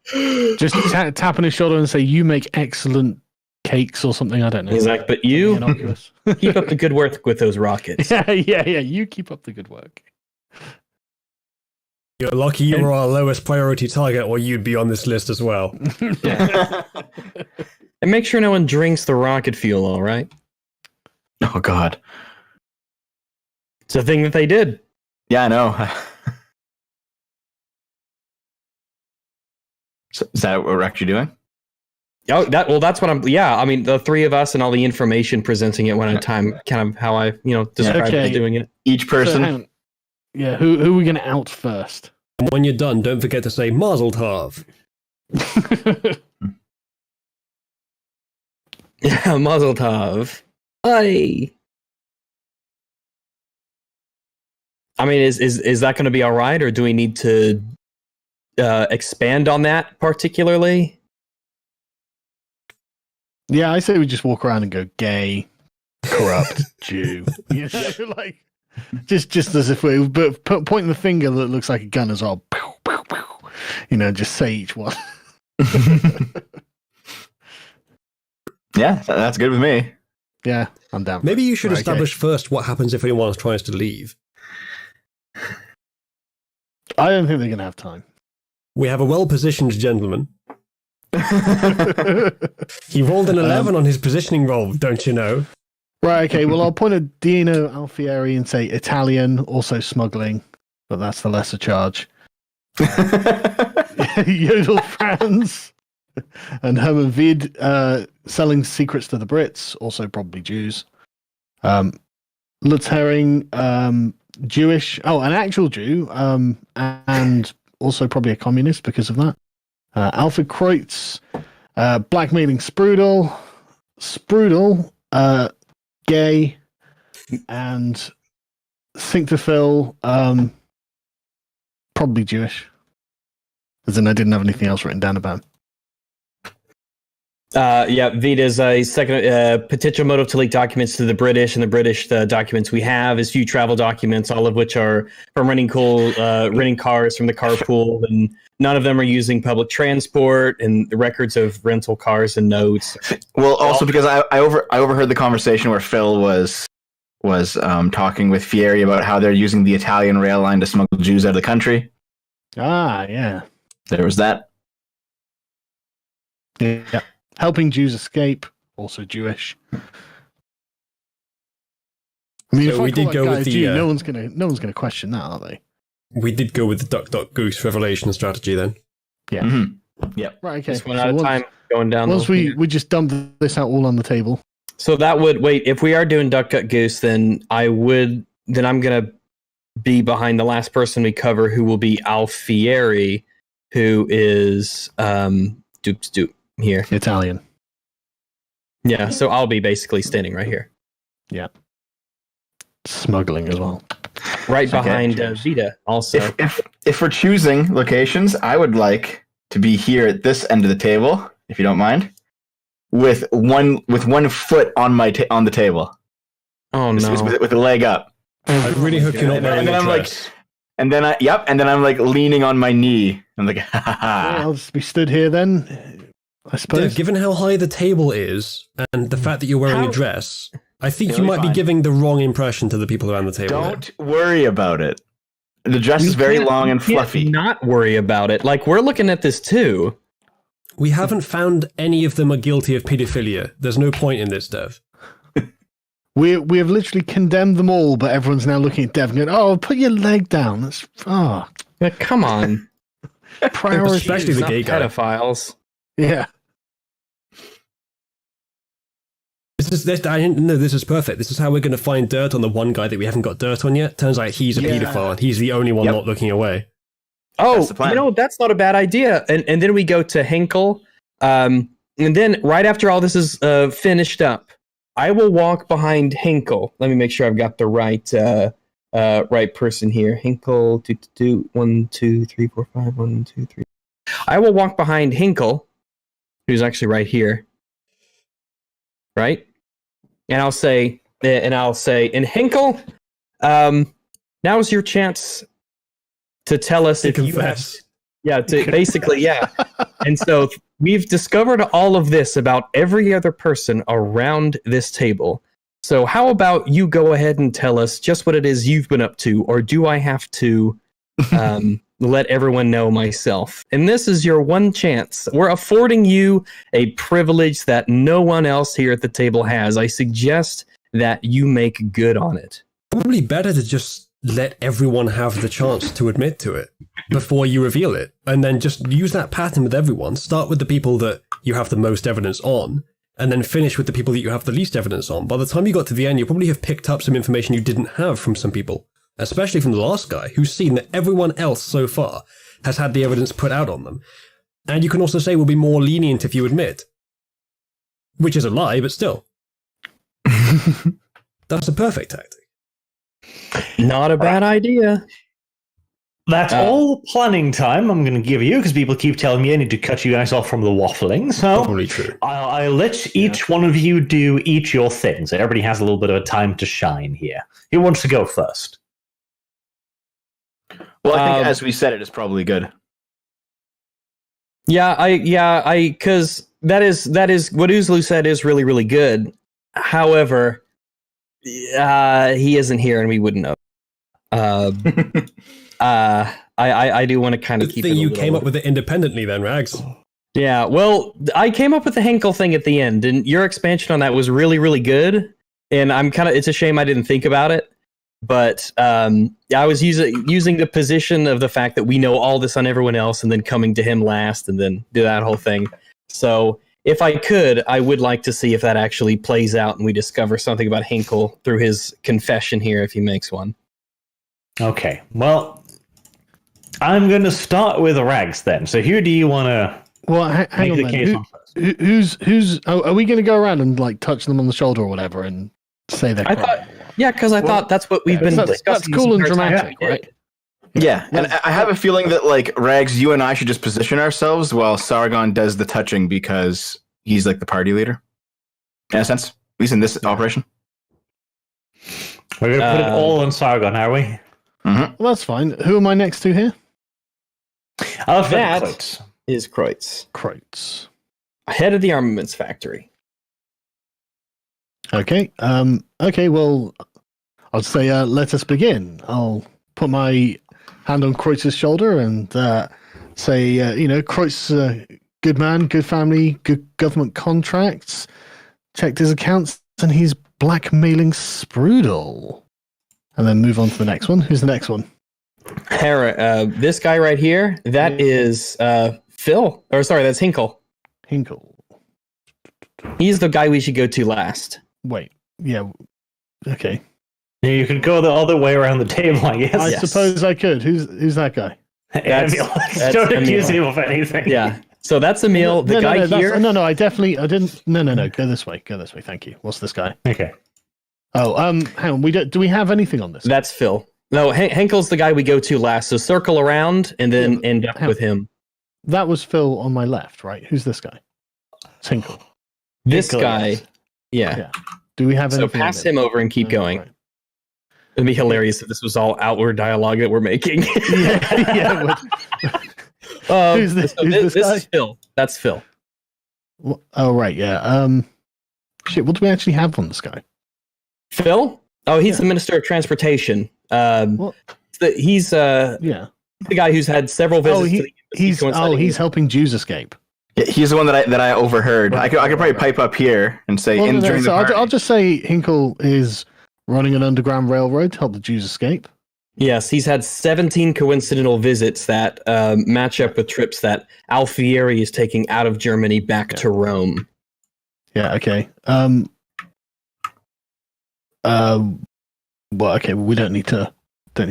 Just tap on his shoulder and say, "You make excellent cakes" or something. I don't know. he's like, but you Innocuous. keep up the good work with those rockets. yeah. You keep up the good work. You're lucky you were our lowest priority target, or you'd be on this list as well. And make sure no one drinks the rocket fuel, all right? Oh, God. It's a thing that they did. Yeah, I know. So, is that what we're actually doing? Oh, that's what I'm. Yeah, I mean, the three of us and all the information presenting it one at a time, kind of how I, described Okay. doing it. Each So, person? hang on. Yeah, who are we going to out first? And when you're done, don't forget to say Mazel Tov. Yeah, Mazel Tov. Hi. I mean, is that going to be all right, or do we need to expand on that particularly? Yeah, I say we just walk around and go gay, corrupt, Jew. Like just as if we but pointing the finger that looks like a gun as well. Pow, pow, pow. Just say each one. Yeah, that's good with me. Yeah, I'm down. Maybe you should Right, establish first what happens if anyone tries to leave. I don't think they're gonna have time. We have a well-positioned gentleman. He rolled an 11 on his positioning roll, don't you know? Right, okay, well, I'll point at Dino Alfieri and say Italian, also smuggling, but that's the lesser charge. Yodel France and Herman Vid selling secrets to the Brits, also probably Jews. Lutz Herring, Jewish, an actual Jew, and also probably a communist because of that. Alfred Kreutz, blackmailing Sprudel, gay, and think to Phil, probably Jewish. As in, I didn't have anything else written down about him. Vita's a second potential motive to leak documents to the British, and the British documents we have is few travel documents, all of which are from renting cars from the carpool, and none of them are using public transport, and the records of rental cars and notes. Well, also because I overheard the conversation where Phil was talking with Fieri about how they're using the Italian rail line to smuggle Jews out of the country. Ah, yeah. There was that. Yeah. Helping Jews escape, also Jewish. I mean, So if we I did call that go guy with a the, Jew, no one's gonna question that, are they? We did go with the duck goose revelation strategy then. Yeah. Mm-hmm. Yep. Right. Okay. Just went out of time going down. Once we just dump this out all on the table. So that would wait. If we are doing duck goose, then I'm gonna be behind the last person we cover, who will be Alfieri, who is doop here. Italian. Yeah, so I'll be basically standing right here. Yeah. Smuggling as well. Right behind Vita also. If we're choosing locations, I would like to be here at this end of the table, if you don't mind, with one foot on on the table. Oh no. With a leg up. I really hope you're not wearing a dress. And then I'm like leaning on my knee. I'm like, ha ha ha. I'll just be stood here then, I suppose. Yeah, given how high the table is and the fact that you're wearing a dress, I think you might be fine. giving the wrong impression to the people around the table. Don't worry about it. The dress is very long and fluffy. Not worry about it. Like, we're looking at this too. We haven't found any of them are guilty of pedophilia. There's no point in this, Dev. We have literally condemned them all, but everyone's now looking at Dev and going, "Oh, put your leg down." That's Yeah, come on. priority. Especially the Not gay guy. pedophiles. Yeah. I didn't know this is perfect. This is how we're going to find dirt on the one guy that we haven't got dirt on yet. Turns out he's a pedophile and he's the only one not looking away. Oh, That's the plan. that's not a bad idea. And then we go to Henkel. And then right after all this is finished up, I will walk behind Henkel. Let me make sure I've got the right person here. Henkel, 1, 2, 3, 4, 5, 1, 2, 3. I will walk behind Henkel, who's actually right here. Right? And I'll say, and Henkel, now's your chance to tell us if you have, basically. And so we've discovered all of this about every other person around this table. So how about you go ahead and tell us just what it is you've been up to, or do I have to let everyone know myself? And this is your one chance. We're affording you a privilege that no one else here at the table has. I suggest that you make good on it. Probably better to just let everyone have the chance to admit to it before you reveal it. And then just use that pattern with everyone. Start with the people that you have the most evidence on, and then finish with the people that you have the least evidence on. By the time you got to the end, you probably have picked up some information you didn't have from some people, especially from the last guy, who's seen that everyone else so far has had the evidence put out on them. And you can also say we'll be more lenient if you admit. Which is a lie, but still. That's a perfect tactic. Not a bad idea. That's all planning time I'm going to give you, because people keep telling me I need to cut you guys off from the waffling. So Probably true. I'll let each one of you do each your thing. So everybody has a little bit of a time to shine here. Who wants to go first? Well, I think as we said, it is probably good. Because that is what Uzlu said is really, really good. However, he isn't here and we wouldn't know. I do want to kind of Good keep thing it. you came up with it independently, then, Rags. Yeah, well, I came up with the Henkel thing at the end, and your expansion on that was really, really good. And it's a shame I didn't think about it. But I was using the position of the fact that we know all this on everyone else, and then coming to him last, and then do that whole thing. So if I could, I would like to see if that actually plays out, and we discover something about Henkel through his confession here, if he makes one. Okay, well, I'm going to start with Rags then. So who do you want to Well, hang on make the case then. on first? Who's? Are we going to go around and like touch them on the shoulder or whatever and say they're I crying? thought, yeah, because I thought that's what we've been That's discussing. cool this and entire dramatic, time. right? Yeah, and I have a feeling that like Rags, you and I should just position ourselves while Sargon does the touching because he's like the party leader. In a sense, at least in this operation. We're going to put it all on Sargon, are we? Mm-hmm. Well, that's fine. Who am I next to here? Alfred That- Klutz. Is Kreutz Croats. head of the armaments factory? Okay. Okay. Well, I'll say, let us begin. I'll put my hand on Kreutz's shoulder and say, Kreutz, good man, good family, good government contracts. Checked his accounts, and he's blackmailing Sprudel. And then move on to the next one. Who's the next one? Hera, this guy right here, that is Phil. Or sorry, that's Hinkle. Hinkle. He's the guy we should go to last. Wait. Yeah. Okay. Yeah, you could go the other way around the table, I guess. I Yes. suppose I could. Who's that guy? That's- Emil. that's Don't accuse Emil. him of anything. Yeah. So that's Emil. The guy here. No, I didn't. No. Go this way. Thank you. What's this guy? Okay. Oh, hang on. Do we have anything on this? That's Phil. No, Henkel's the guy we go to last. So circle around and then end up with him. That was Phil on my left, right? Who's this guy? It's Hinkle. This Hinkle, guy. yes. Yeah. Yeah. Do we have So anything? pass him over and keep going. Right. It'd be hilarious if this was all outward dialogue that we're making. Yeah. Who's this- so who's this guy? is Phil. That's Phil. Oh, right. Yeah. Shit. What do we actually have on this guy? Phil? Oh, he's the Minister of Transportation. What? He's Yeah. the guy who's had several visits Oh, to the embassy he's coinciding he's with- helping Jews escape. Yeah, he's the one that I overheard. I could probably pipe up here and say Well, no, during so the party. I'll just say Hinkle is running an underground railroad to help the Jews escape. Yes, he's had 17 coincidental visits that match up with trips that Alfieri is taking out of Germany back to Rome. Yeah. Okay. Well, okay. We don't need to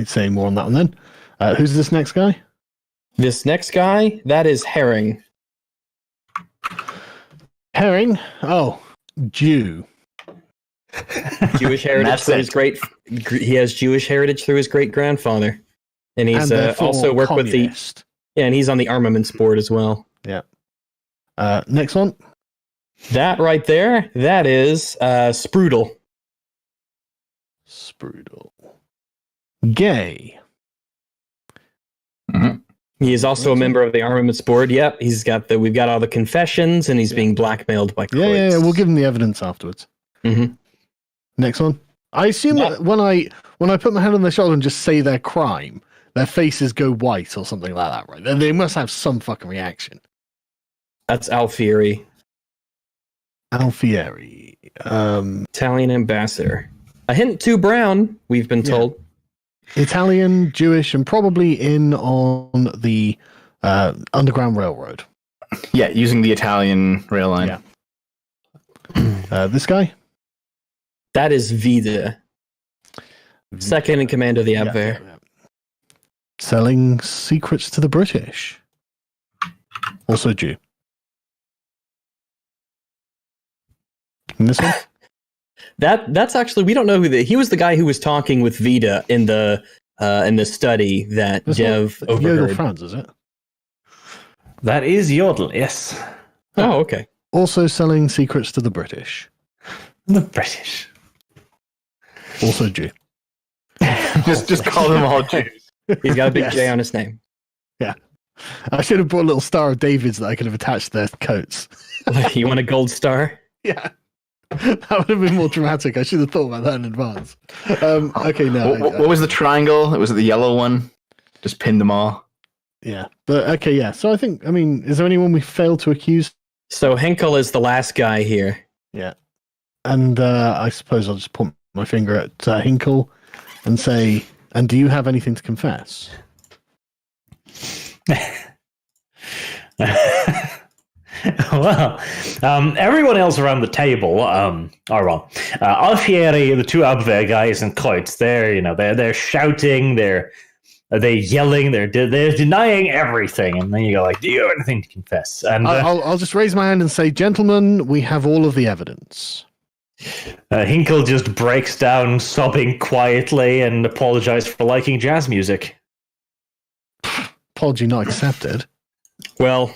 say more on that one then. Who's this next guy? This next guy, that is Herring. Herring. Oh, Jew. Jewish heritage That's through it. his he has Jewish heritage through his great grandfather, and he's And therefore also worked with the communist. and he's on the armaments board as well. Next one. That right there, that is Sprudel. Sprudel. Gay. He is also a member of the armaments board. Yep, we've got all the confessions, and he's being blackmailed by Yeah. Kreutz. We'll give him the evidence afterwards. Mhm. Next one. I assume that when I put my hand on their shoulder and just say their crime, their faces go white or something like that, right? They must have some fucking reaction. That's Alfieri, Alfieri. Italian ambassador. A hint too brown, we've been Yeah. told. Italian, Jewish, and probably in on the Underground Railroad. Yeah, using the Italian rail line. Yeah. This guy? That is Vida, second in command of the Abwehr. Yeah. Selling secrets to the British. Also Jew. And this one? That's actually, we don't know he was the guy who was talking with Vida in the study that This Jev one? Yodel overheard. Franz, is it? That is Yodel, yes. Oh, okay. Also selling secrets to the British. The British. Also Jew. just call them all Jews. He's got a big Yes. J on his name. I should have brought a little Star of David's that I could have attached to their coats. You want a gold star? Yeah. That would have been more dramatic. I should have thought about that in advance. Okay, no. What was the triangle? Was it the yellow one? Just pin them all. Yeah, but okay, yeah. So I mean, is there anyone we failed to accuse? So Henkel is the last guy here. Yeah, and I suppose I'll just point my finger at Hinkle and say, "And do you have anything to confess?" Well, everyone else around the table, Alfieri, the two Abwehr guys, and Kreutz, they're shouting, they're yelling, they're denying everything, and then you go like, "Do you have anything to confess?" And I'll just raise my hand and say, "Gentlemen, we have all of the evidence." Hinkle just breaks down, sobbing quietly, and apologizes for liking jazz music. Apology not accepted. Well,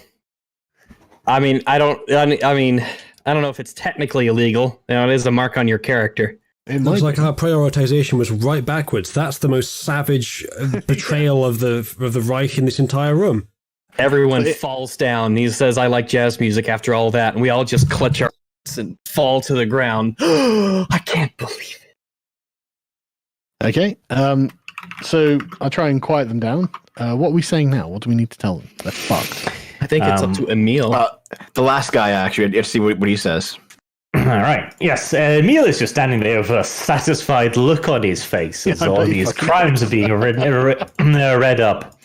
I mean, I don't know if it's technically illegal. It is a mark on your character. It Looks might like our prioritization was right backwards. That's the most savage betrayal of the Reich in this entire room. Everyone falls down. He says, "I like jazz music," after all that, and we all just clutch our hearts and fall to the ground. I can't believe it. Okay. So I try and quiet them down. What are we saying now? What do we need to tell them? They're fucked. I think it's up to Emil. The last guy, actually, let's see what he says. All right. Yes, Emil is just standing there with a satisfied look on his face as all these crimes are being read up.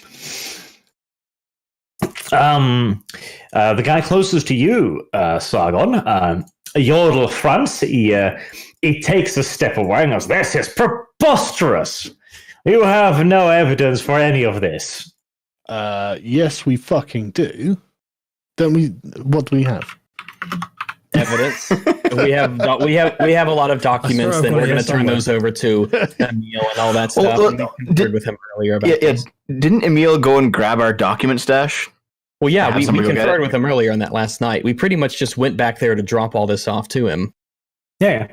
The guy closest to you, Sargon, Yodel Franz, he takes a step away and goes, "This is preposterous. You have no evidence for any of this." Yes, we fucking do. Don't we? What do we have? Evidence. we have a lot of documents that we're going to turn those over to Emil and all that stuff. Well, we conferred with him earlier about this. Didn't Emil go and grab our document stash? Well, yeah, Have we somebody go get conferred it? with him earlier on that last night. We pretty much just went back there to drop all this off to him. Yeah.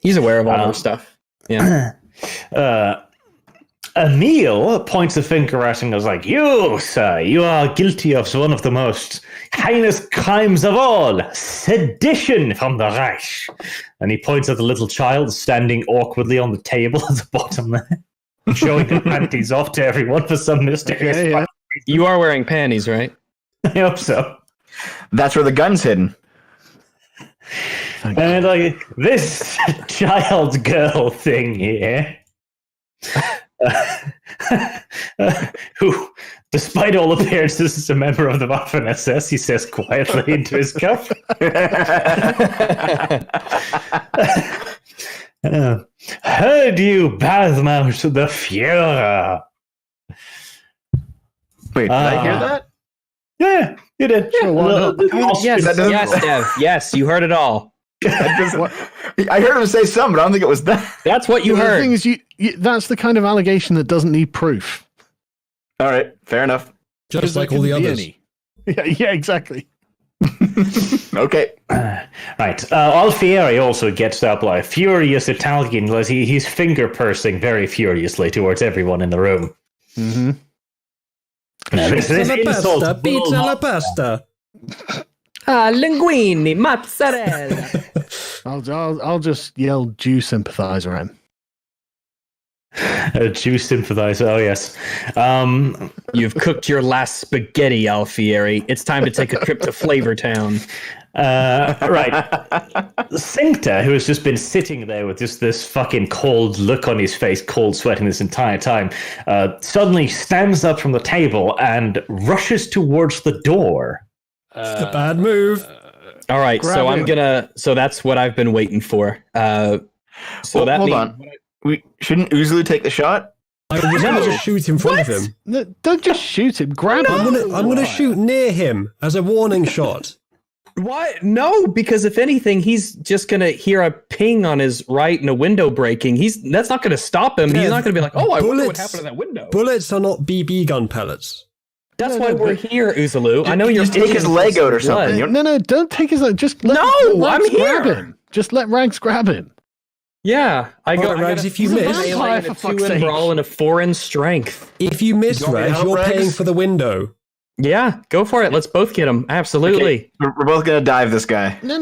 He's aware of all our stuff. Yeah. Emil points a finger at him and goes like, "You, sir, you are guilty of one of the most heinous crimes of all, sedition from the Reich." And he points at the little child standing awkwardly on the table at the bottom there, showing the panties off to everyone for some mysterious reason. You are wearing panties, right? I hope so. That's where the gun's hidden. And like this child girl thing here, who, despite all appearances, is a member of the Waffen SS, he says quietly into his cup. Heard you badmouth the Führer. Wait, did I hear that? Yeah, you did. Sure, why not? Yes, That doesn't- yes, Dev. Yes, you heard it all. I heard him say some, but I don't think it was that. That's what you The heard. thing is, that's the kind of allegation that doesn't need proof. All right, fair enough. Just like all the others. Yeah, exactly. Okay. Right. Alfieri also gets up like furious Italian. He's finger pursing very furiously towards everyone in the room. Mm-hmm. Now, this insult will Pizza not- la pasta. Linguini, mozzarella. I'll just yell Jew sympathizer at him. A Jew sympathizer. Oh yes. You've cooked your last spaghetti, Alfieri. It's time to take a trip to Flavortown. Right. Cincta, who has just been sitting there with just this fucking cold look on his face, cold sweating this entire time, suddenly stands up from the table and rushes towards the door. A bad move. All right, so Grab I'm gonna. So that's what I've been waiting for. So Well, that hold means on. We shouldn't Uzulu take the shot. I was going to just shoot in front of him. No, don't just shoot him. Grab him. I'm gonna shoot near him as a warning shot. what? No, because if anything, he's just gonna hear a ping on his right and a window breaking. That's not gonna stop him. He's not gonna be like, "Oh, I wonder what Bullets- happened to that window." Bullets are not BB gun pellets. That's why we're here, Uzulu. I know you're Just take his leg out or something. You No, don't take his. Just let, No, let Rags I'm here. grab him. Just let Rags grab him. Yeah, I All right, Rags, if you he's a miss- vampire, For a fuck's 2 in sake. brawl and a 4 in strength. If you miss, You want me to Reg, help, you're Regs? paying for the window. Yeah, go for it. Let's both get him. Absolutely. Okay, we're both gonna dive this guy. No.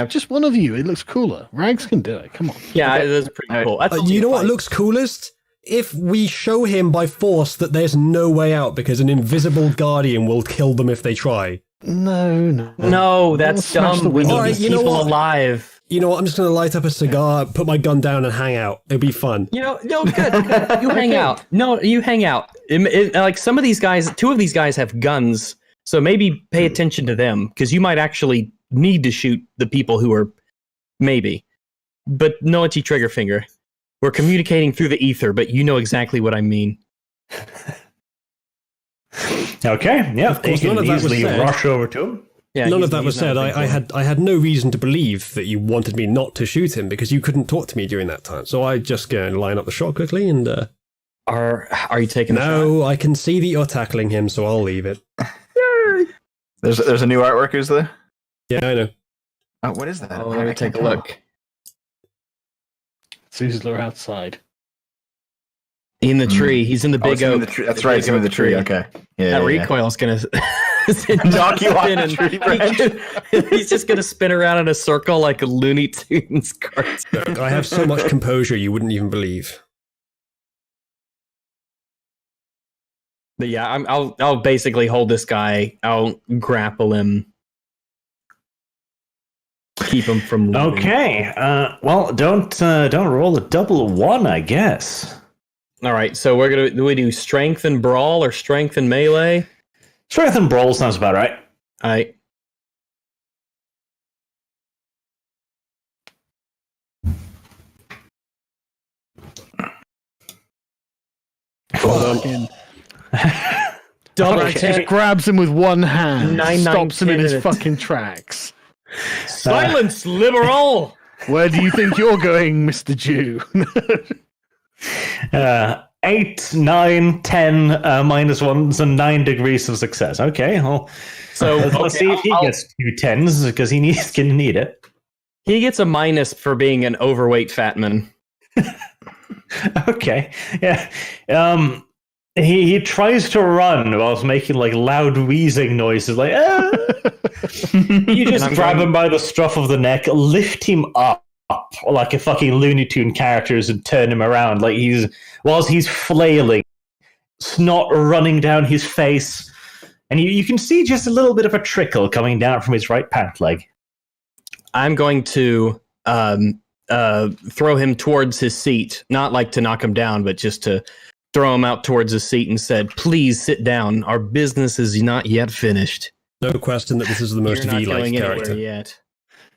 Just one of you. It looks cooler. Rags can do it. Come on. Yeah, that's pretty cool. That's You know what looks coolest? if we show him by force that there's no way out because an invisible guardian will kill them if they try. No, that's Smash dumb. the We window. need Alright, these you know people what? alive. You know what? I'm just going to light up a cigar, put my gun down, and hang out. It'll be fun. No, good. You hang out. No, you hang out. Like some of these guys, 2 of these guys have guns, so maybe pay attention to them because you might actually need to shoot the people who are maybe. But no itchy trigger finger. We're communicating through the ether, but you know exactly what I mean. Okay, yeah, Of course, you none can of that was easily said. rush over to him. Yeah, None of he's- that was he's not said. a big boy. I had no reason to believe that you wanted me not to shoot him because you couldn't talk to me during that time. So I just go and line up the shot quickly and. Are you taking the shot? No, I can see that you're tackling him, so I'll leave it. There's a new artwork, is there? Yeah, I know. Oh, what is that? Oh, let me take a look. Sizzler outside. In the tree. He's in the big oak. That's right, it's in the tree. Okay. Yeah. That yeah. recoil's gonna Knock you off spin the and- tree branch. He's just gonna spin around in a circle like a Looney Tunes cartoon. I have so much composure you wouldn't even believe. But yeah, I'll basically hold this guy. I'll grapple him, keep him from. leaving. Okay, well, don't roll a double 1, I guess. All right, so do we do strength and brawl or strength and melee? Strength and brawl sounds about right. All right. Fucking Double Okay. just grabs him with one hand, 9, 9, stops him in 10 his minutes. fucking tracks. Silence, liberal. Where do you think you're going, Mr. Jew? 8, 9, 10, minus 1, so 9 degrees of success. Okay, well, So let's see if he gets 2 10s because he's gonna need it. he gets a minus for being an overweight fat man. Okay, yeah. He tries to run whilst making like loud wheezing noises, like ah! You just I'm grab going- him by the scruff of the neck, lift him up like a fucking Looney Tune characters, and turn him around like whilst he's flailing, snot running down his face, and you can see just a little bit of a trickle coming down from his right pant leg. I'm going to throw him towards his seat, not like to knock him down, but just to throw him out towards his seat and said, "Please sit down. Our business is not yet finished. No question that this is the most You're not V-like going anywhere character. yet."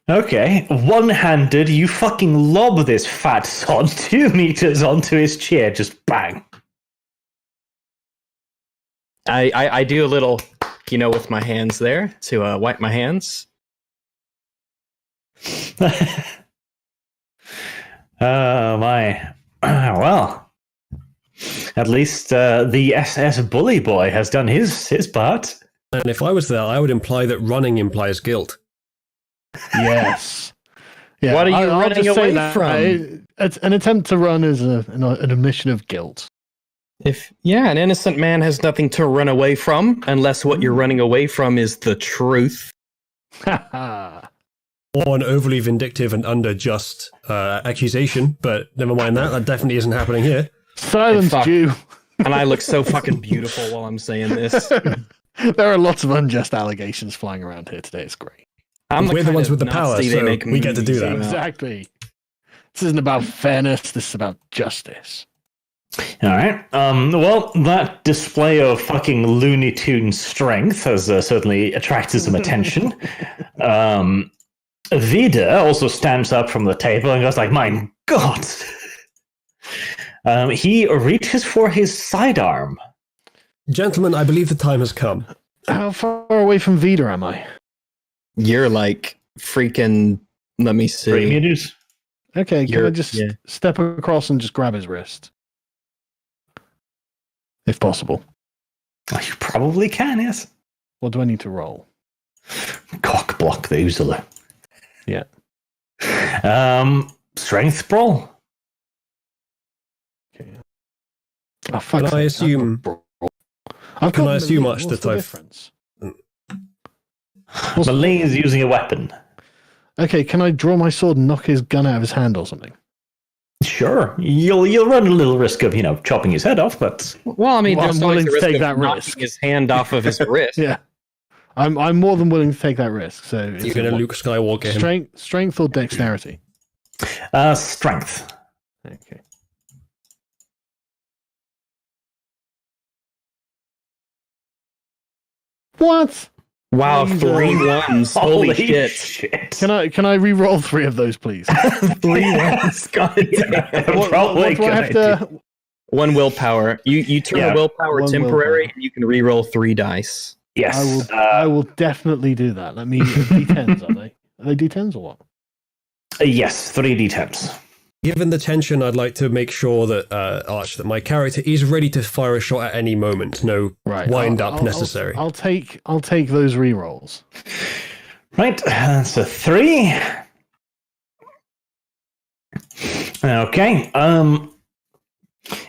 Okay, one-handed, you fucking lob this fat sod 2 meters onto his chair, just bang. I do a little, with my hands there to wipe my hands. Oh my. Well, at least the SS bully boy has done his part. And if I was there, I would imply that running implies guilt. Yes. Yeah, What are you I'll running just say away that, from? It's an attempt to run is an admission of guilt. An innocent man has nothing to run away from unless what you're running away from is the truth. Ha Or an overly vindictive and unjust accusation, but never mind that. That definitely isn't happening here. Silence, Fuck. Jew. And I look so fucking beautiful while I'm saying this. There are lots of unjust allegations flying around here today. It's great. I'm We're the kind ones of with the power, Nazi they so make we get to do movies that. about. Exactly. This isn't about fairness. This is about justice. All right. Well, that display of fucking Looney Tune strength has certainly attracted some attention. Vida also stands up from the table and goes like, "My God!" He reaches for his sidearm. Gentlemen, I believe the time has come. How far away from Vida am I? You're like freaking. Let me 3 see. meters. Okay, can You're- I just yeah. step across and just grab his wrist? If possible. You probably can, yes. What do I need to roll? Cock block the Uzula. Yeah. Strength brawl. Okay. Oh, fuck. Can I assume- Can I assume much What's that the I've- difference? What's- Malay is using a weapon. Okay, can I draw my sword and knock his gun out of his hand or something? Sure, you'll run a little risk of chopping his head off, but Well, I mean, Well, there's I'm always willing the to risk take of that knocking risk. his hand off of his wrist. Yeah, I'm more than willing to take that risk. So You're going to Luke Skywalker him. strength or dexterity? strength. Okay. What? Wow, These 3 ones. Holy shit. Can I re-roll 3 of those, please? 3 ones. God damn. Probably do I have to? 1 willpower. You turn Yeah, a willpower 1 temporary, willpower. and you can re-roll 3 dice. Yes. I will definitely do that. Let me. D10s are they? Are they D10s or what? Yes, 3d10s. Given the tension, I'd like to make sure that Arch, that my character is ready to fire a shot at any moment. No Right. wind up necessary. I'll take those re-rolls. Right, so 3. Okay.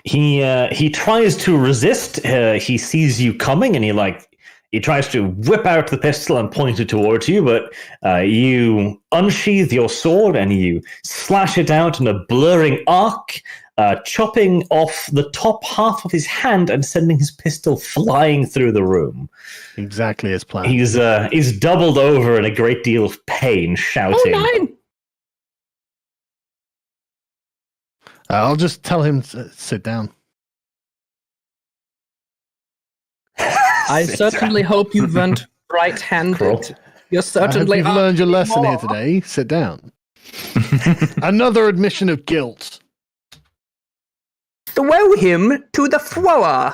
He tries to resist. He sees you coming, and he tries to whip out the pistol and point it towards you, but you unsheath your sword and you slash it out in a blurring arc, chopping off the top half of his hand and sending his pistol flying through the room. Exactly as planned. He's doubled over in a great deal of pain, shouting. I'll just tell him to sit down. I certainly hope you weren't right-handed. Cool. You certainly You've are learned your lesson more. here today. Sit down. Another admission of guilt. Throw him to the floor.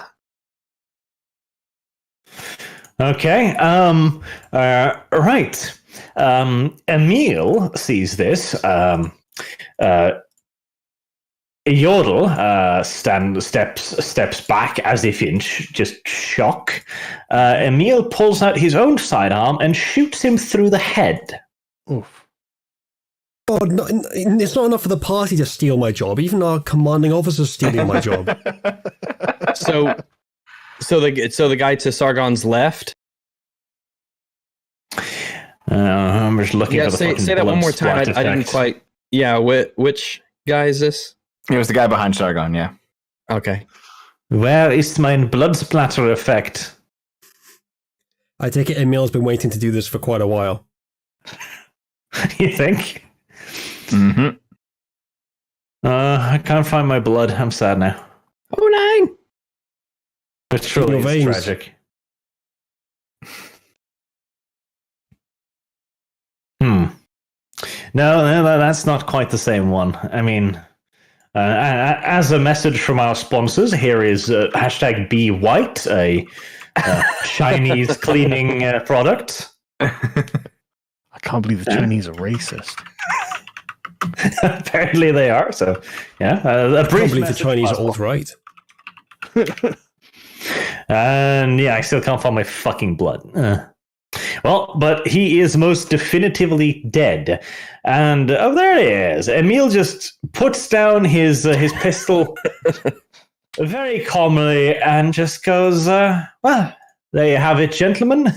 Okay. Right. Emil sees this. Yodel steps back as if in just shock. Emil pulls out his own sidearm and shoots him through the head. Oof. God, it's not enough for the party to steal my job. Even our commanding officer's stealing my job. So the guy to Sargon's left. I'm just looking Yeah, for the say fucking that one blood more time. splat I didn't effect. quite. Yeah, which guy is this? It was the guy behind Sargon, yeah. Okay. Where is my blood splatter effect? I take it Emil's been waiting to do this for quite a while. You think? Mm-hmm. I can't find my blood. I'm sad now. Oh, 9. It truly Your is veins. tragic. No, that's not quite the same one. I mean, as a message from our sponsors, here is hashtag Be White, a Chinese cleaning product. I can't believe the Chinese are racist. Apparently they are. So, yeah. A I brief can't believe the message Chinese are from our alt-right. And yeah, I still can't find my fucking blood. Well, but he is most definitively dead. And there he is. Emil just puts down his pistol very calmly and just goes, well, there you have it, gentlemen.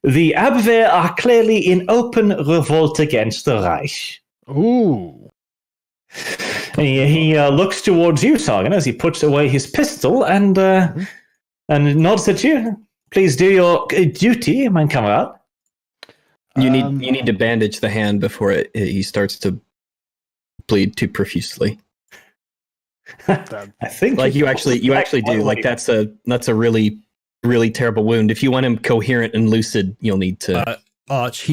The Abwehr are clearly in open revolt against the Reich. Ooh. And he looks towards you, Sargon, as he puts away his pistol and nods at you. Please do your duty, mein Kamerad. You need to bandage the hand before he starts to bleed too profusely. I think Like you actually do. Like that's a really, really terrible wound. If you want him coherent and lucid, you'll need to. Arch,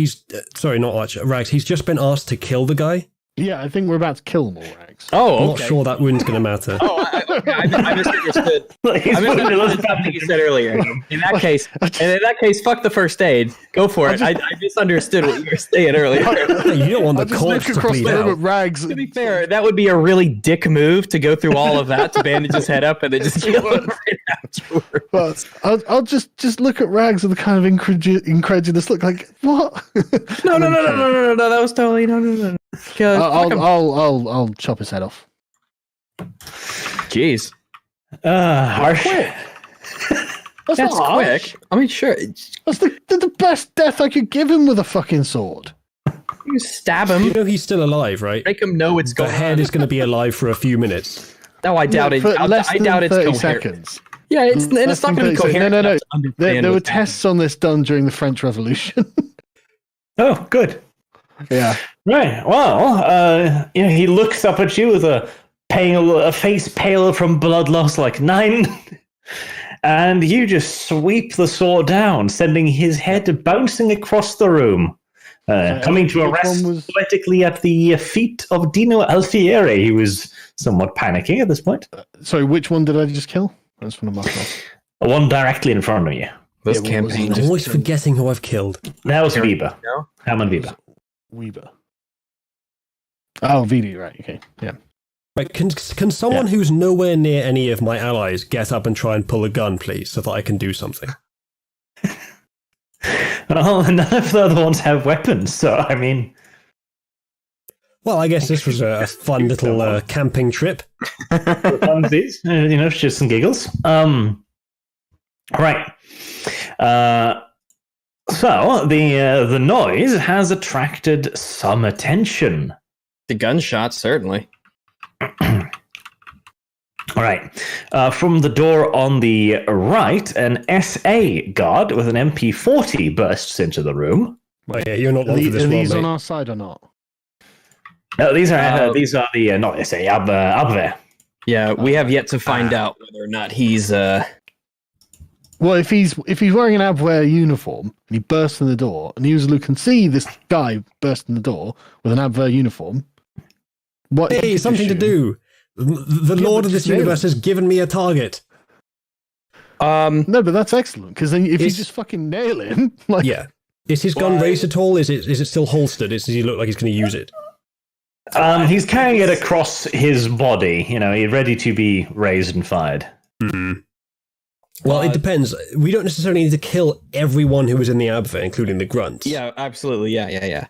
sorry, not Arch, Rags, he's just been asked to kill the guy. Yeah, I think we're about to kill them all, Rags. Oh, I'm not sure that wound's going to matter. Oh, I misunderstood. He's I misunderstood something you said earlier. In that case, fuck the first aid. Go for it. I misunderstood what you were saying earlier. You don't want I the just corpse look to across bleed the room at out. Rags. To be fair, that would be a really dick move to go through all of that to bandage his head up and then just kill him right afterwards. But I'll just look at Rags with a kind of incredulous look, like what? No. That was totally no. I'll chop his head off. Jeez, harsh. That's that's not harsh. quick. I mean, sure. That's the best death I could give him with a fucking sword. You stab him. You know he's still alive, right? Make him know it's The going head on. is going to be alive for a few minutes. No, I doubt it. For I less doubt than it's 30 coherent. seconds. Yeah, it's Less not than going to be 30 seconds. coherent. No. enough to understand There were what's happening. tests on this done during the French Revolution. Oh, good. Yeah. Right. Well, he looks up at you with a face pale from blood loss like 9, and you just sweep the sword down, sending his head bouncing across the room, coming to a which rest one was- poetically at the feet of Dino Alfieri, who was somewhat panicking at this point. Sorry, which one did I just kill? I just want to mark off. One directly in front of you. This Yeah, what was campaign it? I'm just always forgetting who I've killed. That was Weber. No? Hammond Weber. Weber. Oh, VD, right, okay. Yeah. Right, can someone who's nowhere near any of my allies get up and try and pull a gun, please, so that I can do something? Well, none of the other ones have weapons, so I mean, Well, I guess this was a fun little camping trip. funsies, shits and giggles. Right. So the noise has attracted some attention. the gunshot, certainly. All right. From the door on the right, an SA guard with an MP40 bursts into the room. Oh, yeah, you're not Are, long for this are one, these mate. on our side or not? No, these are the not SA Abwehr. Yeah, we have yet to find out whether or not he's Well, if he's wearing an Abwehr uniform and he bursts in the door, and Uzalu can see this guy burst in the door with an Abwehr uniform, what? Hey, something to do. The Yeah, Lord but of this just nail universe him. has given me a target. No, but that's excellent because then if you It's- just fucking nail him, like Yeah. Is his gun Why- raised at all? Is it still holstered? Does he look like he's going to use it? He's carrying it across his body. He's ready to be raised and fired. Well, it depends. We don't necessarily need to kill everyone who was in the Abwehr, including the grunts. yeah, absolutely, yeah.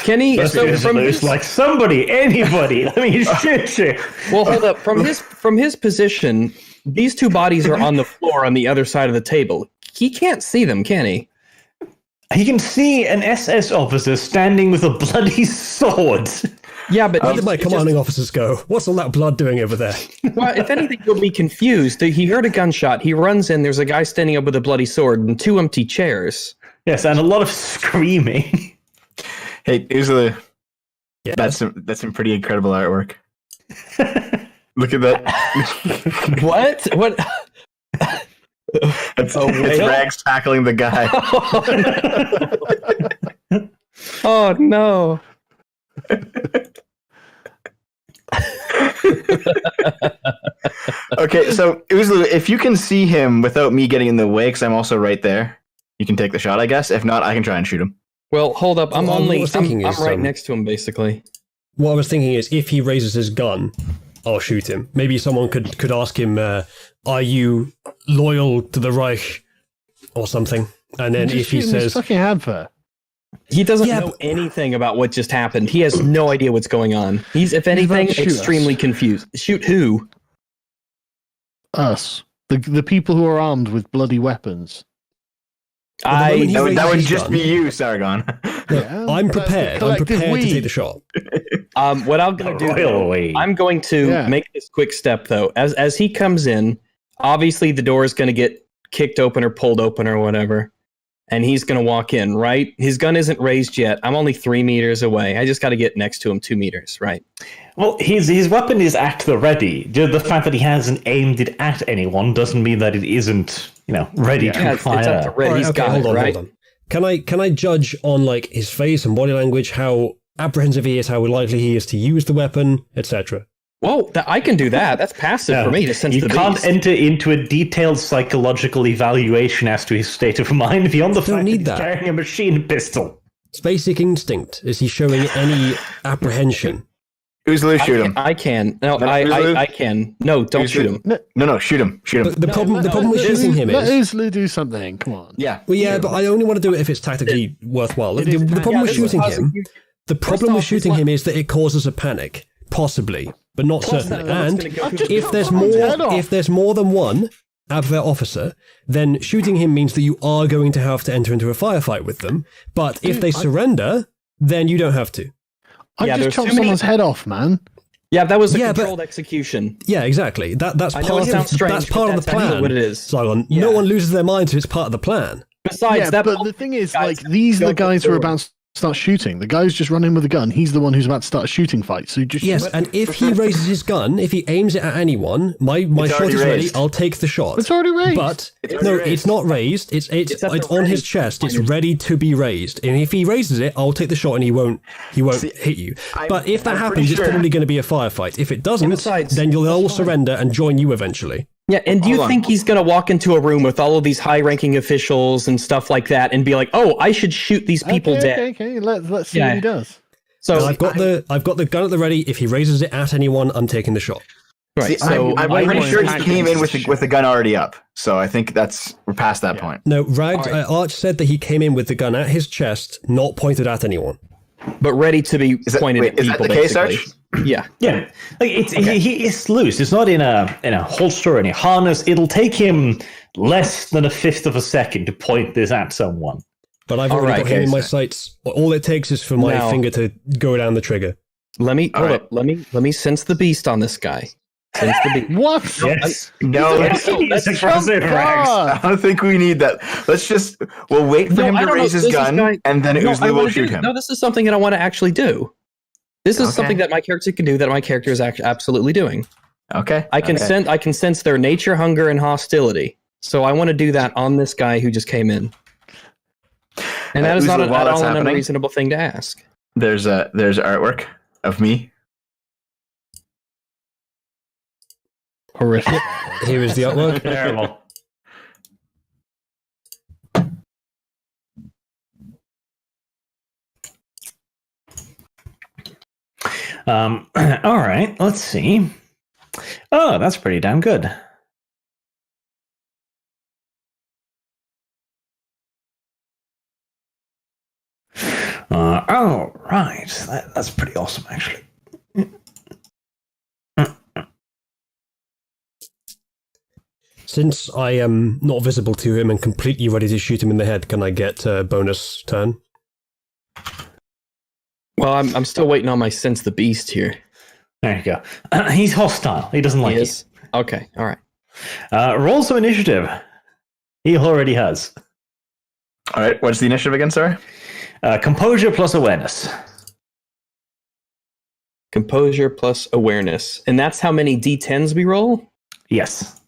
Kenny, That's so because from it's his, like somebody, anybody. Let me shoot you. well, hold up. From his position, these two bodies are on the floor on the other side of the table. He can't see them, can he? He can see an SS officer standing with a bloody sword. Yeah, but Where did my it's just- commanding officers go? What's all that blood doing over there? well, if anything, you'll be confused. He heard a gunshot. He runs in. There's a guy standing up with a bloody sword and two empty chairs. Yes, and a lot of screaming. Hey, Uzalu, Yeah. that's some pretty incredible artwork. Look at that. What? What? It's, Oh, it's whale? Rags tackling the guy. Oh no! Okay, so Uzalu, if you can see him without me getting in the way, because I'm also right there, you can take the shot, I guess. If not, I can try and shoot him. Well, hold up. I'm Well, what I only. was thinking I'm is, right next to him, basically. What I was thinking is, if he raises his gun, I'll shoot him. Maybe someone could ask him, "Are you loyal to the Reich?" or something. And then just if he shoot him his says, fucking Abwehr. He doesn't Yeah, know but- anything about what just happened. He has no idea what's going on. He's, if anything, about to shoot us. extremely confused. Shoot who? Us, the people who are armed with bloody weapons. Well, the moment That would, raises that would his just gun. be you, Sargon. Yeah, "I'm that's the prepared. I'm collective prepared to we. take the shot." What I'm gonna do? Royal though, way. I'm going to Yeah. make this quick step though. As he comes in, obviously the door is going to get kicked open or pulled open or whatever, and he's going to walk in. Right? His gun isn't raised yet. I'm only 3 meters away. I just got to get next to him 2 meters. Right? Well, his weapon is at the ready. The fact that he hasn't aimed it at anyone doesn't mean that it isn't, ready to Yeah, it's fire. up to red. All right, He's okay, got hold it. on, Right? hold on. Can I judge on like his face and body language how apprehensive he is, how likely he is to use the weapon, etc.? Whoa, I can do that. That's passive No, for me to sense you the can't beast. enter into a detailed psychological evaluation as to his state of mind beyond the Don't fact need that he's that. carrying a machine pistol. It's basic instinct. Is he showing any apprehension? Uzalu, shoot him. I can. No, Let I Uzalu- can. No, don't shoot him. No, shoot him. Shoot him. But the problem with shooting him Let is, Uzalu do something. Come on. Yeah. well, yeah, but I only want to do it if it's tactically worthwhile. The, is the problem with this is shooting possible. him, the problem with shooting him is that it causes a panic, possibly, but not certainly. And if there's more than one Abwehr officer, then shooting him means that you are going to have to enter into a firefight with them. But if they surrender, then you don't have to. I Yeah, just there's chopped too many- someone's head off, man. Yeah, that was a Yeah, but- controlled execution. Yeah, exactly. That's I know part it sounds of strange, that's but part of the that's actually plan. what it is. Zygon, Yeah. no one loses their mind, so it's part of the plan. Besides Yeah, that, but the thing is, guys like, these are the go guys who are forward. about to start shooting. The guy who's just run in with a gun, he's the one who's about to start a shooting fight. So just Yes, and if he raises his gun, if he aims it at anyone, my shot already is ready. raised. I'll take the shot. It's already raised. But already no, raised. it's not raised. It's at the on his ready chest. It's point. ready to be raised. And if he raises it, I'll take the shot, and he won't hit you. But if that I'm happens, pretty it's sure- probably going to be a firefight. If it doesn't, besides, then you'll all surrender and join you eventually. Yeah, and do you Hold on. think he's going to walk into a room with all of these high-ranking officials and stuff like that and be like, "Oh, I should shoot these people dead"? Okay. Let's see Yeah. what he does. So And I've got the gun at the ready. If he raises it at anyone, I'm taking the shot. right. See, So I'm way pretty more sure he impactful. came in with the gun already up. So I think we're past that point. No, Rags, All right. Arch said that he came in with the gun at his chest, not pointed at anyone. but ready to be Is that, pointed wait, at is people. that the case, basically. Arch? Yeah. Yeah, like he is loose. It's not in a holster or any harness. It'll take him less than a fifth of a second to point this at someone. But I've All already right, got him in okay, my so- sights. All it takes is for my Now- finger to go down the trigger. Let me hold right. up. Let me sense the beast on this guy. Sense the beast. What? Yes. No, Yes, let's- it's expressive, Rags. I don't think we need that. We'll wait for No, him I to don't know. raise his This is gun, guy- and then No, I Uzlu will wanna shoot do- him. No, this is something that I want to actually do. This is Okay. something that my character can do that my character is absolutely doing. Okay. I can sense their nature, hunger, and hostility. So I want to do that on this guy who just came in. And that is not Uzlu, at while that's all an happening- unreasonable thing to ask. There's artwork of me. Horrific. Here is the artwork. Terrible. All right, let's see. Oh, that's pretty damn good. Oh, right. That's pretty awesome, actually. Since I am not visible to him and completely ready to shoot him in the head, can I get a bonus turn? Well, I'm still waiting on my sense the beast here. There you go. He's hostile. He doesn't like He you. is. Okay, all right. Roll some initiative. He already has. All right. What's the initiative again, sorry? Composure plus awareness. Composure plus awareness. And that's how many d10s we roll? Yes.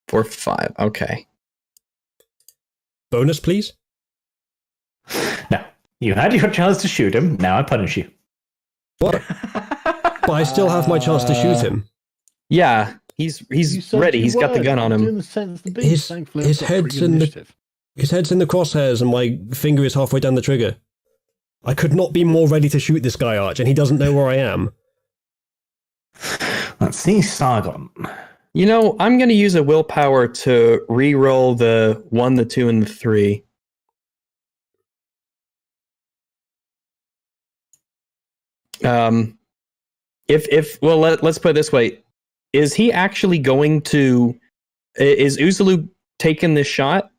4, 5. Okay. Bonus, please? Now, you had your chance to shoot him. Now I punish you. What? But I still have my chance to shoot him. Yeah, he's You said ready. two He's got the words. gun on I'm him. doing the sense the beast. His- Thankfully, his I've got head's pretty good in the- initiative. His head's in the crosshairs and my finger is halfway down the trigger. I could not be more ready to shoot this guy, Arch, and he doesn't know where I am. Let's see, Sargon. You know, I'm going to use a willpower to re-roll the 1, the 2, and the 3. Let's put it this way: is he actually going to? Is Uzulu taking this shot?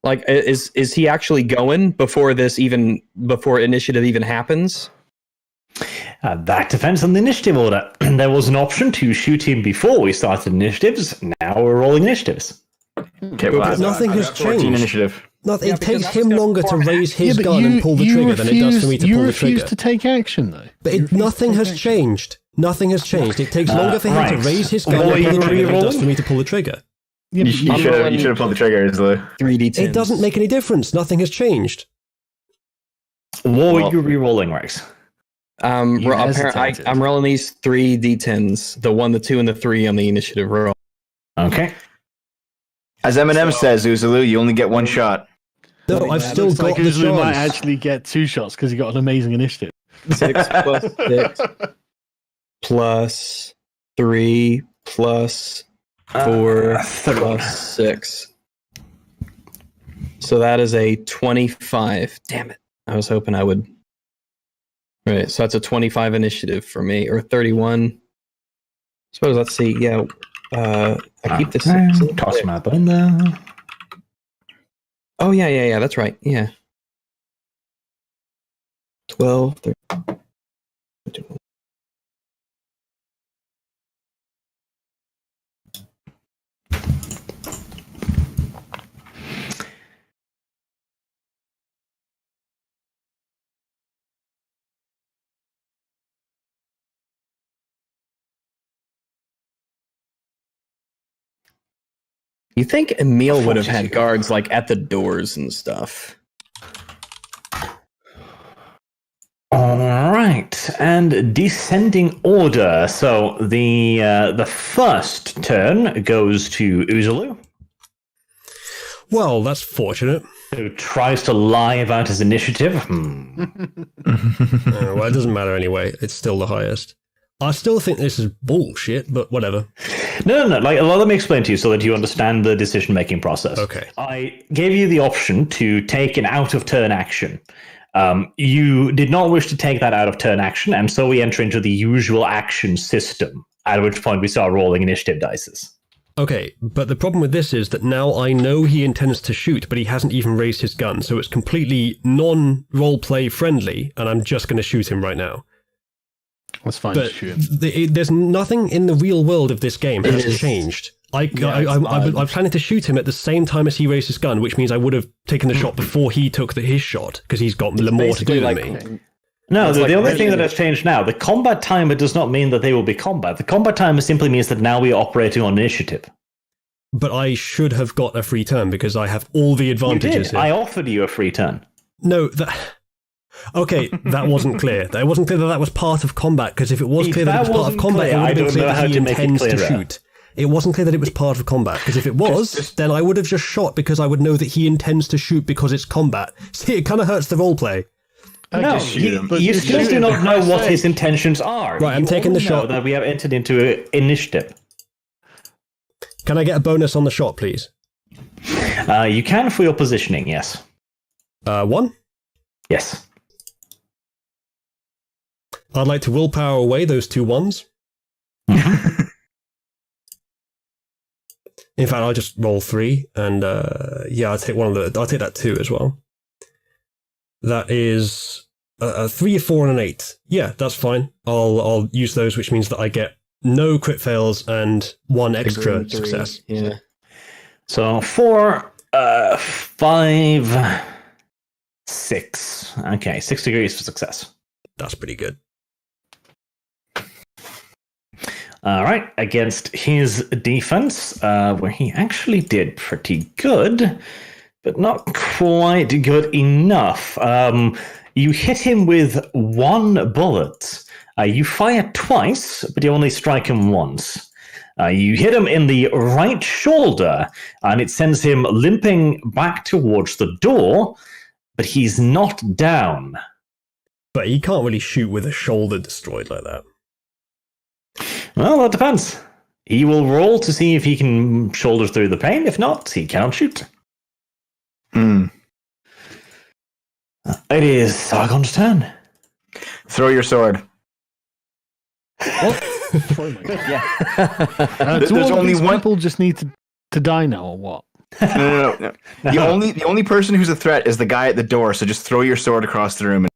Like, is he actually going before initiative even happens? That depends on the initiative order. There was an option to shoot him before we started initiatives. Now we're rolling initiatives. Okay, well, But nothing has 14 changed. initiative. It because takes I was him gonna longer to perform an raise his but gun and pull the trigger than it does for me to pull the refuse trigger. to take action, though. But You refuse to nothing take has action. changed. Nothing has changed. It takes longer for him to right. raise his gun What and are pull you the trigger than it does re-rolling? for me to pull the trigger. Yeah, You, but you I'm should have rolling- pulled the trigger, Uzlu. 3d10s. It doesn't make any difference. Nothing has changed. What Well- were you re-rolling, Rex? You hesitated. I'm rolling these 3d10s: the 1, the 2, and the 3 on the initiative roll. Okay. As Eminem says, Uzlu, you only get one shot. No, I've Yeah, still looks got like the Uzlu might chance. actually get 2 shots because he got an amazing initiative. 6 plus 6 plus 3 plus 4 plus 6. So that is a 25. Damn it. I was hoping I would. Right, so that's a 25 initiative for me, or 31. Suppose, let's see. Yeah, I keep this. Toss him out in there. Oh, yeah, that's right. Yeah. 12, 13. You think Emil would have had guards like at the doors and stuff? All right, and descending order. So the first turn goes to Uzulu, Well, that's fortunate. who tries to lie about his initiative. Well, it doesn't matter anyway. It's still the highest. I still think this is bullshit, but whatever. No. Like, let me explain to you so that you understand the decision-making process. Okay. I gave you the option to take an out-of-turn action. You did not wish to take that out-of-turn action, and so we enter into the usual action system, at which point we start rolling initiative dices. Okay, but the problem with this is that now I know he intends to shoot, but he hasn't even raised his gun, so it's completely non-roleplay friendly, and I'm just going to shoot him right now. That's fine. But Shoot him. there's nothing in the real world of this game has changed. I'm planning to shoot him at the same time as he raised his gun, which means I would have taken the shot before he took his shot, because he's got more to do than me. No, It's the like only thing Resident- that has changed now, the combat timer does not mean that they will be combat. The combat timer simply means that now we are operating on initiative. But I should have got a free turn, because I have all the You advantages did. here. I offered you a free turn. No, okay, that wasn't clear. It wasn't clear that that was part of combat, because if it was If clear that that it was part of wasn't combat, clear, it would I have been don't clear know how that he to make it intends to clearer. shoot. It wasn't clear that it was part of combat, because if it was, then I would have just shot because I would know that he intends to shoot because it's combat. See, it kind of hurts the roleplay. No, just shoot him. But you you still shoot do him not for know Christ's what sake. his intentions are. Right, I'm You taking the only know shot. that we have entered into initiative. Can I get a bonus on the shot, please? You can for your positioning, yes. 1? Yes. I'd like to willpower away those 2 ones. In fact, I'll just roll 3, and yeah, I'll take I'll take that 2 as well. That is a 3, a 4, and an 8. Yeah, that's fine. I'll use those, which means that I get no crit fails and 1 extra Three. success. Yeah. So 4, 5, 6. Okay, 6 degrees for success. That's pretty good. All right, against his defense, where he actually did pretty good, but not quite good enough. You hit him with 1 bullet. You fire twice, but you only strike him once. You hit him in the right shoulder, and it sends him limping back towards the door, but he's not down. But he can't really shoot with a shoulder destroyed like that. Well, that depends. He will roll to see if he can shoulder through the pain. If not, he can't shoot. Hmm. It is Sargon's turn. Throw your sword. Oh my God. Yeah. Do There's all only these one. people just need to die now, or what? No. The only person who's a threat is the guy at the door. So just throw your sword across the room.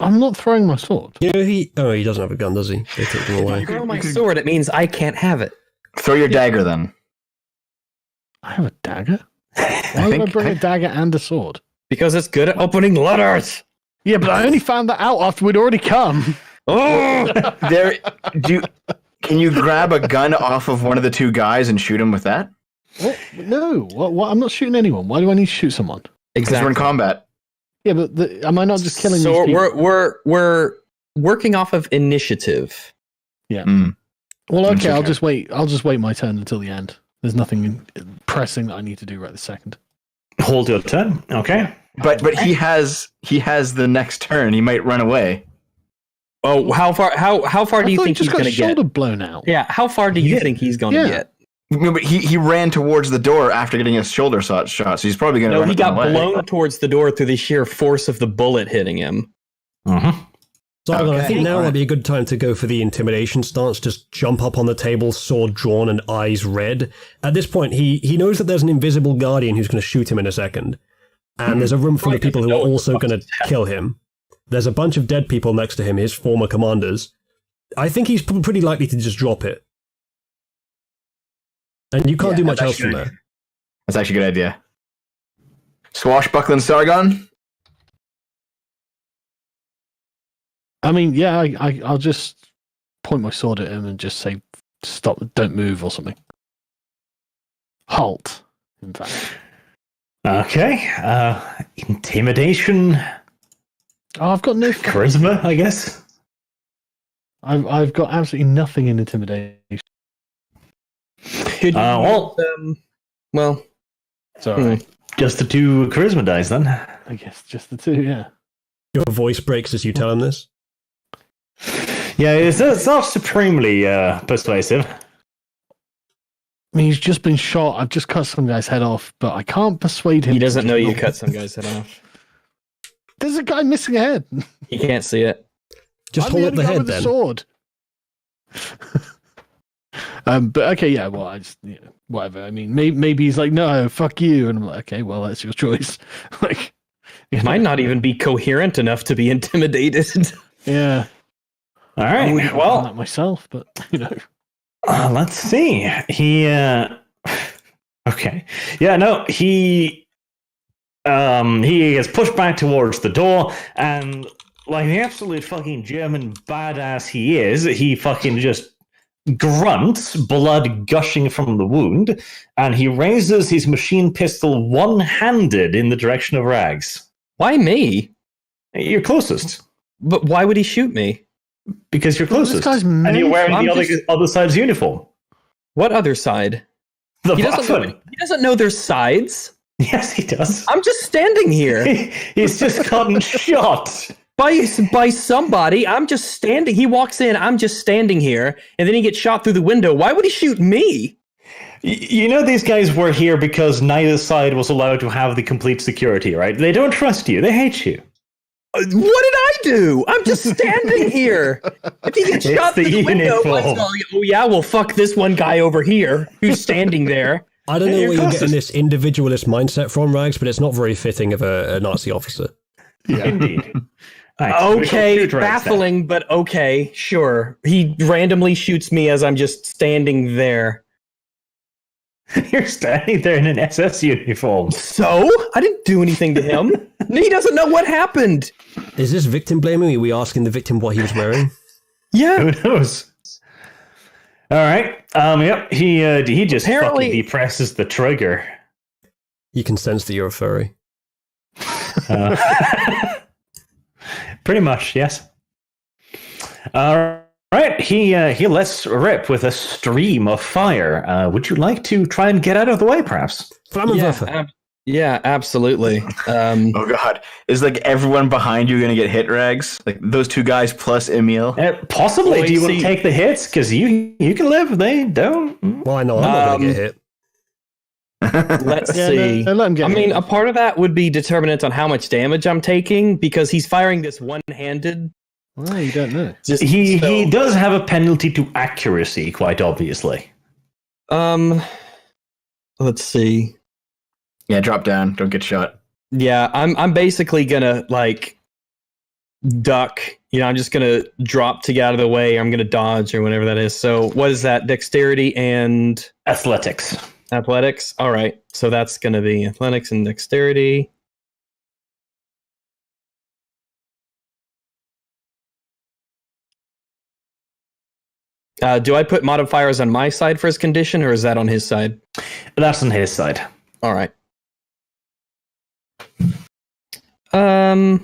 I'm not throwing my sword. You know, he doesn't have a gun, does he? They took him away. Throw my sword, it means I can't have it. Throw your dagger then. I have a dagger. Why would I bring a dagger and a sword? Because it's good at opening letters. Yeah, but I only found that out after we'd already come. Oh! Can you grab a gun off of one of the 2 guys and shoot him with that? What? No, what? I'm not shooting anyone. Why do I need to shoot someone? Because we're in combat. Yeah, but am I not just killing these So people? we're working off of initiative. Mm. Well, okay, I'll Okay. just wait. I'll just wait my turn until the end. There's nothing pressing that I need to do right this second. Hold your turn. Okay. But he has the next turn. He might run away. Oh, how far do you think he's just got going to his shoulder get? blown out? Yeah, how far do you think he's going to Yeah. get? No, but he ran towards the door after getting his shoulder shot, so he's probably going to No, run he got away. blown towards the door through the sheer force of the bullet hitting him. Mm-hmm. Sargon, I Okay, think now alright. might be a good time to go for the intimidation stance. Just jump up on the table, sword drawn and eyes red. At this point, he knows that there's an invisible guardian who's going to shoot him in a second. And there's a room full of people who are also going to kill him. There's a bunch of dead people next to him, his former commanders. I think he's pretty likely to just drop it. And you can't do much else from there. That's actually a good idea. Swashbuckling Sargon? I mean, yeah, I'll just point my sword at him and just say, stop, don't move or something. Halt, in fact. Okay. Intimidation. Oh, I've got no charisma, I guess. I've got absolutely nothing in intimidation. Well, sorry. Just the 2 charisma dice then. I guess just the 2, yeah. Your voice breaks as you tell him this. Yeah, it's not supremely persuasive. I mean, he's just been shot. I've just cut some guy's head off, but I can't persuade him. He doesn't know you cut some guy's head off. There's a guy missing a head. He can't see it. Just hold up the head with then. The sword. But okay, yeah. Well, I just whatever. I mean, maybe he's like, no, fuck you, and I'm like, okay, well, that's your choice. Like, It might not even be coherent enough to be intimidated. Yeah. All right. I wouldn't have Well, done that myself, but let's see. He. Okay. Yeah. No. He gets pushed back towards the door, and like the absolute fucking German badass he is, he fucking just grunts, blood gushing from the wound, and he raises his machine pistol one-handed in the direction of Rags. Why me? You're closest. But why would he shoot me? Because you're Well, this closest. guy's And you're wearing I'm the just- other side's uniform. What other side? The He Waffen. doesn't know there's sides. Yes, he does. I'm just standing here He's just gotten shot. by somebody. I'm just standing. He walks in. I'm just standing here, and then he gets shot through the window. Why would he shoot me? You know these guys were here because neither side was allowed to have the complete security, right? They don't trust you. They hate you. What did I do? I'm just standing here. If he gets It's shot through the the window, uniform. oh yeah, well fuck this one guy over here who's standing there. I don't know You're where you're getting closest. this individualist mindset from, Rags, but it's not very fitting of a Nazi officer. yeah. Indeed. Right, we shall Okay, shoot Rags baffling, but okay, sure. He randomly shoots me as I'm just standing there. then. You're standing there in an SS uniform. So? I didn't do anything to him. He doesn't know what happened. Is this victim blaming? Are we asking the victim what he was wearing? Yeah. Who knows? All right. Yep. He just Apparently- fucking depresses the trigger. You can sense that you're a furry. Pretty much, yes. All right. He lets rip with a stream of fire. Would you like to try and get out of the way, perhaps? Flammenwerfer. Yeah, absolutely. Oh god. Is like everyone behind you gonna get hit, Rags? Like those 2 guys plus Emil? Possibly. Well, Do you want see- to take the hits? Because you can live. They don't. Well, I know I'm not going to get hit. Let's Yeah, see. no, let him get I mean, hit. a part of that would be determinant on how much damage I'm taking because he's firing this one-handed. Well, you don't know. Just He so- does have a penalty to accuracy, quite obviously. Let's see. Yeah, drop down. Don't get shot. Yeah, I'm basically gonna like duck. You know, I'm just gonna drop to get out of the way. I'm gonna dodge or whatever that is. So what is that? Dexterity and Athletics. athletics. All right. So that's gonna be athletics and dexterity. Do I put modifiers on my side for his condition, or is that on his side? That's on his side. All right. Do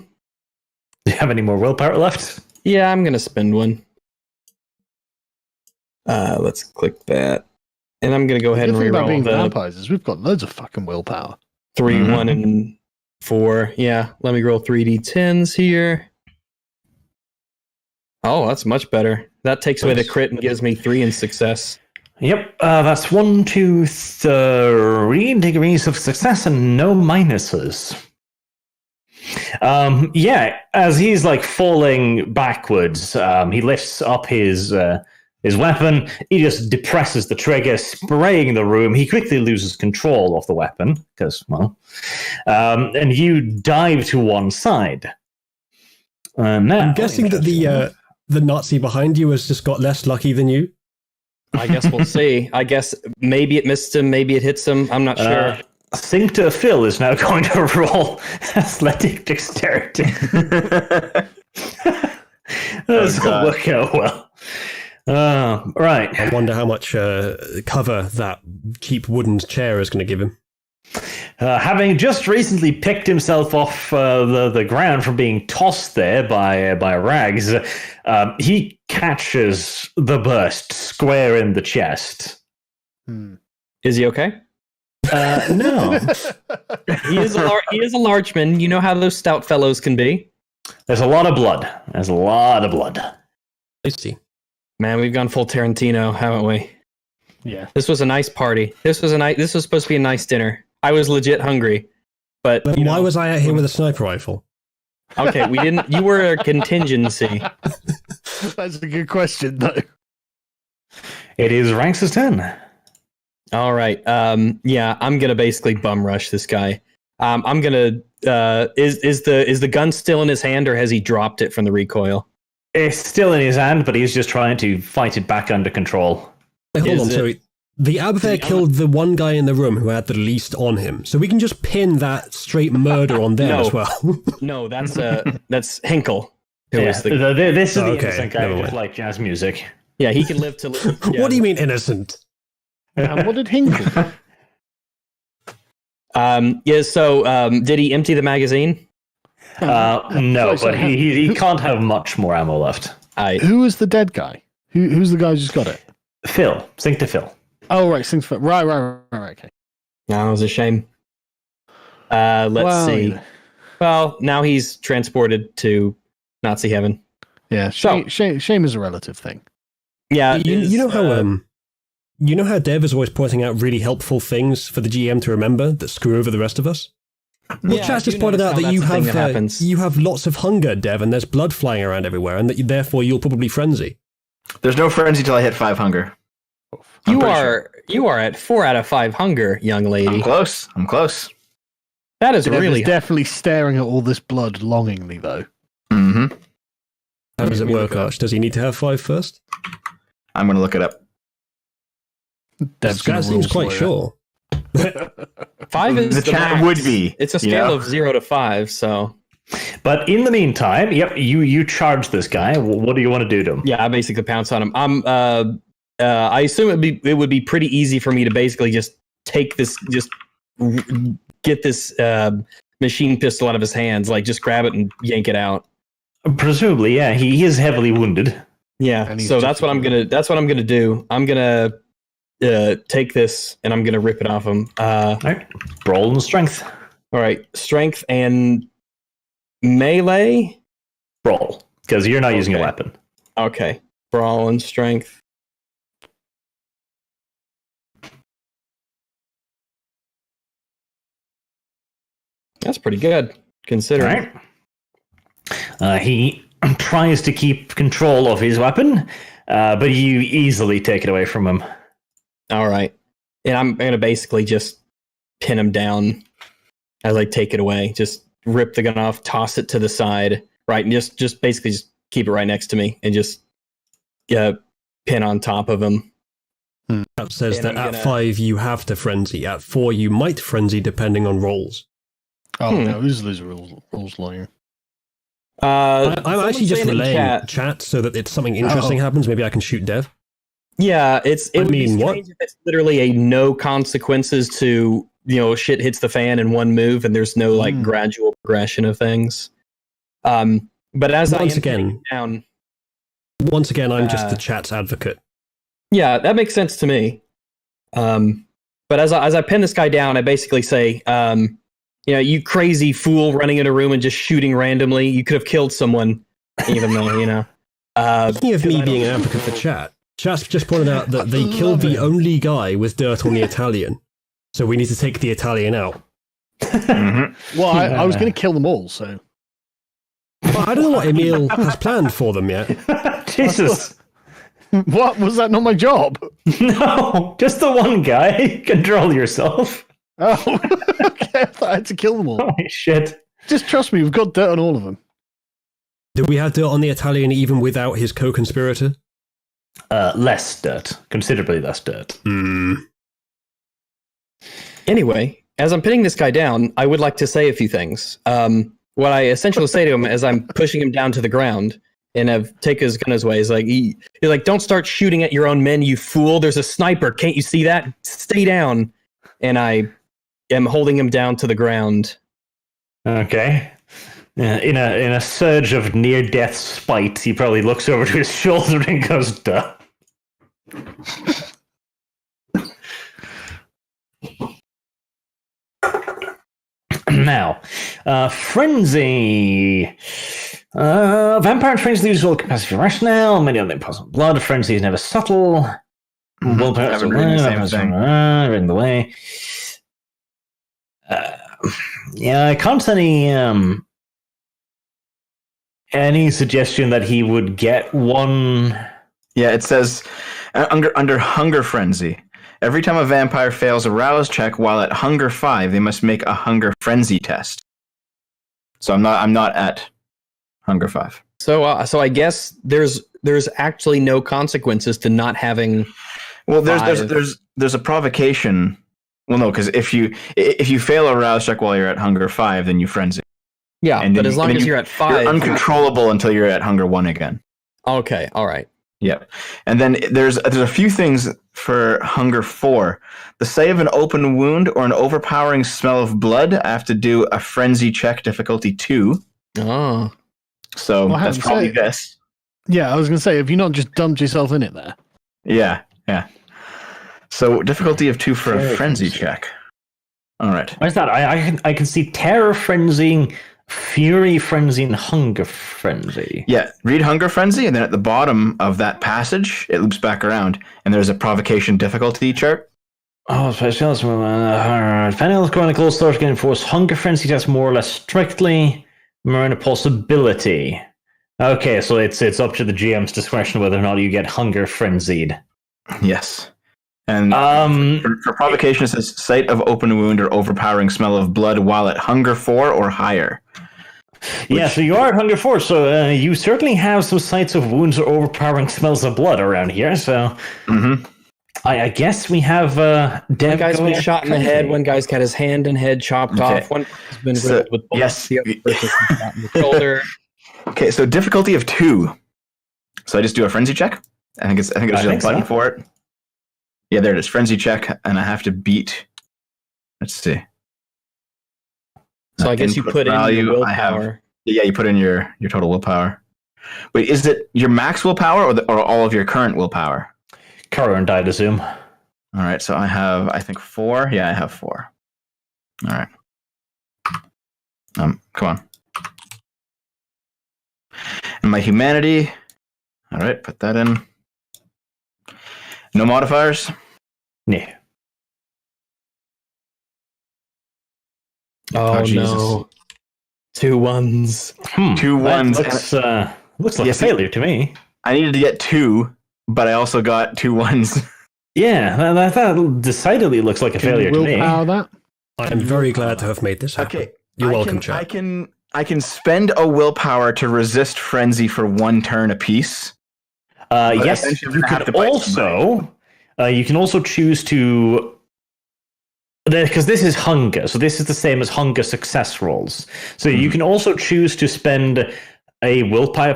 you have any more willpower left? Yeah, I'm gonna spend one. Let's click that, and I'm gonna go ahead The and thing about being reroll the vampires is we've got loads of fucking willpower. 3, Mhm. 1, and 4. Yeah, let me roll 3d10s here. Oh, that's much better. That takes away the crit and gives me 3 in success. Yep, that's 1, 2, 3 degrees of success and no minuses. Yeah, as he's like falling backwards, he lifts up his weapon. He just depresses the trigger, spraying the room. He quickly loses control of the weapon because, well, and you dive to one side. Now, I'm guessing that the Nazi behind you has just got less lucky than you. I guess we'll see. I guess maybe it missed him, maybe it hits him. I'm not sure. Cincta Phil is now going to roll athletic dexterity. This will work out well. Right. I wonder how much cover that cheap wooden chair is going to give him. Having just recently picked himself off the ground from being tossed there by Rags, he catches the burst square in the chest. Is he okay? No. He is a large man. You know how those stout fellows can be. There's a lot of blood. I see. Man, we've gone full Tarantino, haven't we? Yeah. This was a nice party. This was supposed to be a nice dinner. I was legit hungry, but Why was I out here with a sniper rifle? Okay, we didn't. You were a contingency. That's a good question, though. It is Ranks' turn. All right. Yeah, I'm gonna basically bum rush this guy. I'm gonna. Is the gun still in his hand, or has he dropped it from the recoil? It's still in his hand, but he's just trying to fight it back under control. Hey, hold on, sorry. The Abwehr killed the one guy in the room who had the least on him, so we can just pin that straight murder on them as well. No, that's Hinkle. This is the innocent guy who just like jazz music. Yeah, he can live to live. Yeah. What do you mean innocent? And what did Hinkle? Yeah. So, did he empty the magazine? No, but he can't have much more ammo left. Who is the dead guy? Who's the guy who just got it? Phil. Cincta Phil. Oh, right. Phil. Right. Okay. No, it was a shame. Let's see. Well, now he's transported to Nazi heaven. Yeah. Shame is a relative thing. Yeah. You know how Dev is always pointing out really helpful things for the GM to remember that screw over the rest of us? Well, Chaz just pointed out that you have lots of hunger, Dev, and there's blood flying around everywhere, and that therefore you'll probably frenzy. There's no frenzy till I hit 5 hunger. You are at 4 out of 5 hunger, young lady. I'm close. That is Dev really is definitely staring at all this blood longingly, though. Mm-hmm. How does it work, Arch? Does he need to have 5 first? I'm going to look it up. This guy seems quite sure. 5 is the chat max. would be. It's a scale of 0 to 5, so. But in the meantime, yep, you charge this guy. What do you want to do to him? Yeah, I basically pounce on him. I assume it would be pretty easy for me to basically just take this, get this machine pistol out of his hands, like just grab it and yank it out. Presumably, yeah, he is heavily wounded. Yeah, so that's what I'm gonna do. I'm gonna take this and I'm gonna rip it off him. All right, brawl and strength. All right, strength and melee. Brawl, because you're not using a weapon. Okay, brawl and strength. That's pretty good, considering. All right. He tries to keep control of his weapon, but you easily take it away from him. All right. And I'm going to basically just pin him down as I take it away. Just rip the gun off, toss it to the side, right? And just basically just keep it right next to me and just pin on top of him. That says that at 5 you have to frenzy. At 4 you might frenzy depending on rolls. Oh, no, these are rules lawyer. I'm actually just relaying chat so that it's something interesting happens. Maybe I can shoot Dev. Yeah, it would be strange if it's literally a no consequences to, shit hits the fan in one move and there's no gradual progression of things. But as once again, I'm just the chat's advocate. Yeah, that makes sense to me. But as I pin this guy down, I basically say, you crazy fool running in a room and just shooting randomly. You could have killed someone, even though, Speaking of me being an advocate for chat, Chat's just pointed out that they killed the only guy with dirt on the Italian. So we need to take the Italian out. Well, I was going to kill them all, so. Well, I don't know what Emil has planned for them yet. Jesus. What? Was that not my job? No, just the one guy. Control yourself. Oh, okay. I thought I had to kill them all. Holy shit. Just trust me, we've got dirt on all of them. Do we have dirt on the Italian even without his co-conspirator? Less dirt. Considerably less dirt. Anyway, as I'm pinning this guy down, I would like to say a few things. What I essentially say to him as I'm pushing him down to the ground and take his gun away is like, he's like, don't start shooting at your own men, you fool. There's a sniper. Can't you see that? Stay down. And I am holding him down to the ground. Okay. In a surge of near-death spite, he probably looks over to his shoulder and goes, duh. Now, Frenzy. Vampire and Frenzy lose all capacity for rationale. Many of them pass on blood. Frenzy is never subtle. Willpower is in the way. Yeah, I can't see any suggestion that he would get one. Yeah, it says under Hunger Frenzy. Every time a vampire fails a rouse check while at Hunger 5, they must make a Hunger Frenzy test. So I'm not at Hunger 5. So I guess there's actually no consequences to not having. Well, there's a provocation. Well, no, because if you fail a rouse check while you're at Hunger 5, then you frenzy. Yeah, but as long as you're at 5, you're uncontrollable until you're at Hunger 1 again. Okay, all right. Yeah, and then there's a few things for Hunger 4. The sight of an open wound or an overpowering smell of blood, I have to do a frenzy check, difficulty 2. Oh, so that's probably this. Yeah, I was going to say, have you not just dumped yourself in it there? Yeah. So difficulty of 2 for a frenzy check. All right. Why is that? I can see terror frenzying, fury frenzy, and hunger frenzy. Yeah, read Hunger Frenzy, and then at the bottom of that passage, it loops back around, and there's a provocation difficulty chart. Oh, Specialist Vanilla Chronicles starts getting forced Hunger Frenzy test more or less strictly. Marina possibility. Okay, so it's up to the GM's discretion whether or not you get Hunger Frenzied. Yes. And for provocation, it says sight of open wound or overpowering smell of blood while at Hunger 4 or higher. Yeah, so you are at Hunger 4, so you certainly have some sights of wounds or overpowering smells of blood around here, so I guess we have one guy's been shot in the head, one guy's got his hand and head chopped off, one has been riddled with bullets, the other person's been shot in the shoulder. Okay, so difficulty of 2. So I just do a frenzy check? I think it's just a button for it. Yeah, there it is. Frenzy check, and I have to beat. Let's see. So I guess you put in your willpower. You put in your total willpower. Wait, is it your max willpower or all of your current willpower? Current, I'd assume. All right, so I have, I think, 4. Yeah, I have 4. All right. Come on. And my humanity. All right, put that in. No modifiers? No. Oh no. 2 1s. 2 1s. Looks like a failure to me. I needed to get 2, but I also got 2 1s. Yeah, that decidedly looks like a failure to me. Willpower that? I'm very glad to have made this happen. Okay. You're welcome, chat. I can spend a willpower to resist frenzy for 1 turn apiece. Yes, you can also choose to, because this is hunger, so this is the same as hunger success rolls. So you can also choose to spend a willpower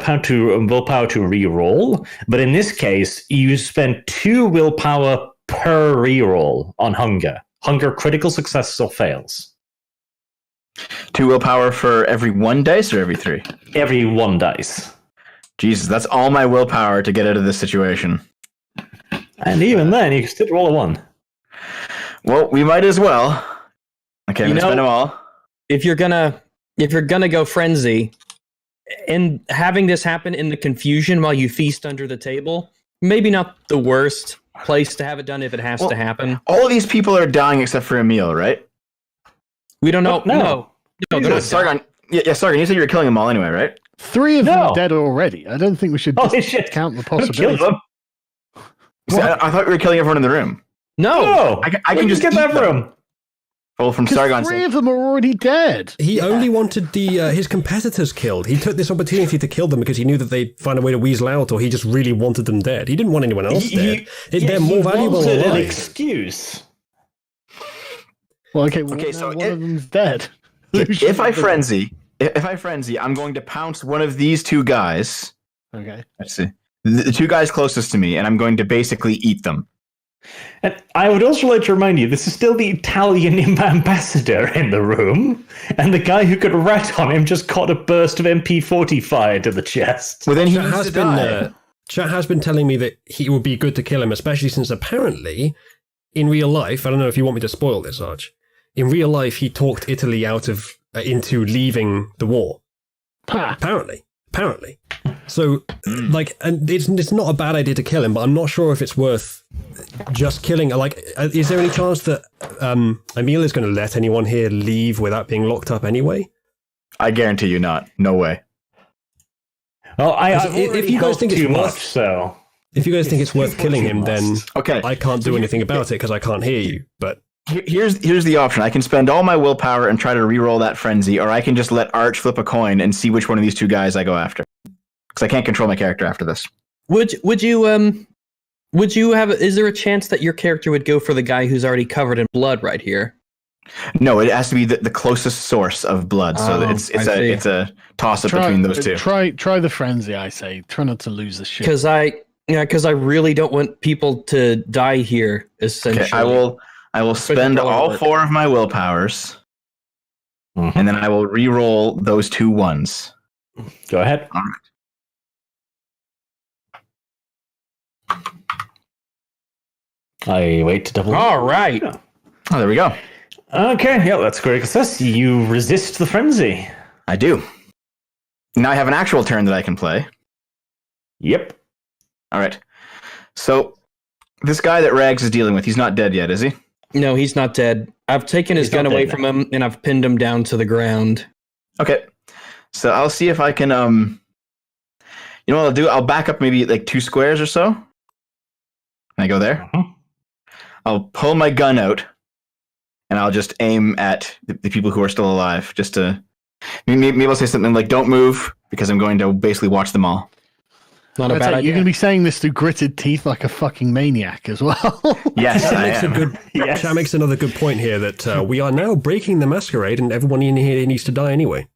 to re-roll, but in this case, you spend 2 willpower per re-roll on hunger. Hunger critical successes or fails. 2 willpower for every 1 dice or every 3? Every 1 dice. Jesus, that's all my willpower to get out of this situation. And even then, you can still roll a 1. Well, we might as well. Okay, I'm gonna spend them all. If you're gonna go frenzy, and having this happen in the confusion while you feast under the table, maybe not the worst place to have it done if it has to happen. All of these people are dying except for Emil, right? We don't know. No, they're not Sargon. Yeah, Sargon. You said you were killing them all anyway, right? 3 of them are dead already. I don't think we should count the possibility. Kill them. See, I thought we were killing everyone in the room. No. I can just get eat that them. room. Well, from Because Sargon's. three of them are already dead. He only wanted his competitors killed. He took this opportunity to kill them because he knew that they'd find a way to weasel out, or he just really wanted them dead. He didn't want anyone else dead. They're more valuable wanted an alive. excuse. Well, Okay, so one of them's dead. If I frenzy, I'm going to pounce one of these two guys. Okay. Let's see. The two guys closest to me, and I'm going to basically eat them. And I would also like to remind you, this is still the Italian ambassador in the room, and the guy who could rat on him just caught a burst of MP40 fire to the chest. Well, then he Chat needs has to been die. Chat has been telling me that he would be good to kill him, especially since apparently, in real life, I don't know if you want me to spoil this, Arch. In real life, he talked Italy out of into leaving the war. Ha. Apparently. So, like, and it's not a bad idea to kill him, but I'm not sure if it's worth just killing. Like, is there any chance that Emil is going to let anyone here leave without being locked up anyway? I guarantee you not. No way. Well, If you guys think it's too worth- much, so If you guys think it's worth killing him, then Okay. I can't do anything about it because I can't hear you. But Here's the option. I can spend all my willpower and try to re-roll that frenzy, or I can just let Arch flip a coin and see which one of these two guys I go after. Because I can't control my character after this. Would you have? Is there a chance that your character would go for the guy who's already covered in blood right here? No, it has to be the closest source of blood. So Oh, it's I see. a toss up between those two. Try the frenzy, I say. Try not to lose the shit. Because I really don't want people to die here. Essentially, Okay, I will spend control all work. 4 of my willpowers, Mhm. and then I will re-roll those 2 ones. go ahead. All I wait to double. All right. Oh, there we go. Okay, yeah, that's correct. Success. You resist the frenzy. I do. Now I have an actual turn that I can play. Yep. All right. So this guy that Rags is dealing with, he's not dead yet, is he? No, he's not dead. I've taken his He's not gun away dead from him and I've pinned him down to the ground. Okay. So I'll see if I can you know what I'll do? I'll back up maybe like 2 squares or so. Can I go there? Mhm. I'll pull my gun out and I'll just aim at the people who are still alive. Just to maybe I'll say something like "Don't move," because I'm going to basically watch them all. Not a That's bad it, idea. you're going to be saying this through gritted teeth like a fucking maniac as well. Yes, Chat I makes a am. good. Yes. Chat makes another good point here that we are now breaking the masquerade, and everyone in here needs to die anyway.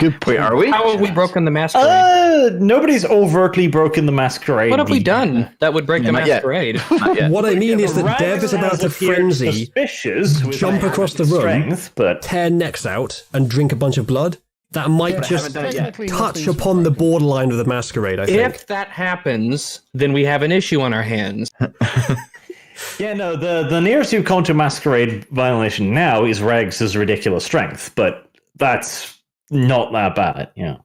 Good Wait, point. are we? How have we broken the masquerade? Nobody's overtly broken the masquerade. What have we done that would break Yeah, the not yet. masquerade? Not yet. What I mean is that Rags Dev is about to appeared frenzy, suspicious with jump my across the room, strength, but tear necks out, and drink a bunch of blood. That might just haven't done it yet. Technically, touch nothing's upon the right. borderline of the masquerade. I think. If that happens, then we have an issue on our hands. yeah, no. The nearest you come to masquerade violation now is Rags' ridiculous strength, but that's not that bad. Yeah.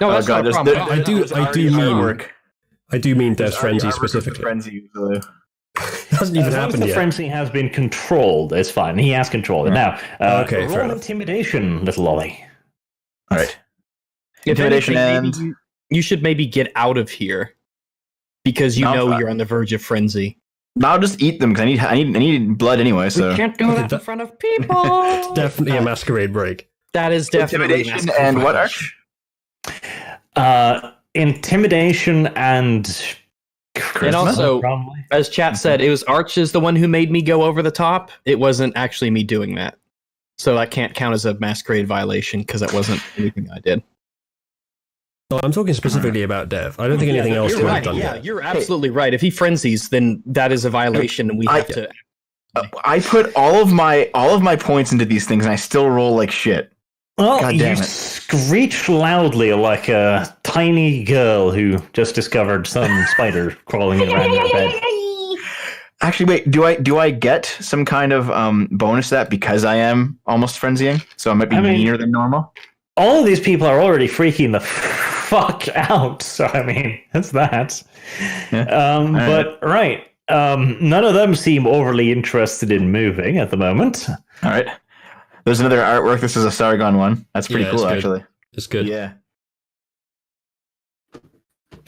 No, that's not a there's- problem. there- I do- there's I do already mean- artwork. I do mean Dev's There's already frenzy artwork of the specifically. Frenzy, so- Hasn't even As long as happened the yet. frenzy has been controlled, it's fine. He has controlled it now. Okay, fair roll enough. intimidation, little Ollie. All right. If Intimidation anything, and maybe you should maybe get out of here because you No, know I'm fine. you're on the verge of frenzy. I'll just eat them because I need blood anyway. So We can't do that in that- front of people. Definitely a masquerade break. That is definitely intimidation masquerade and what, violation. Arch? Intimidation and charisma, And also, probably. as chat said, it was Arch is the one who made me go over the top. It wasn't actually me doing that. So that can't count as a masquerade violation because that wasn't anything I did. No, I'm talking specifically about Dev. I don't think anything else You're to have right. done Yeah, yet. you're absolutely right. If he frenzies, then that is a violation, and we have to. I put all of my points into these things, and I still roll like shit. Well, God you damn it. screech loudly like a tiny girl who just discovered some spider crawling around her bed. Actually, wait. Do I get some kind of bonus to that because I am almost frenzying? So I might be I mean- meaner than normal. All of these people are already freaking the fuck out. So I mean, that's that. Yeah. But right, none of them seem overly interested in moving at the moment. All right. There's another artwork. This is a Sargon one. That's pretty Yeah, cool, it's good. actually. It's good. Yeah.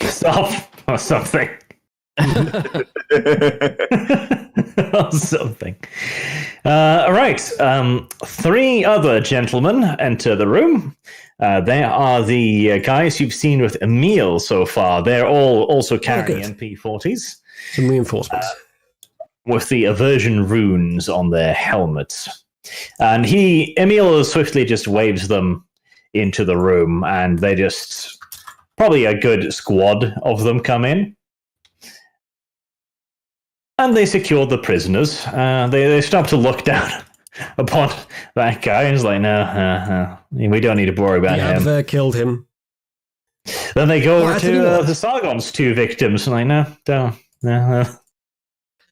Stop or something. or something. All right. 3 other gentlemen enter the room. They are the guys you've seen with Emil so far. They're all also carrying MP40s. Some reinforcements. With the aversion runes on their helmets. And Emil swiftly just waves them into the room, and they just, probably a good squad of them come in. And they secure the prisoners. They stop to look down upon that guy, and it's like, no, we don't need to worry about him. Abver killed him. Then they go over to the Sargon's 2 victims, and like, no, don't, no.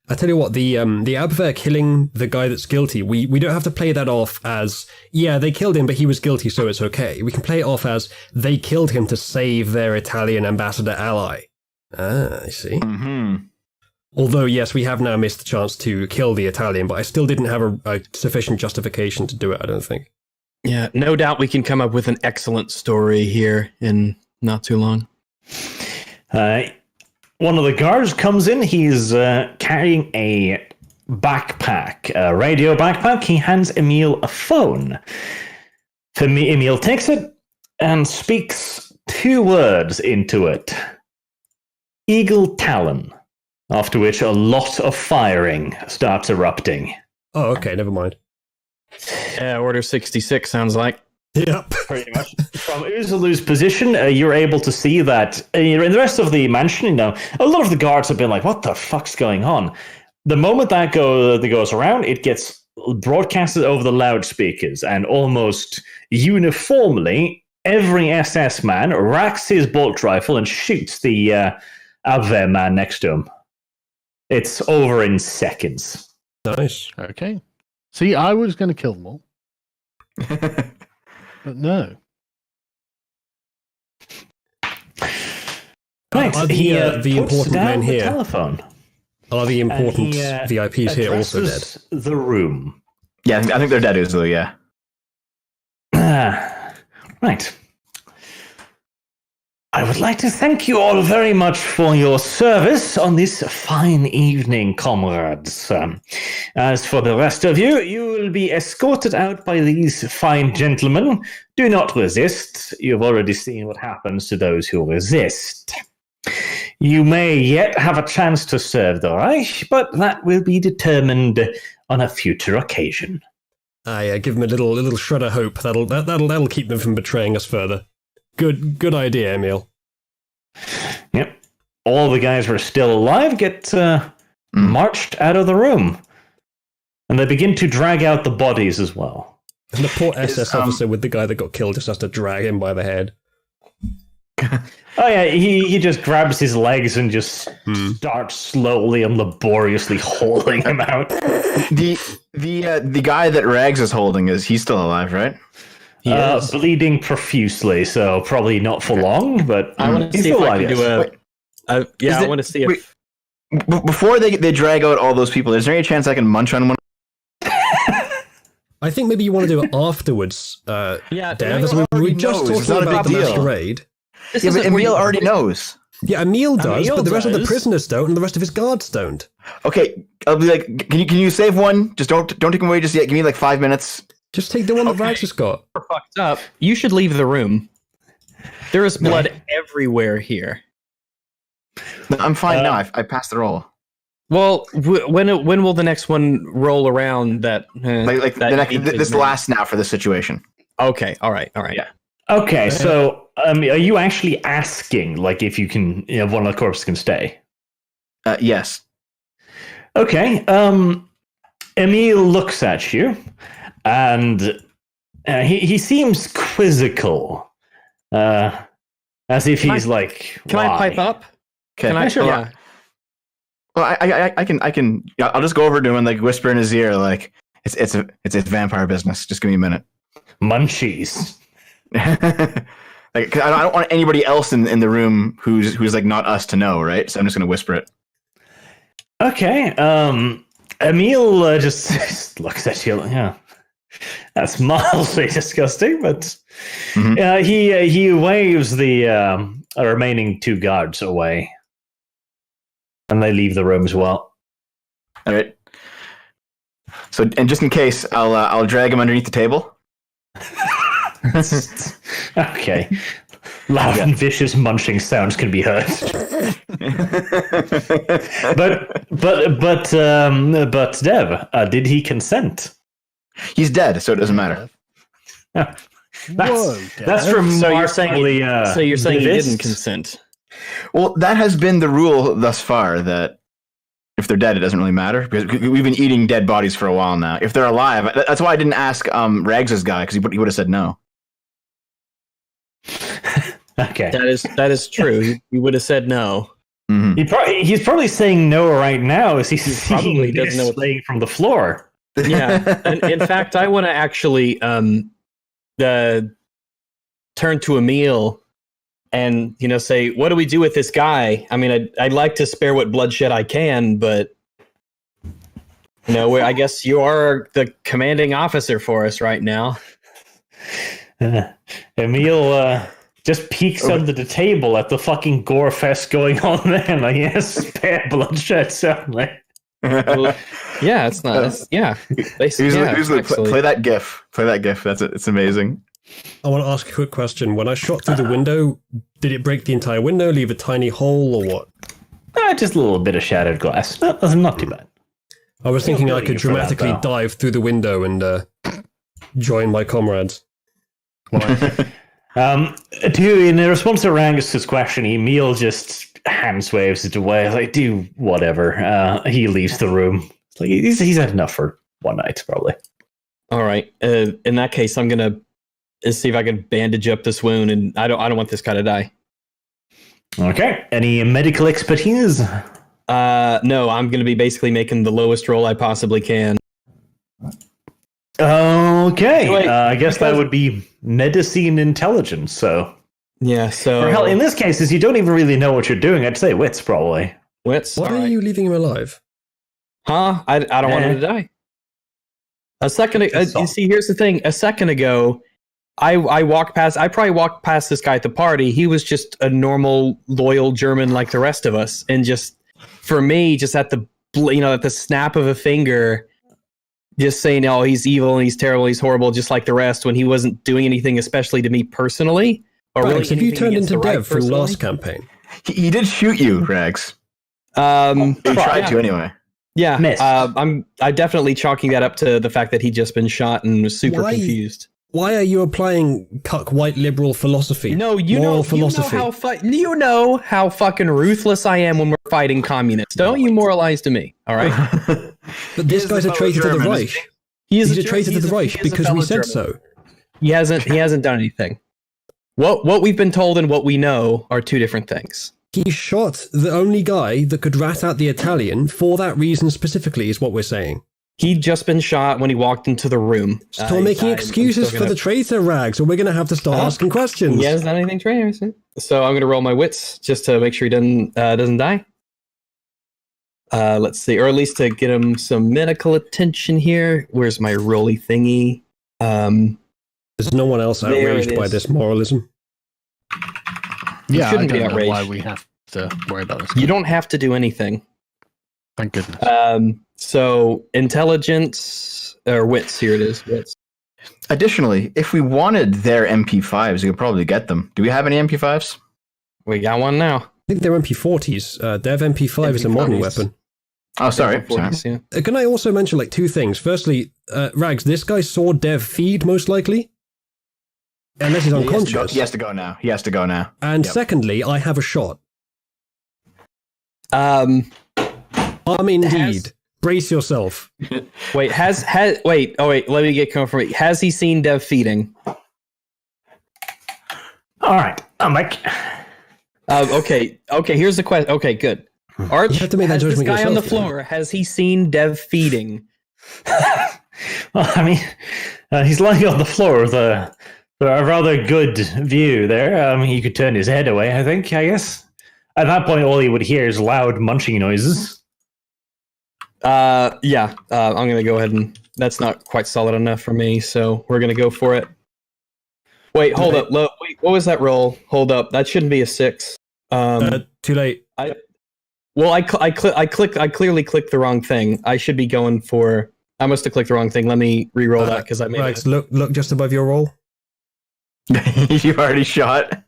I tell you what, the Abver killing the guy that's guilty, we don't have to play that off as, yeah, they killed him, but he was guilty, so it's okay. We can play it off as, they killed him to save their Italian ambassador ally. Ah, I see. Mm-hmm. Although, yes, we have now missed the chance to kill the Italian, but I still didn't have a sufficient justification to do it, I don't think. Yeah, no doubt we can come up with an excellent story here in not too long. One of the guards comes in. He's carrying a backpack, a radio backpack. He hands Emil a phone. Emil takes it and speaks 2 words into it. Eagle Talon. After which a lot of firing starts erupting. Oh, okay, never mind. Yeah, Order 66 sounds like. Yep. Pretty much. From Uzulu's position, you're able to see that in the rest of the mansion, a lot of the guards have been like, what the fuck's going on? The moment that goes around, it gets broadcasted over the loudspeakers, and almost uniformly, every SS man racks his bolt rifle and shoots the Abwehr man next to him. It's over in seconds. Nice. Okay. See, I was going to kill them all. But no. Right. Are the important men here? Telephone. Are the important VIPs here also dead? The room. Yeah, I think they're dead, Uzulu, yeah. Right. I would like to thank you all very much for your service on this fine evening, comrades. As for the rest of you, you will be escorted out by these fine gentlemen. Do not resist. You've already seen what happens to those who resist. You may yet have a chance to serve the Reich, but that will be determined on a future occasion. I give them a little shred of hope. That'll keep them from betraying us further. Good idea, Emil. Yep. All the guys who are still alive get marched out of the room. And they begin to drag out the bodies as well. And the poor SS officer with the guy that got killed just has to drag him by the head. Oh yeah, he just grabs his legs and just starts slowly and laboriously hauling him out. The guy that Rags is holding he's still alive, right? Bleeding profusely, so probably not for long, but I want to see if I can do I want to see if... Before they drag out all those people, is there any chance I can munch on one? I think maybe you want to do it afterwards. Yeah, Dev, we just knows. It's talking not a about the big deal. masquerade. Yeah, but Emil already knows. Yeah, Emil does, Emil but the rest of the does. prisoners don't, and the rest of his guards don't. Okay, I'll be like, can you save one? Just don't take him away just yet. Give me like 5 minutes. Just take the one that Rags has got. fucked up. You should leave the room. There is blood everywhere here. No, I'm fine now. I passed the roll. Well, when will the next one roll around? That This lasts now for the situation. Okay, all right. Yeah. Okay, so are you actually asking, like, if you can, one of the corpses can stay? Yes. Okay. Emil looks at you, and he seems quizzical, as if he's like. Can I pipe up? Okay. Can I? Sure. Yeah. Well, I can. Yeah, I'll just go over to him and like whisper in his ear, like it's a vampire business. Just give me a minute. Munchies. Like, 'cause I don't want anybody else in the room who's like not us to know, right? So I'm just gonna whisper it. Okay. Emil just looks at you. Yeah, that's mildly disgusting, but he waves the remaining 2 guards away, and they leave the room as well. All right. So, and just in case, I'll drag him underneath the table. Okay. Loud and vicious munching sounds can be heard. but Dev, did he consent? He's dead, so it doesn't matter. That's Dev. that's So remarkably. you're saying he Vivist. didn't consent? Well, that has been the rule thus far, that if they're dead, it doesn't really matter, because we've been eating dead bodies for a while now. If they're alive, that's why I didn't ask Rags' guy, because he would have said no. Okay. That is true. He would have said no. Mm-hmm. He's probably saying no right now as he's probably seeing doesn't know this what- laying from the floor. Yeah. And in fact, I want to actually turn to Emil and say, what do we do with this guy? I mean, I'd like to spare what bloodshed I can, but I guess you are the commanding officer for us right now. Emil just peeks under the table at the fucking gore fest going on there. Like, yes, spare bloodshed, certainly. Well, yeah, it's not. Yeah, Play that GIF. Play that GIF. It's amazing. I want to ask a quick question. When I shot through the window, did it break the entire window, leave a tiny hole, or what? Just a little bit of shattered glass. Not too bad. I was thinking I really could for that, dramatically though. dive through the window and join my comrades. In response to Rangus's question, Emil just hands waves it away. Like, do whatever. He leaves the room. It's like he's had enough for one night, probably. All right. In that case, I'm gonna see if I can bandage up this wound, and I don't want this guy to die. Okay. Any medical expertise? No, I'm gonna be basically making the lowest roll I possibly can. Okay. Wait, I guess that because- would be medicine intelligence. So, Yeah. So or hell, in this case, is you don't even really know what you're doing. I'd say wits, probably. wits. Why All are right. you leaving him alive? Huh? I don't want him to die. A second. You see, here's the thing. A second ago, I walked past. I probably walked past this guy at the party. He was just a normal, loyal German like the rest of us, and just for me, just at the at the snap of a finger, just saying, "Oh, he's evil and he's terrible, he's horrible," just like the rest, when he wasn't doing anything, especially to me personally. Or Rags, have you anything turned against into the right Dev from personally. last campaign? He did shoot you, Rags. He tried to anyway. Yeah, Missed. I'm definitely chalking that up to the fact that he'd just been shot and was super Why? confused. Why are you applying cuck white liberal philosophy? No, you Moral know philosophy. how fucking ruthless I am when we're fighting communists. Don't you moralize to me, all right? But this guy's a traitor to the Reich. He's He's a traitor to the Reich because we said so. He hasn't done anything. What we've been told and what we know are two different things. He shot the only guy that could rat out the Italian for that reason specifically, is what we're saying. He'd just been shot when he walked into the room. Stop making excuses for the traitor, Rags, or we're going to have to start asking questions. He hasn't done anything traitorous. So I'm going to roll my wits just to make sure he doesn't die. Let's see, or at least to get him some medical attention here. Where's my rolly thingy? There's no one else There it outraged by is. this moralism. You Yeah, I shouldn't don't be know why outraged. we have to worry about this. You don't have to do anything. Thank goodness. So intelligence or wits, here it is. Wits. Additionally, if we wanted their MP5s, we could probably get them. Do we have any MP5s? We got one now. I think they're MP40s. Dev MP5 is a modern MP40s. weapon. Oh, sorry. 40s, yeah. Can I also mention two things? Firstly, Rags, this guy saw Dev feed most likely, unless he's unconscious. He has to go now. He has to go now. And Yep. secondly, I have a shot. Um, Indeed. Brace yourself. wait, wait, let me get confirmation. Has he seen Dev feeding? All right, I'm back. Okay, here's the question. Okay, good. Arch, You have to make that has this judgment guy on the yourself, floor, has he seen Dev feeding? Well, I mean, he's lying on the floor with a rather good view there. He could turn his head away, I guess. At that point, all he would hear is loud munching noises. Yeah, I'm going to go ahead and that's not quite solid enough for me, so we're going to go for it. Wait, hold up. Wait, what was that roll? Hold up. That shouldn't be a 6. Too late. Well, I clearly clicked the wrong thing. I should be going for I must have clicked the wrong thing. Let me re-roll that because I made Rags, look just above your roll. You've already shot.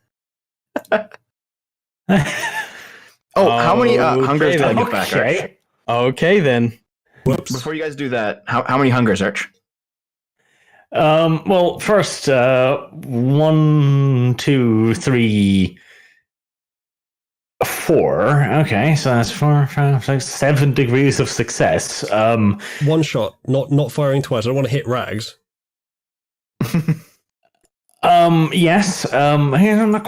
How many hungers did I get back, Arch? Okay, then. Whoops. Before you guys do that, how many hungers, Arch? Well, first, 1, 2, 3, 4. Okay, so that's 4, 5, 6, 7 degrees of success. One shot, not firing twice. I don't want to hit Rags. Yes. Not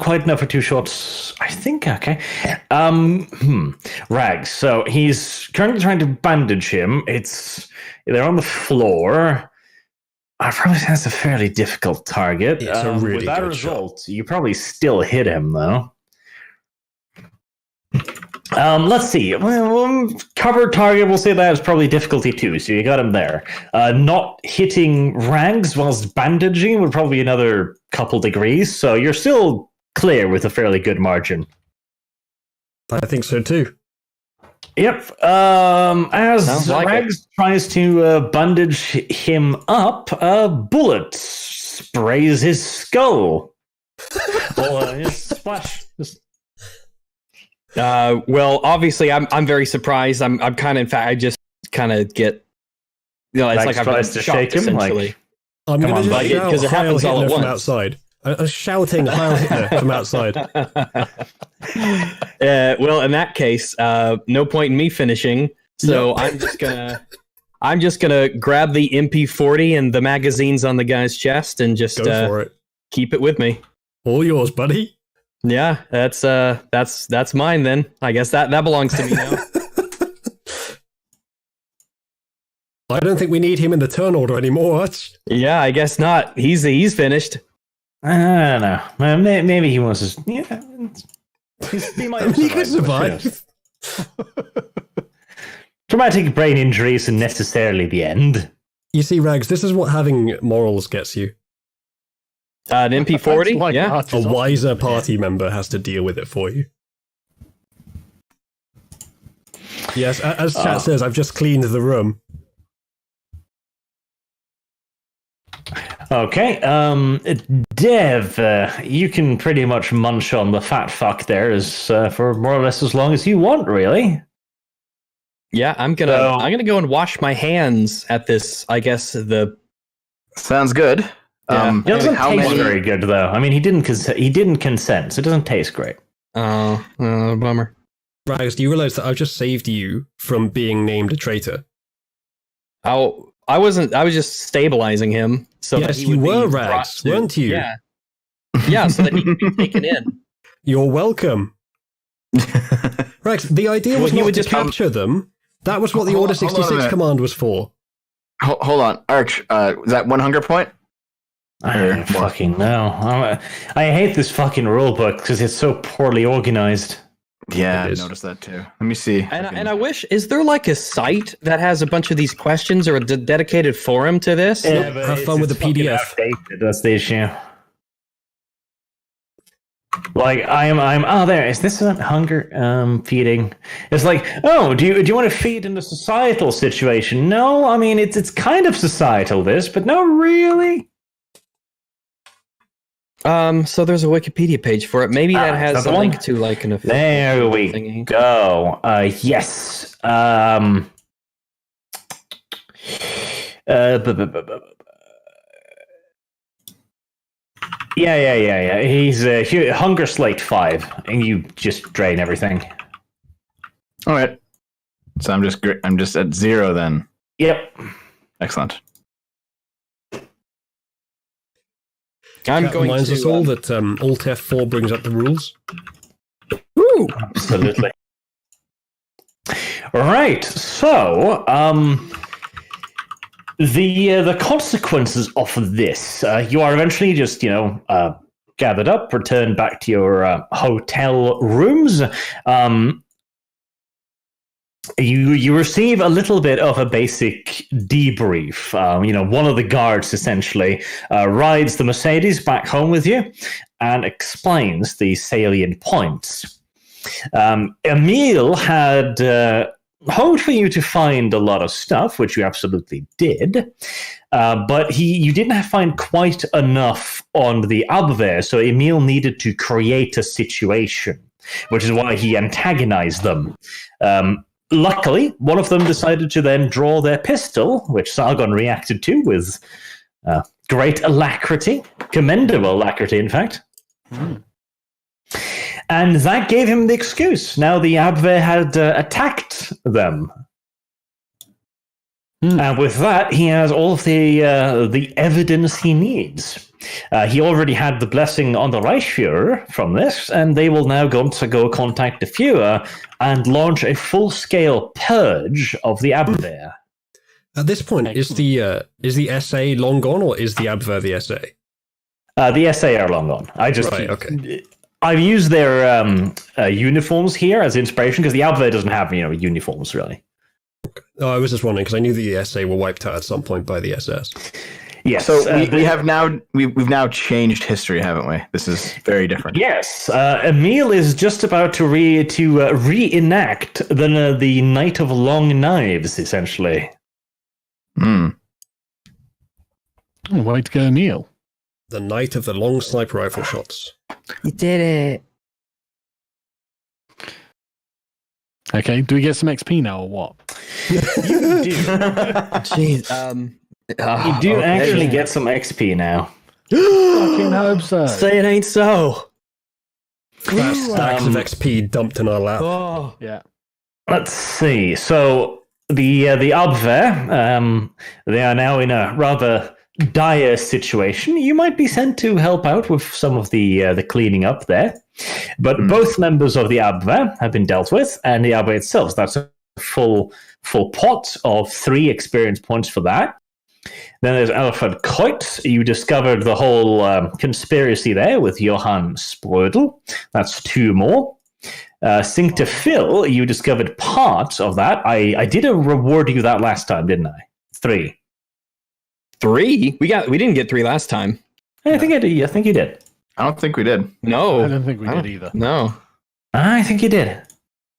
quite enough for 2 shots. I think. Okay. Rags. So he's currently trying to bandage him. They're on the floor. I probably think that's a fairly difficult target. It's a really with that good result, you probably still hit him though. Let's see. Cover target, we'll say that is probably difficulty 2, so you got him there. Not hitting Rags whilst bandaging would probably be another couple degrees, so you're still clear with a fairly good margin. I think so too. Yep. As Sounds like Rags tries to bandage him up, a bullet sprays his skull. Splash. Well, obviously, I'm very surprised. I'm kind of, in fact, I just kind of get, it's like I've been tries to shocked, shake him, essentially. I'm going to on, just shout because it Heil happens all Hitler at from once. outside. I'm shouting Heil Hitler from outside. Well, in that case, no point in me finishing. So I'm just gonna grab the MP40 and the magazines on the guy's chest and just Go for it. keep it with me. All yours, buddy. Yeah, that's mine then. I guess that belongs to me now. I don't think we need him in the turn order anymore. Yeah, I guess not. He's finished. I don't know. Maybe he wants to. Yeah, he might have He could survived. survive. Traumatic brain injury isn't necessarily the end. You see, Rags, this is what having morals gets you. An MP40? Like Yeah. Arch's A wiser party member has to deal with it for you. Yes, as chat says, I've just cleaned the room. Okay, Dev, you can pretty much munch on the fat fuck there for more or less as long as you want, really. Yeah, I'm gonna go and wash my hands at this. I guess Sounds good. Yeah. It doesn't how taste many- very good, though. I mean, he didn't consent, so it doesn't taste great. bummer. Rags, do you realize that I've just saved you from being named a traitor? I wasn't. I was just stabilizing him. So that Yes, he you would be were, brought Rags, to- weren't you? Yeah. Yeah, so that he could be taken in. You're welcome. Rags, the idea Well, was he not would to just capture them. That was what the Order Hold on a 66 minute. command was for. Hold on, Arch. Was that 1 hunger point? I don't fucking know. I hate this fucking rulebook because it's so poorly organized. Yeah, It I is. noticed that too. Let me see. And I wish, is there like a site that has a bunch of these questions or a dedicated forum to this? Yeah, but Have fun with the fucking PDF. outdated, that's the issue. Like there. Is this a hunger feeding? It's like, oh, do you want to feed in the societal situation? No, I mean it's kind of societal this, but no, really. So there's a Wikipedia page for it. Maybe that is has that the a link one? to like an official There we thingy. go. Yes. Yeah. He's hunger slate 5, and you just drain everything. All right. So I'm just at 0 then. Yep. Excellent. I'm Chat going reminds to us all that Alt F4 brings up the rules. Woo! Absolutely. Right. So, the consequences of this, you are eventually just gathered up, returned back to your hotel rooms. You receive a little bit of a basic debrief. One of the guards essentially rides the Mercedes back home with you and explains the salient points. Emil had hoped for you to find a lot of stuff, which you absolutely did, but you didn't find quite enough on the Abwehr, so Emil needed to create a situation, which is why he antagonized them. Luckily, one of them decided to then draw their pistol, which Sargon reacted to with great alacrity, commendable alacrity, in fact. And that gave him the excuse. Now the Abwehr had attacked them. And with that, he has all of the evidence he needs. He already had the blessing on the Reichsfuhrer from this, and they will now go contact the Führer and launch a full-scale purge of the Abwehr. At this point, is the SA long gone, or is the Abwehr the SA? The SA are long gone. Okay. I've used their uniforms here as inspiration because the Abwehr doesn't have uniforms really. Oh, I was just wondering because I knew the SA were wiped out at some point by the SS. Yes. So we've now changed history, haven't we? This is very different. Yes. Emil is just about to reenact the Night of Long Knives, essentially. Way to go, Emil. The Night of the Long Sniper Rifle Shots. You did it. Okay, do we get some XP now or what? You do. Jeez. You do actually get some XP now. Fucking hope so. Say it ain't so. Stacks of XP dumped in our lap. Oh. Yeah. Let's see. So the Abwehr, they are now in a rather dire situation. You might be sent to help out with some of the cleaning up there. But both members of the Abwehr have been dealt with, and the Abwehr itself. That's a full pot of 3 experience points for that. Then there's Alfred Kreutz. You discovered the whole conspiracy there with Johann Sprödel. That's 2 more. Sincta Phil, you discovered part of that. I did reward you that last time, didn't I? 3. 3? We didn't get 3 last time. I think I did. I think you did. I don't think we did. No. I don't think we did either. No. I think you did.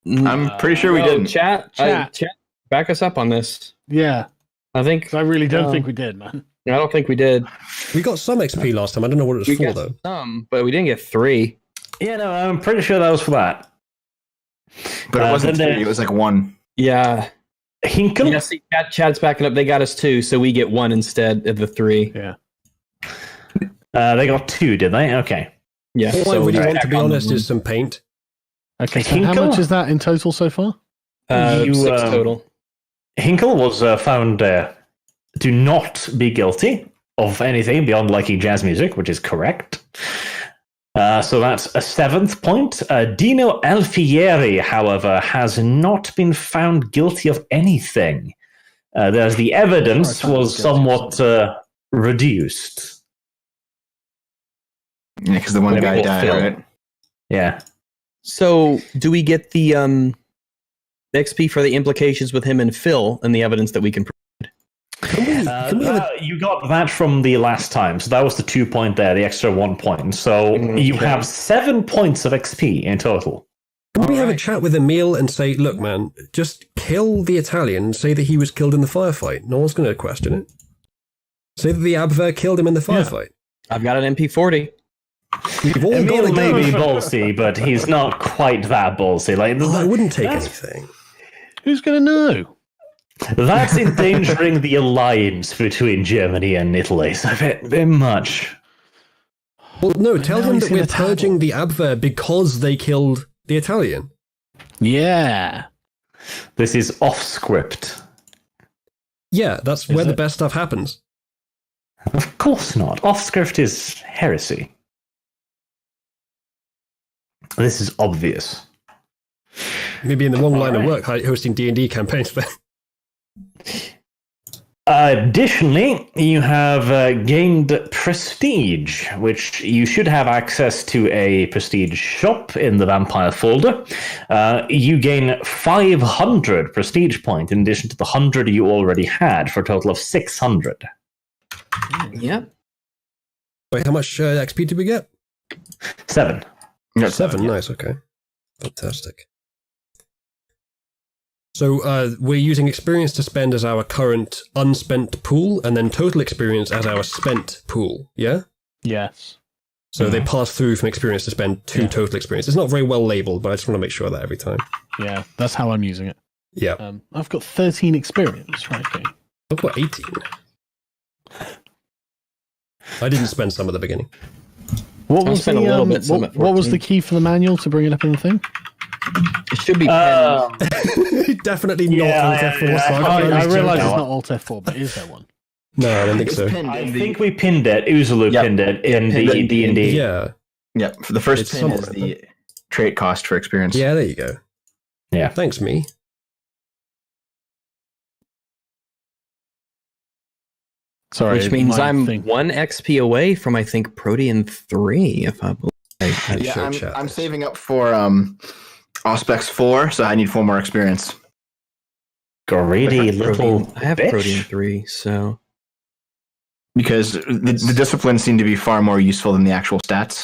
I'm pretty sure we didn't. Chat, back us up on this. Yeah. I think. I really don't think we did, man. I don't think we did. We got some XP last time. I don't know what it was for, got though. some, but we didn't get 3. Yeah, no, I'm pretty sure that was for that. But it wasn't 3, it was like 1. Yeah. Hinkle? Yeah, see, chat's backing up. They got us 2, so we get 1 instead of the 3. Yeah. They got 2, did they? Okay. Yeah. All I really want, to be honest, is some paint. Okay, so how much is that in total so far? 6 total. Hinkle was found to not be guilty of anything beyond liking jazz music, which is correct. So that's a 7th point. Dino Alfieri, however, has not been found guilty of anything. There's the evidence was somewhat reduced. Yeah, because the one Maybe guy we'll died, fill. right? Yeah. So, do we get the XP for the implications with him and Phil and the evidence that we can provide? You got that from the last time, so that was the 2 point there, the extra 1 point. So you have 7 points of XP in total. Can we have a chat with Emil and say, look, man, just kill the Italian and say that he was killed in the firefight? No one's going to question it. Say that the Abwehr killed him in the firefight. I've got an MP40. We've all Emil got may a be ballsy, but he's not quite that ballsy. Like I wouldn't take anything. Who's going to know? That's endangering the alliance between Germany and Italy. So very much. Well, no, tell now him he's that in we're a tabble. purging the Abwehr because they killed the Italian. Yeah. This is off script. Yeah, that's where the best stuff happens. Of course not. Off script is heresy. This is obvious. Maybe in the wrong line of work, hosting D&D campaigns there. Additionally, you have gained prestige, which you should have access to a prestige shop in the vampire folder. You gain 500 prestige points in addition to the 100 you already had, for a total of 600. Yep. Wait, how much XP did we get? 7. 7, nice, okay. Fantastic. So we're using experience to spend as our current unspent pool, and then total experience as our spent pool, yeah? Yes. So they pass through from experience to spend to total experience. It's not very well labeled, but I just want to make sure of that every time. Yeah, that's how I'm using it. Yeah. I've got 13 experience, right? Okay. I've got 18. I didn't spend some at the beginning. What was spent a little bit, some at what was 14. the key for the manual to bring it up in the thing? It should be 10. Definitely not Yeah, Alt F4. yeah, so I was realise joking. it's not Alt F4, but is there one? No, I don't think It's so. pinned I in think we pinned it. Uzulu Yep. pinned it in Pinned it the in D&D. Yeah. Yeah, for the first It's pin is somewhere, the trait cost for experience. Yeah, there you go. Yeah. Thanks, me. Sorry, Which means my I'm thing. 1 XP away from, I think, Protean 3, if I believe. I'd Yeah, show chat I'm this. saving up for Auspex 4, so I need 4 more experience. Greedy little I have bitch. Protean 3, so. Because the disciplines seem to be far more useful than the actual stats.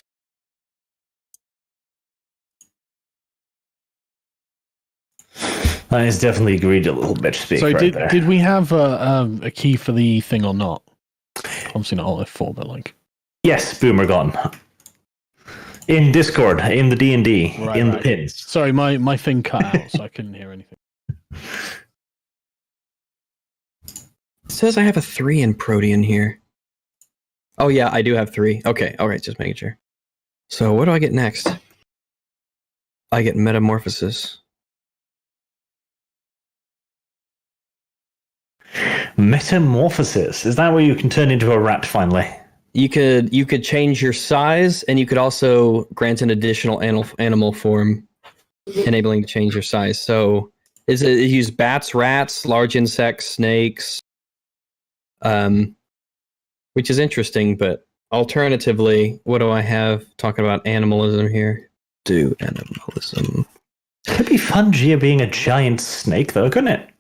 That is definitely greedy little bitch speak So right there. did we have a key for the thing or not? Obviously not Alt F4, but like Yes, Boomer gone. In Discord, in the D&D, Right, in the right. pins. sorry, my thing cut out, so I couldn't hear anything. It says I have a 3 in Protean here. Oh, yeah, I do have 3. Okay, all right, just making sure. So, what do I get next? I get Metamorphosis. Metamorphosis. Is that where you can turn into a rat finally? You could change your size, and you could also grant an additional animal form, enabling to change your size. So, it use bats, rats, large insects, snakes, which is interesting. But alternatively, what do I have talking about animalism here? Do animalism. Could be fun, Gia being a giant snake, though, couldn't it?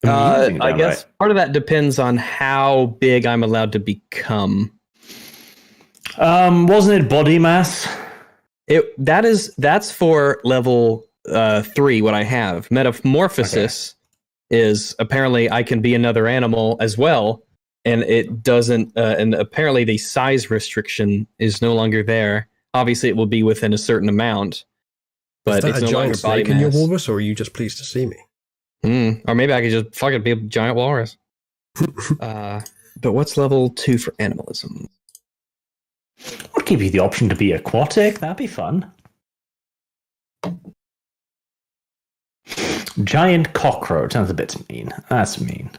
Amusing, I downright. guess part of that depends on how big I'm allowed to become. Wasn't it body mass? That's for level 3. What I have Metamorphosis is apparently I can be another animal as well, and it doesn't. And apparently the size restriction is no longer there. Obviously, it will be within a certain amount, but Is that it's a no longer giant body snake in your mass. walrus, or are you just pleased to see me? Or maybe I could just fucking be a giant walrus. But what's level 2 for animalism? I'll give you the option to be aquatic. That'd be fun. Giant cockroach. Sounds a bit mean. That's mean.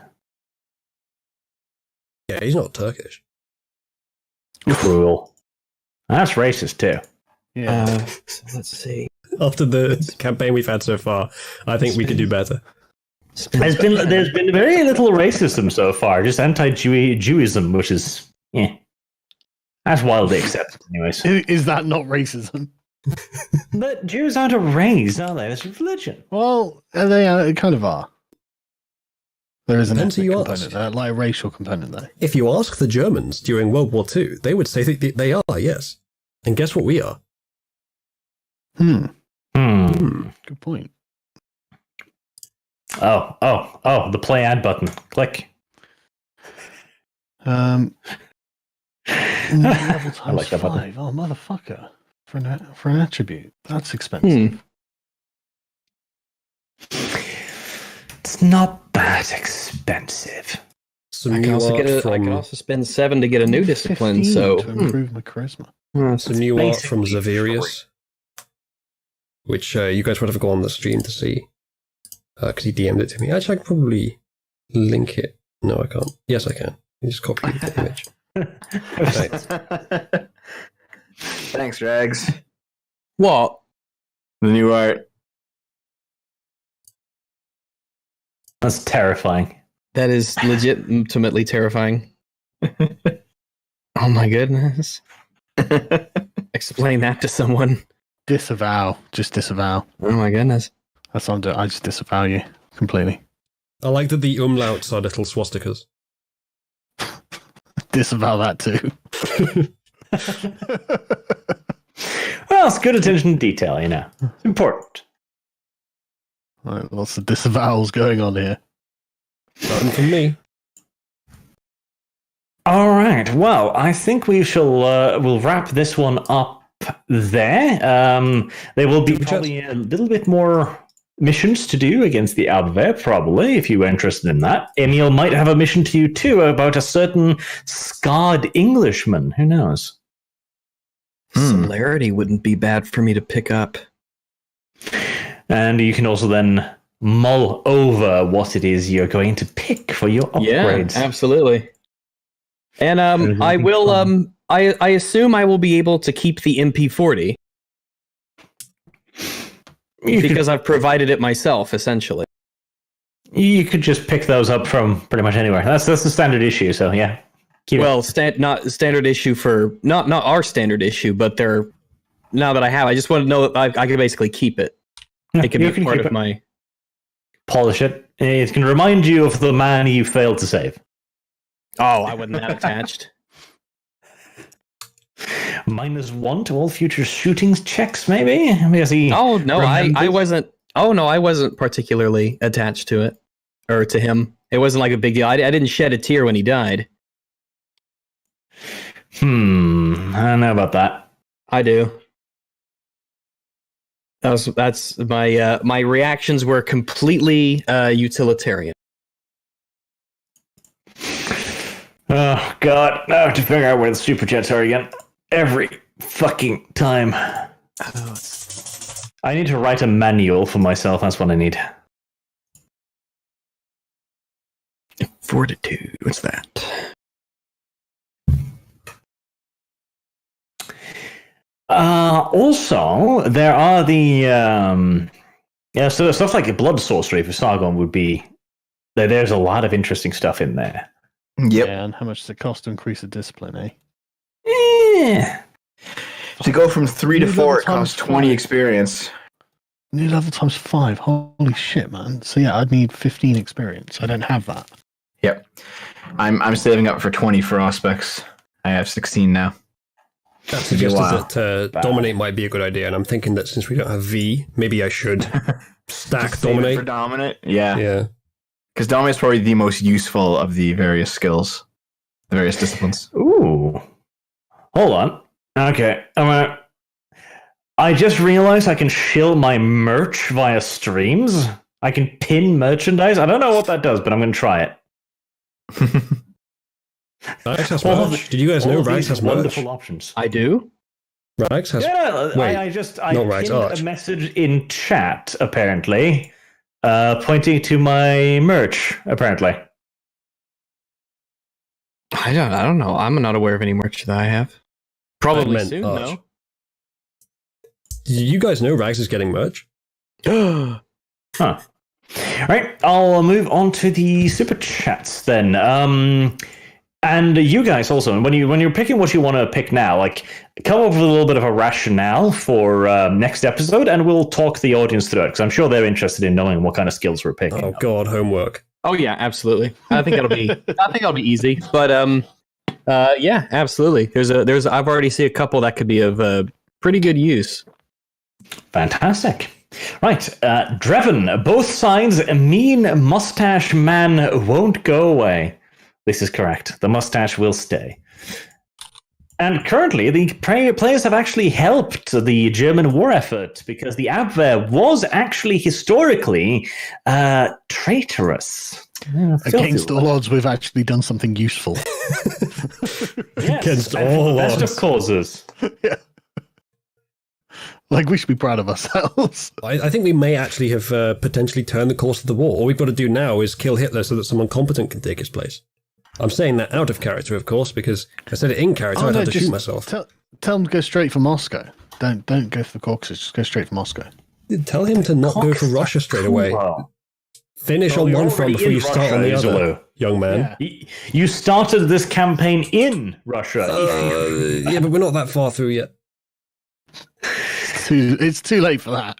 Yeah, he's not Turkish. Cruel. That's racist too. Yeah. So let's see. After the campaign we've had so far, I think we could do better. There's been very little racism so far. Just anti-Jewism, which is that's wildly accepted, anyways. Is that not racism? But Jews aren't a race, are they? It's a religion. Well, they kind of are. There is an Depends who ethnic you component ask. there, like a racial component there. If you ask the Germans during World War II, they would say that they are, yes. And guess what we are? Good point. Oh, the play ad button. Click. Level I times like that button. 5. Oh, motherfucker. For an attribute. That's expensive. It's not that expensive. Some I can new also art I from can also spend 7 to get a new discipline. 15 So to improve my charisma. some new art from basically Zavirius, which you guys would have gone on the stream to see because he DM'd it to me. Actually, I can probably link it. No, I can't. Yes, I can. You just copy the image. Right. Thanks, Rags. what? The new art. That's terrifying. That is legitimately terrifying. Oh my goodness! Explain that to someone. Disavow. Just disavow. Oh my goodness! That's what I'm doing. I just disavow you completely. I like that the umlauts are little swastikas. Disavow that too. Well, it's good attention to detail, you know. It's important. Right, lots of disavowals going on here. Nothing from me. All right. Well, I think we shall we'll wrap this one up there. There will be probably a little bit more missions to do against the Abwehr, probably, if you're interested in that. Emil might have a mission to you too about a certain scarred Englishman. Who knows? Celerity wouldn't be bad for me to pick up. And you can also then mull over what it is you're going to pick for your upgrades. Yeah, absolutely. And I will. I assume I will be able to keep the MP40 because I've provided it myself, essentially. You could just pick those up from pretty much anywhere. That's the standard issue. So yeah. Not standard issue for not our standard issue, but they're now that I have. I just want to know that I can basically keep it. Yeah, it can be part of my polish it. It can remind you of the man you failed to save. Oh, I wasn't that attached. -1 to all future shootings checks, maybe? Because he oh no, I wasn't. Oh no, I wasn't particularly attached to it or to him. It wasn't like a big deal. I didn't shed a tear when he died. I don't know about that. I do. That's my my reactions were completely utilitarian. Oh God! Now I have to figure out where the super jets are again. Every fucking time. I need to write a manual for myself. That's what I need. Fortitude. What's that? Also, there are the so stuff like blood sorcery for Sargon would be. There's a lot of interesting stuff in there. Yep. Yeah, and how much does it cost to increase the discipline, eh? Yeah. To go from 3 to New 4, level it costs times 20 5. experience. New level times 5. Holy shit, man. So yeah, I'd need 15 experience. I don't have that. Yep. I'm saving up for 20 for Auspex. I have 16 now. That suggested Wow. that Dominate might be a good idea, and I'm thinking that since we don't have V, maybe I should stack Save it Dominate. for Dominate? Yeah. Yeah. Because Dominate is probably the most useful of the various skills, the various disciplines. Ooh. Hold on. Okay. I just realized I can shill my merch via streams. I can pin merchandise. I don't know what that does, but I'm going to try it. Rags has merch. Did you guys know Rags has merch? Wonderful options. I do. Rags has. Yeah, Wait, I not Rags, pinned Arch. a message in chat, apparently, pointing to my merch, apparently. I don't know. I'm not aware of any merch that I have. Probably meant soon, Arch. You guys know Rags is getting merch? though. Huh. Right, I'll move on to the super chats then. And you guys also, when you're picking what you want to pick now, like come up with a little bit of a rationale for next episode, and we'll talk the audience through it because I'm sure they're interested in knowing what kind of skills we're picking. Oh God, homework. Oh yeah, absolutely. I think that'll be easy. But yeah, absolutely. There's I've already seen a couple that could be of pretty good use. Fantastic. Right, Drevin, both sides, a mean mustache man won't go away. This is correct. The mustache will stay. And currently, the players have actually helped the German war effort because the Abwehr was actually historically traitorous. Against all odds, we've actually done something useful. Yes, Against and for all the best odds. of causes. Yeah. Like, we should be proud of ourselves. I think we may actually have potentially turned the course of the war. All we've got to do now is kill Hitler so that someone competent can take his place. I'm saying that out of character, of course, because if I said it in character, I'd have to shoot myself. Tell them to go straight for Moscow. Don't go for the Caucasus. Just go straight for Moscow. Tell him to not go for Russia straight away. Well, Finish Well, on you're one front already before in you start on the Russia, other, Zulu. young man. you started this campaign in Russia. Yeah, but we're not that far through yet. It's too late for that.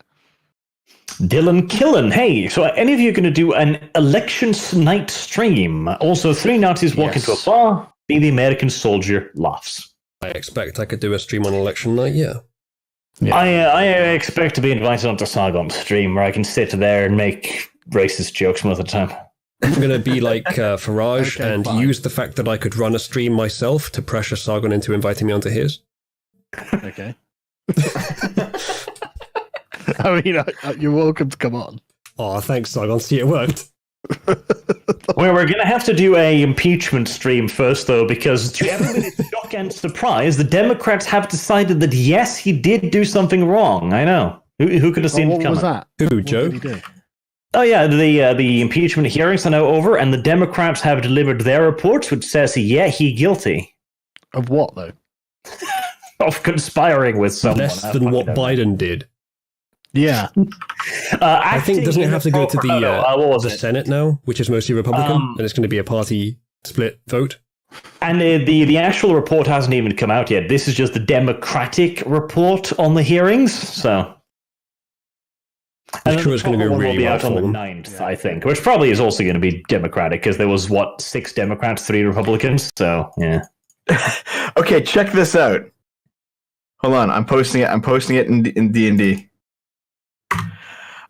Dylan Killen, hey, so are any of you going to do an elections night stream? Also, 3 Nazis walk Yes. into a bar, be the American soldier laughs. I expect I could do a stream on election night, yeah. Yeah. I expect to be invited onto Sargon's stream where I can sit there and make racist jokes most of the time. I'm going to be like Farage Okay, and fine. use the fact that I could run a stream myself to pressure Sargon into inviting me onto his. Okay. I mean, you're welcome to come on. Oh, thanks, Sargon. See, it worked. We're going to have to do a impeachment stream first, though, because to everybody's shock and surprise, the Democrats have decided that, yes, he did do something wrong. I know. Who could have seen it What coming? was that? Who, What Joe? did he do? Oh, yeah, the impeachment hearings are now over, and the Democrats have delivered their reports, which says, yeah, he guilty Of what, though? of conspiring with someone. Less than what Biden did. Yeah. I think, doesn't it have to go to the the Senate now, which is mostly Republican, and it's going to be a party split vote? And the actual report hasn't even come out yet. This is just the Democratic report on the hearings, so... I'm sure it's going to go will really be well out on for the them. 9th, I think, which probably is also going to be Democratic, because there was, 6 Democrats, 3 Republicans, so, yeah. Okay, check this out. Hold on, I'm posting it in D&D.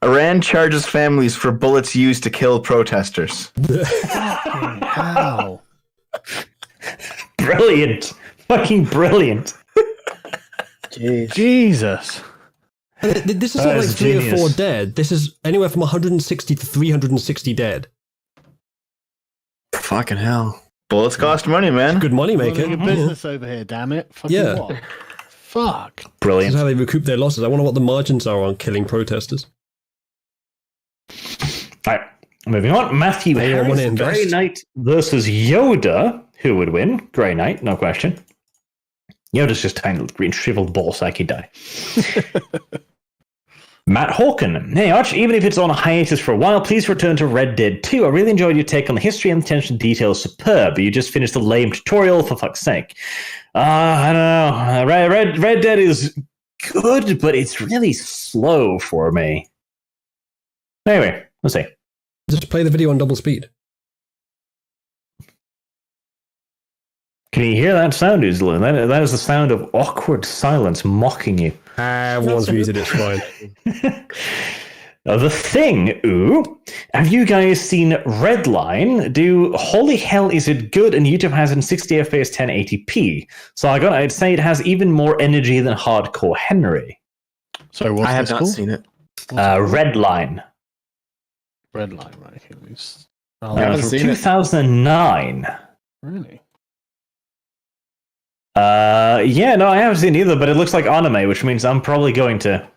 Iran charges families for bullets used to kill protesters. How? Brilliant. Fucking brilliant. Jesus. This is That not is like 3 or 4 genius. dead. This is anywhere from 160 to 360 dead. Fucking hell. Bullets cost money, man. Good money maker. Running a business over here, damn it. Fucking Yeah. what? Fuck. This is Brilliant. how they recoup their losses. I wonder what the margins are on killing protesters. All right, moving on. Matthew Anyone Harris, wanna invest? Grey Knight versus Yoda. Who would win? Grey Knight, no question. Yoda's just tiny little green shriveled ball sack, he'd die. Matt Hawken. Hey, Arch, even if it's on a hiatus for a while, please return to Red Dead 2. I really enjoyed your take on the history and attention to detail is superb. You just finished a lame tutorial, for fuck's sake. I don't know. Red Dead is good, but it's really slow for me. Anyway, let's see. Just play the video on double speed. Can you hear that sound, Uzla? That is the sound of awkward silence mocking you. Everyone's muted, it's fine. The Thing, ooh. Have you guys seen Redline? Holy hell, is it good? And YouTube has it in 60 FPS 1080p. So I'd say it has even more energy than Hardcore Henry. So what's I have this not called? seen it. Redline. Red line, right? Here we s- haven't From seen it. 2009. Really? Yeah, no, I haven't seen either, but it looks like anime, which means I'm probably going to.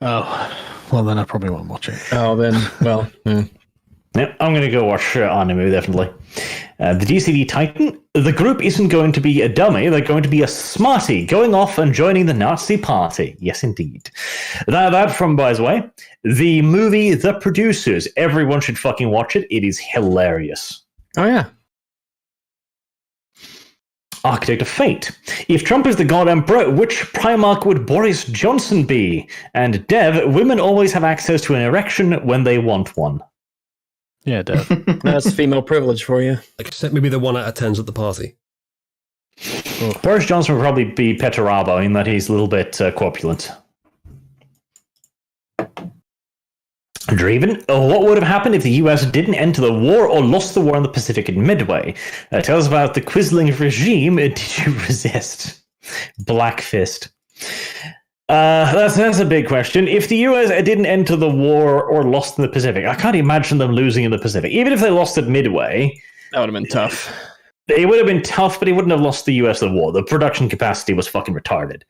Oh, well then I probably won't watch it. Oh, then, well, Yep, I'm going to go watch anime, definitely. The DCD Titan. The group isn't going to be a dummy, they're going to be a smarty, going off and joining the Nazi party. Yes, indeed. That from, by the way, the movie The Producers. Everyone should fucking watch it. It is hilarious. oh yeah. Architect of Fate. If Trump is the God Emperor, which Primarch would Boris Johnson be? And Dev, women always have access to an erection when they want one. Yeah, Dev. That's female privilege for you. Except maybe the 1 out of 10s at the party. Boris Johnson would probably be Petarabo in that he's a little bit corpulent. Draven, what would have happened if the US didn't enter the war or lost the war in the Pacific in Midway? Tell us about the Quisling regime. Did you resist? Black Fist. That's a big question. If the US didn't enter the war or lost in the Pacific, I can't imagine them losing in the Pacific. Even if they lost at Midway, That would have been tough. it would have been tough, but it wouldn't have lost the US the war. The production capacity was fucking retarded.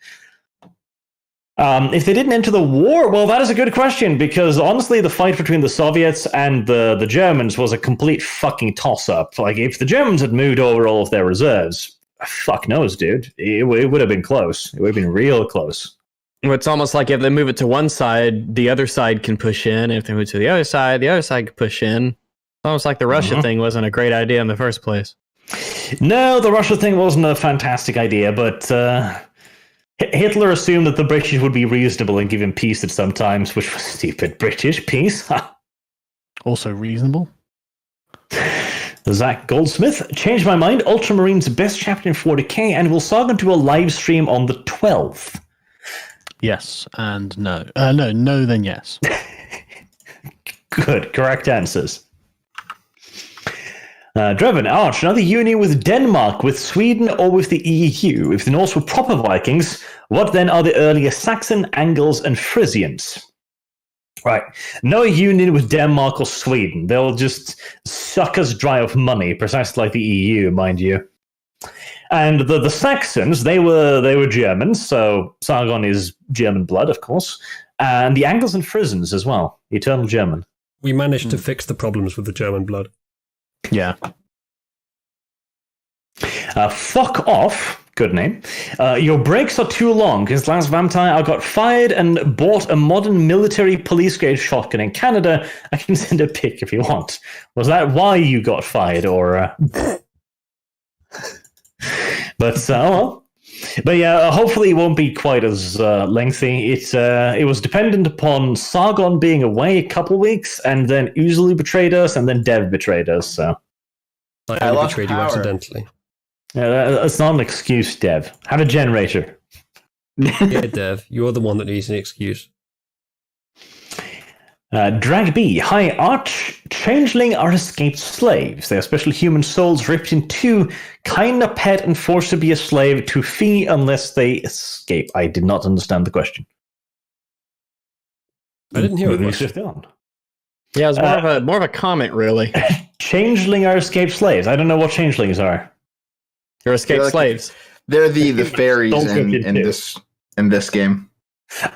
If they didn't enter the war, well, that is a good question, because honestly, the fight between the Soviets and the Germans was a complete fucking toss-up. Like, if the Germans had moved over all of their reserves, fuck knows, dude. It would have been close. It would have been real close. Well, it's almost like if they move it to one side, the other side can push in. If they move to the other side can push in. Almost like the Russia thing wasn't a great idea in the first place. No, the Russia thing wasn't a fantastic idea, but Hitler assumed that the British would be reasonable and give him peace at some times, which was stupid. British peace? Also reasonable. Zach Goldsmith, changed my mind. Ultramarines best chapter in 40k, and will Sargon do a live stream on the 12th? Yes and no. No, then yes. Good, correct answers. Drevin, Arch, another union with Denmark, with Sweden, or with the EU? If the Norse were proper Vikings, what then are the earliest Saxon, Angles, and Frisians? Right. No union with Denmark or Sweden. They'll just suck us dry of money, precisely like the EU, mind you. And the Saxons, they were Germans, so Sargon is German blood, of course. And the Angles and Frisians as well, eternal German. We managed to fix the problems with the German blood. Yeah. Fuck off. Good name. Your breaks are too long, because last vampire I got fired and bought a modern military police-grade shotgun in Canada. I can send a pic if you want. Was that why you got fired, or... But, well. But yeah, hopefully it won't be quite as lengthy. It was dependent upon Sargon being away a couple weeks, and then Uzulu betrayed us, and then Dev betrayed us, so... I lost betrayed you power. accidentally. Yeah, that's not an excuse, Dev. Have a generator. Yeah, Dev, you're the one that needs an excuse. Drag B. Hi, Arch. Changeling are escaped slaves. They are special human souls ripped in two, kinda pet and forced to be a slave to fee unless they escape. I did not understand the question. I didn't hear Moving it. swiftly on. Yeah, it's more of a comment, really. Changeling are escaped slaves. I don't know what changelings are. You're escaped They're like- slaves. They're the fairies Don't in, get in into this game.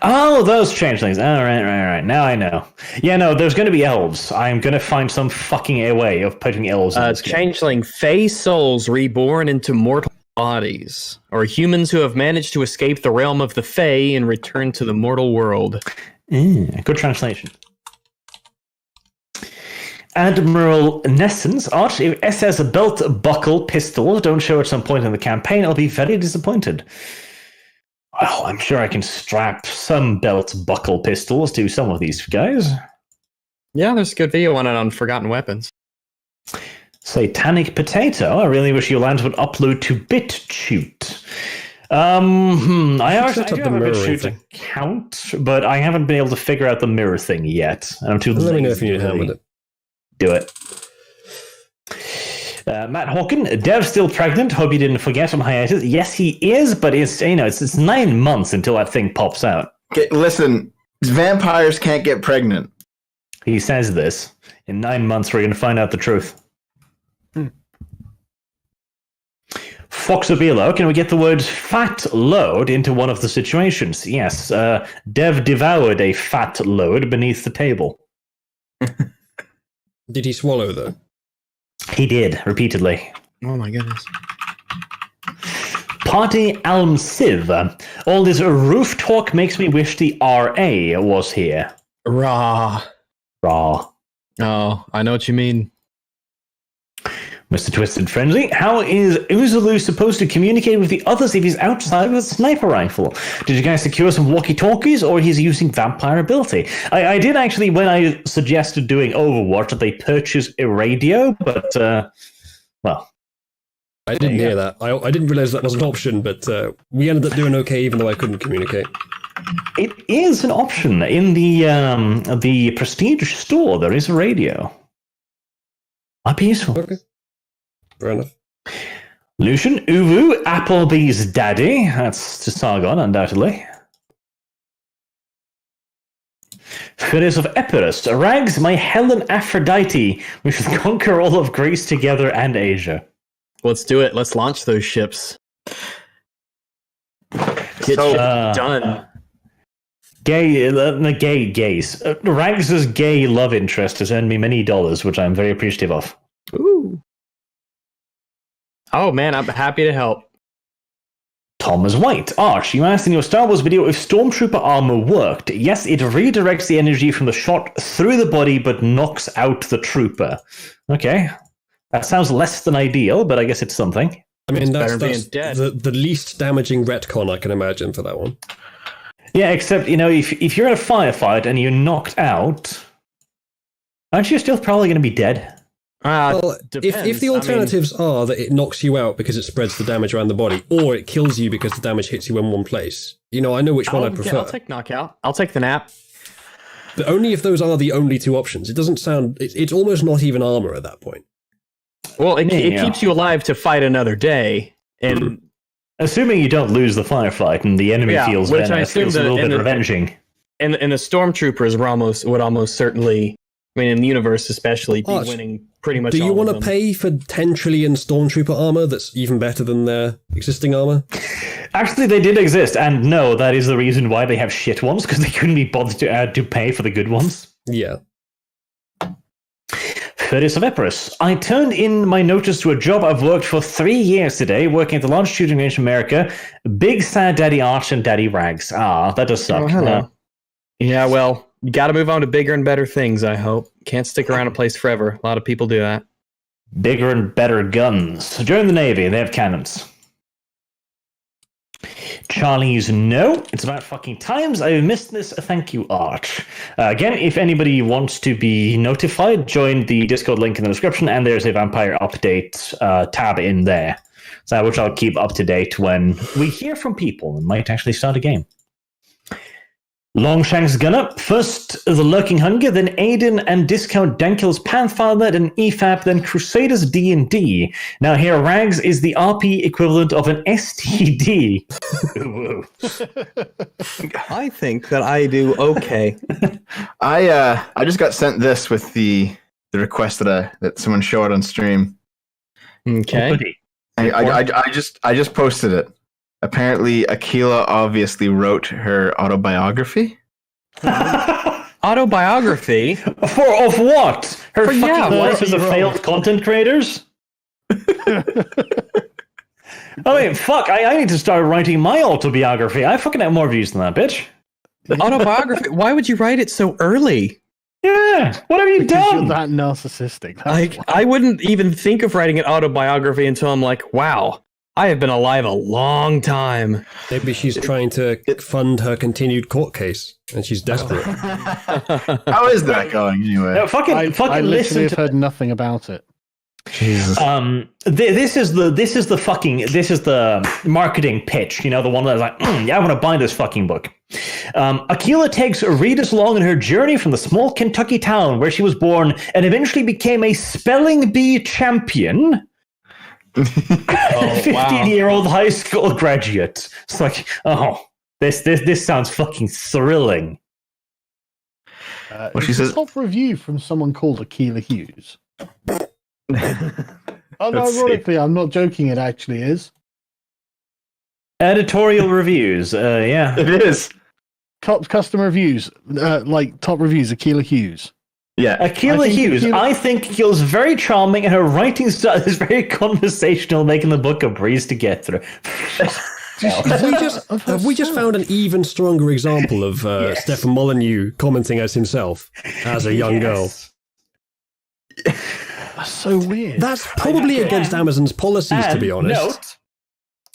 Oh, those changelings. All right. Now I know. Yeah, no, there's going to be elves. I'm going to find some fucking way of putting elves in this game. Changeling Fey souls reborn into mortal bodies, or humans who have managed to escape the realm of the Fey and return to the mortal world. Good translation. Admiral Nessens, Arch, if SS belt buckle pistol don't show at some point in the campaign, I'll be very disappointed. Well, I'm sure I can strap some belt buckle pistols to some of these guys. Yeah, there's a good video on it on Forgotten Weapons. Satanic Potato, I really wish your lands would upload to BitChute. I set do up the have a mirroring BitChute thing. account, but I haven't been able to figure out the mirror thing yet. I'm too Let me know lazy if you need to help with really it. do it. Matt Hawken, Dev's still pregnant. Hope you didn't forget on hiatus. Yes, he is, but it's 9 months until that thing pops out. Okay, listen, vampires can't get pregnant. He says this. In 9 months, we're going to find out the truth. Foxabilo, can we get the words fat load into one of the situations? Yes, Dev devoured a fat load beneath the table. Did he swallow, though? He did, repeatedly. Oh my goodness. Party Alm Civ. All this roof talk makes me wish the RA was here. Raw. Raw. Oh, I know what you mean. Mr. Twisted Frenzy, how is Uzulu supposed to communicate with the others if he's outside with a sniper rifle? Did you guys secure some walkie-talkies, or he's using vampire ability? I did actually, when I suggested doing Overwatch, that they purchase a radio, but, well. I didn't hear that. I didn't realize that was an option, but we ended up doing okay, even though I couldn't communicate. It is an option. In the Prestige store, there is a radio. Might be useful. Okay. Fair enough. Lucian, Uvu, Applebee's daddy. That's to Sargon, undoubtedly. Phineas of Epirus. Rags, my Helen Aphrodite. We should conquer all of Greece together and Asia. Let's do it. Let's launch those ships. Get shit done. Gays. Rags' gay love interest has earned me many dollars, which I'm very appreciative of. Ooh. Oh man, I'm happy to help. Thomas White. Arch, you asked in your Star Wars video if Stormtrooper armor worked. Yes, it redirects the energy from the shot through the body, but knocks out the trooper. Okay. That sounds less than ideal, but I guess it's something. I mean, that's being dead. the least damaging retcon I can imagine for that one. Yeah, except, if you're in a firefight and you're knocked out, aren't you still probably going to be dead? Well, if Depends. the alternatives are that it knocks you out because it spreads the damage around the body, or it kills you because the damage hits you in one place, I know which one I prefer. I'll take knockout. I'll take the nap. But only if those are the only two options. It doesn't sound... It's almost not even armor at that point. Well, it keeps you alive to fight another day, and assuming you don't lose the firefight and the enemy feels which I venomous, assume it's a little bit revenging. And the stormtroopers would almost certainly, I mean, in the universe especially, be winning pretty much. Do you want to pay for 10 trillion stormtrooper armor that's even better than their existing armor? Actually, they did exist, and no, that is the reason why they have shit ones, because they couldn't be bothered to pay for the good ones. Yeah. Curtis of Epirus. I turned in my notice to a job I've worked for 3 years today, working at the largest shooting range in America. Big sad Daddy Arch and Daddy Rags. That does suck. Oh, hello. Yeah, well, you got to move on to bigger and better things, I hope. Can't stick around a place forever. A lot of people do that. Bigger and better guns. Join the Navy. They have cannons. Charlie's no. It's about fucking times. I missed this. Thank you, Arch. Again, if anybody wants to be notified, join the Discord link in the description, and there's a vampire update tab in there, which I'll keep up to date when we hear from people and might actually start a game. Longshanks Gunner. First, the Lurking Hunger, then Aiden and Discount Dankel's Pathfinder, then EFAP, then Crusaders D&D. Now here, Rags is the RP equivalent of an STD. I think that I do okay. I just got sent this with the request that someone showed on stream. Okay. I just posted it. Apparently, Akila obviously wrote her autobiography. Autobiography? Of what? Her fucking life as a failed content creators? I mean, fuck, I need to start writing my autobiography. I fucking have more views than that, bitch. Autobiography? Why would you write it so early? Yeah, what have you Because you're done? that narcissistic. I wouldn't even think of writing an autobiography until I'm like, wow, I have been alive a long time. Maybe she's trying to fund her continued court case, and she's desperate. How is that going anyway? No, fucking I literally listen have to heard nothing about it. Jesus. this is the marketing pitch, the one that's like, yeah, I want to buy this fucking book. Akila takes readers along in her journey from the small Kentucky town where she was born and eventually became a spelling bee champion. 15-year-old high school graduate. It's like, this sounds fucking thrilling. Well, she says, top review from someone called Akila Hughes. Ironically, I'm not joking. It actually is. Editorial reviews. Yeah, it is. Top customer reviews, top reviews. Akila Hughes. Yeah, Akila Hughes. I think Akil's very charming, and her writing style is very conversational, making the book a breeze to get through. Have we just found an even stronger example of Stefan Molyneux commenting as himself as a young girl? That's so weird. That's probably against Amazon's policies, to be honest.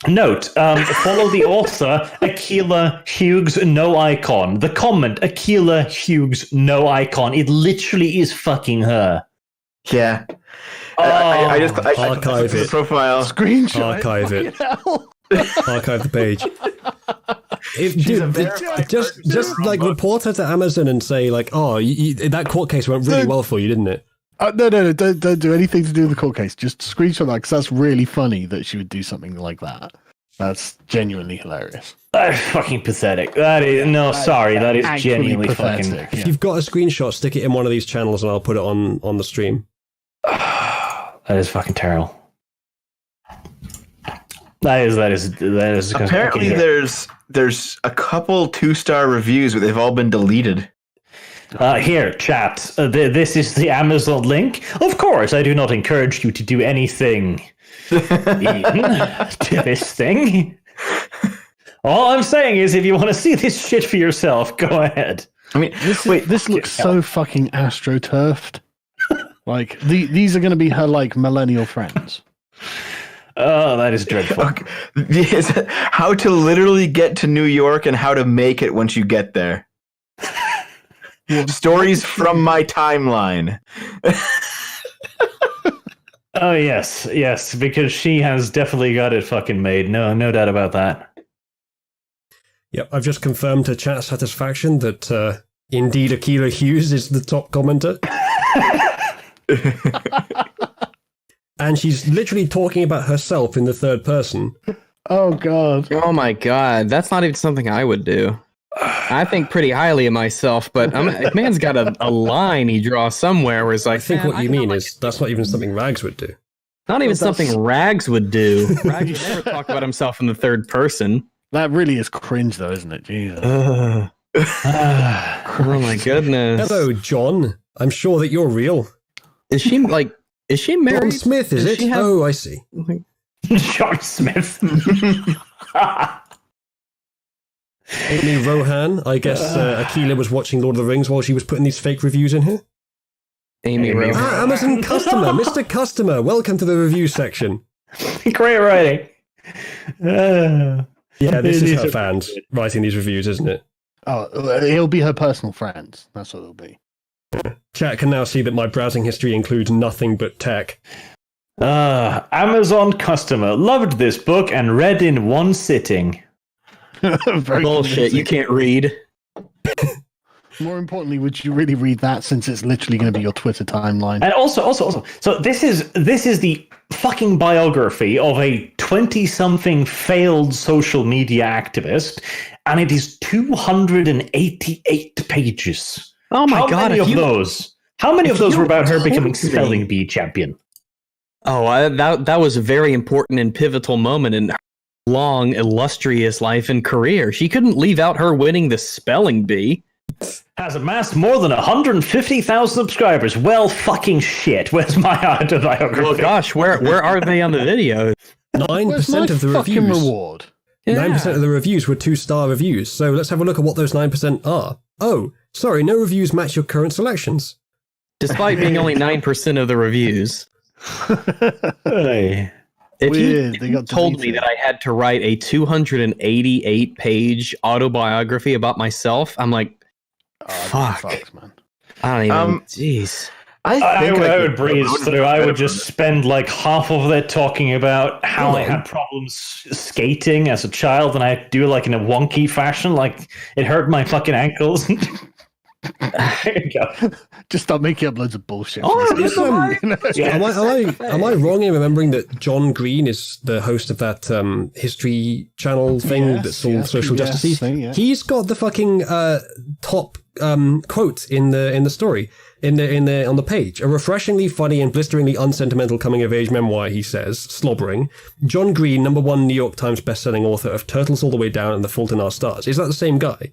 Note, follow the author, Akila Hughes, no icon. The comment, Akila Hughes, no icon. It literally is fucking her. Yeah. I just archive the it. Profile. Screenshot. Archive it. Archive the page. Just like report her to Amazon and say like, that court case went really well for you, didn't it? No, don't do anything to do with the court case. Just screenshot that because that's really funny that she would do something like that. That's genuinely hilarious. That's fucking pathetic. That is genuinely pathetic. fucking. If you've got a screenshot, stick it in one of these channels and I'll put it on the stream. That is fucking terrible. That is. Apparently, there's a couple 2-star reviews, but they've all been deleted. Here, chat. This is the Amazon link. Of course, I do not encourage you to do anything to this thing. All I'm saying is, if you want to see this shit for yourself, go ahead. I mean, this looks so fucking astroturfed. Like these are going to be her millennial friends. Oh, that is dreadful. Okay. How to literally get to New York and how to make it once you get there. Stories from my timeline. Oh yes, because she has definitely got it fucking made. No doubt about that. Yep, I've just confirmed to chat satisfaction that indeed Akila Hughes is the top commenter. And she's literally talking about herself in the third person. Oh god. Oh my god, that's not even something I would do. I think pretty highly of myself, but man's got a line he draws somewhere where it's like, I think "Man, what you mean is that's not even something Rags would do. not even something Rags would do. Rags would never talk about himself in the third person. That really is cringe, though, isn't it? Jesus. Oh my goodness. Hello, John. I'm sure that you're real. Is she married? John Smith, is Does it? she have- Oh, I see. John Smith. Amy Rohan, I guess Akila was watching Lord of the Rings while she was putting these fake reviews in here. Amy Amy Rowe. Amazon customer, Mr. Customer, welcome to the review section. Great writing. Yeah, this is These her are fans writing these reviews, isn't it? Oh, it'll be her personal friends. That's what it'll be. Chat can now see that my browsing history includes nothing but tech. Amazon customer loved this book and read in one sitting. Very Bullshit, you convincing. can't read. More importantly, would you really read that since it's literally going to be your Twitter timeline? And also, so this is the fucking biography of a 20-something failed social media activist, and it is 288 pages. Oh my How god! many of those? How many of those were about her becoming told me- spelling bee champion? Oh, that was a very important and pivotal moment in her long, illustrious life and career. She couldn't leave out her winning the spelling bee. Has amassed more than 150,000 subscribers. Well, fucking shit. Where's my autobiography? Well, gosh, where are they on the video? 9% of the fucking reviews. reward? 9% of the reviews were 2-star reviews, so let's have a look at what those 9% are. Oh, sorry, no reviews match your current selections. Despite being only 9% of the reviews. Hey. If Weird, you they got told me deleted. that I had to write a 288-page autobiography about myself, I'm like, fuck. Fucks, man. I don't even. I Jeez. I would could- breeze through. I would just spend like half of it talking about how I Hello. had problems skating as a child, and I do it like in a wonky fashion, like it hurt my fucking ankles. There you go. Just stop making up loads of bullshit. Oh, for it's yourself. You know? Yeah. Am I wrong in remembering that John Green is the host of that history channel thing Yes, that's all yes, social yes justice? thing, yeah. He's got the fucking top quote in the story on the page. A refreshingly funny and blisteringly unsentimental coming of age memoir, he says, slobbering. John Green, #1 New York Times bestselling author of Turtles All the Way Down and The Fault in Our Stars. Is that the same guy?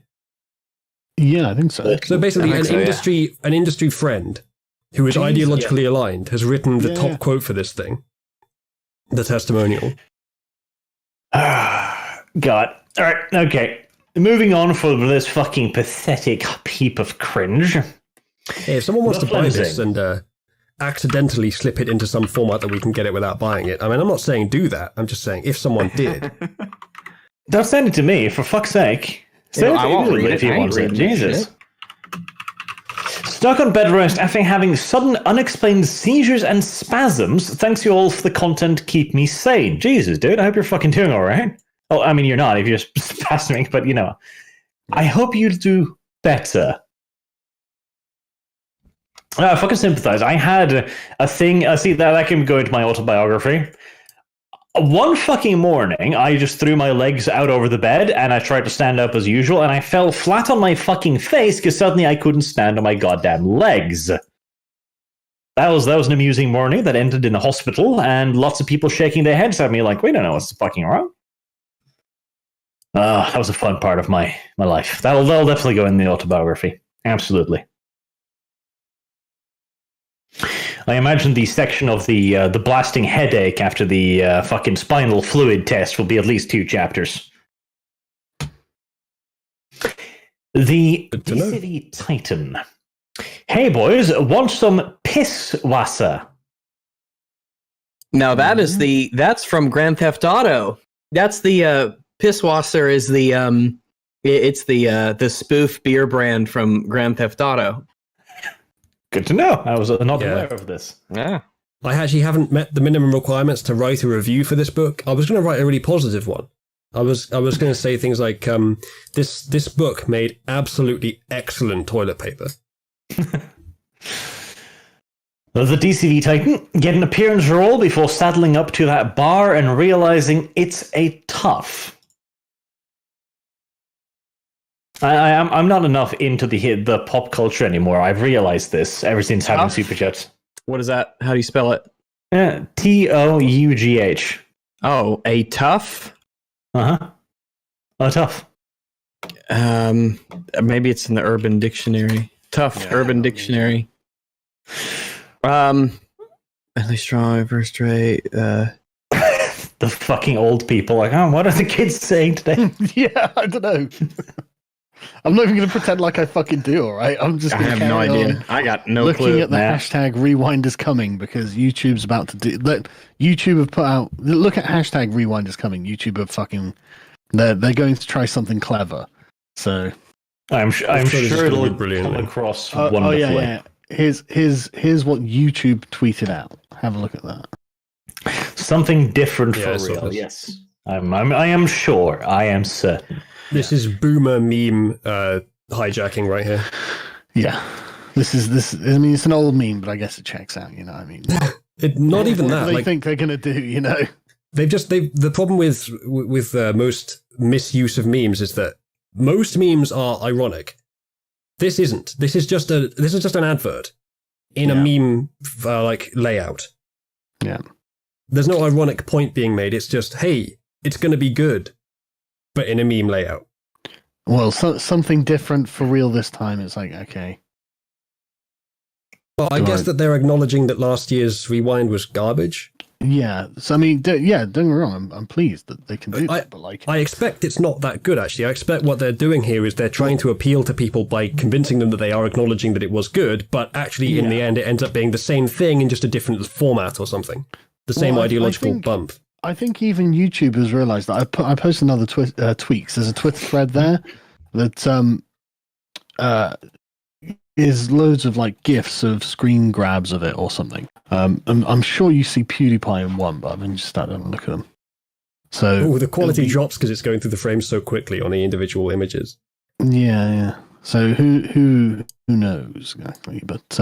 Yeah, I think so. So basically, I think so, yeah. an industry friend who is Jesus. ideologically aligned has written the Yeah. top quote for this thing, the testimonial. God. All right. Okay. Moving on from this fucking pathetic heap of cringe. Hey, if someone wants The to buy this cleansing. and accidentally slip it into some format that we can get it without buying it, I mean, I'm not saying do that. I'm just saying if someone did. Don't send it to me, for fuck's sake. Send I it to won't you read it. if you I ain't want it. reading that Jesus. shit. Stuck on bed rest after having sudden unexplained seizures and spasms. Thanks you all for the content. Keep me sane. Jesus, dude. I hope you're fucking doing all right. Oh, I mean, you're not if you're spasming, but you know. I hope you do better. I fucking sympathize. I had a thing. See, that can go into my autobiography. One fucking morning, I just threw my legs out over the bed and I tried to stand up as usual, and I fell flat on my fucking face because suddenly I couldn't stand on my goddamn legs. That was an amusing morning that ended in a hospital and lots of people shaking their heads at me like, we don't know what's fucking wrong. That was a fun part of my life. That'll definitely go in the autobiography. Absolutely. I imagine the section of the blasting headache after the fucking spinal fluid test will be at least 2 chapters. The Good to know. City Titan. Hey boys, want some pisswasser? Now that's from Grand Theft Auto. That's the Pisswasser is the it's the spoof beer brand from Grand Theft Auto. Good to know. I was not Yeah. aware of this. Yeah. I actually haven't met the minimum requirements to write a review for this book. I was going to write a really positive one. I was going to say things like, this book made absolutely excellent toilet paper. The DCV Titan get an appearance roll before saddling up to that bar and realizing it's a tough. I'm not enough into the pop culture anymore. I've realized this ever since having Super Chats. What is that? How do you spell it? TOUGH. Oh, a tough? Uh-huh. A tough. Maybe it's in the Urban Dictionary. Tough Urban Dictionary. Really strong first rate. The fucking old people like, oh, what are the kids saying today? Yeah, I don't know. I'm not even going to pretend like I fucking do, all right? I'm just I going to have no idea. I got no looking clue. at the hashtag rewind is coming because YouTube's about to do. YouTube have put out. Look at hashtag rewind is coming. YouTube have fucking. They're going to try something clever. So I'm sure it'll brilliantly. come across wonderfully. Oh yeah. Here's what YouTube tweeted out. Have a look at that. Something different for so real. Yes, I am sure. I am certain. This is boomer meme hijacking right here. Yeah, this. I mean, it's an old meme, but I guess it checks out. You know, I mean, Not even that. What do they like, think they're gonna do? You know, the problem with most misuse of memes is that most memes are ironic. This isn't. This is just an advert in a meme like layout. Yeah. There's no ironic point being made. It's just, hey, it's going to be good, but in a meme layout. Well, something different for real this time. It's like, okay. But I guess that they're acknowledging that last year's Rewind was garbage. Yeah. So I mean, don't get me wrong. I'm pleased that they can do that. But like, I expect it's not that good. Actually, I expect what they're doing here is they're trying to appeal to people by convincing them that they are acknowledging that it was good, but actually, in the end, it ends up being the same thing in just a different format or something. The same ideological bump. I think even YouTube has realized that. I posted another tweaks. There's a Twitter thread there that is loads of like gifs of screen grabs of it or something. I'm sure you see PewDiePie in one, but I've been just starting to look at them. So the quality drops because it's going through the frames so quickly on the individual images. Yeah. So who knows exactly? But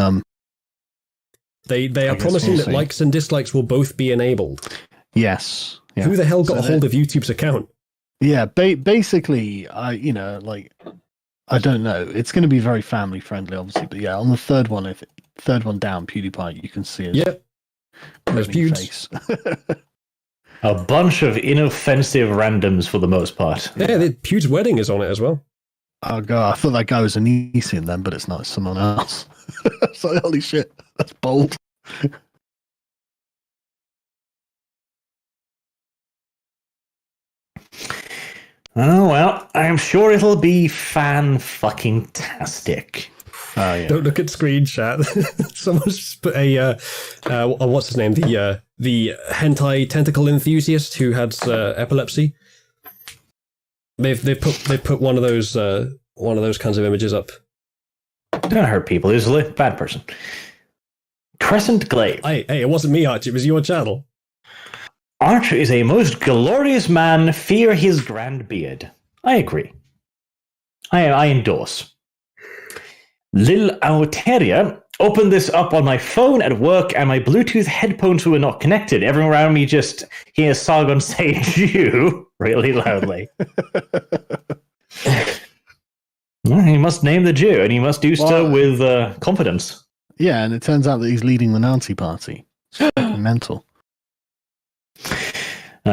they are promising that likes and dislikes will both be enabled. Yes. Yeah. Who the hell got a hold of YouTube's account? Yeah, basically, I don't know. It's going to be very family friendly, obviously, but yeah, on the third one down, PewDiePie, you can see it. Yep. There's face. A bunch of inoffensive randoms for the most part. Yeah, Pew's wedding is on it as well. Oh god, I thought that guy was Anissian then, but it's not. It's someone else. So holy shit, that's bold. Oh well, I'm sure it'll be fan-fucking-tastic. Oh yeah. Don't look at screen chat. Someone's just put a what's his name? The hentai tentacle enthusiast who had epilepsy. They've put one of those kinds of images up. Don't hurt people easily. Bad person. Crescent Glaive. Hey, it wasn't me, Arch. It was your channel. Arch is a most glorious man. Fear his grand beard. I agree. I endorse. Lil Auteria opened this up on my phone at work, and my Bluetooth headphones were not connected. Everyone around me just hears Sargon say "Jew" really loudly. Well, he must name the Jew, and he must do so with confidence. Yeah, and it turns out that he's leading the Nazi party. It's fucking mental.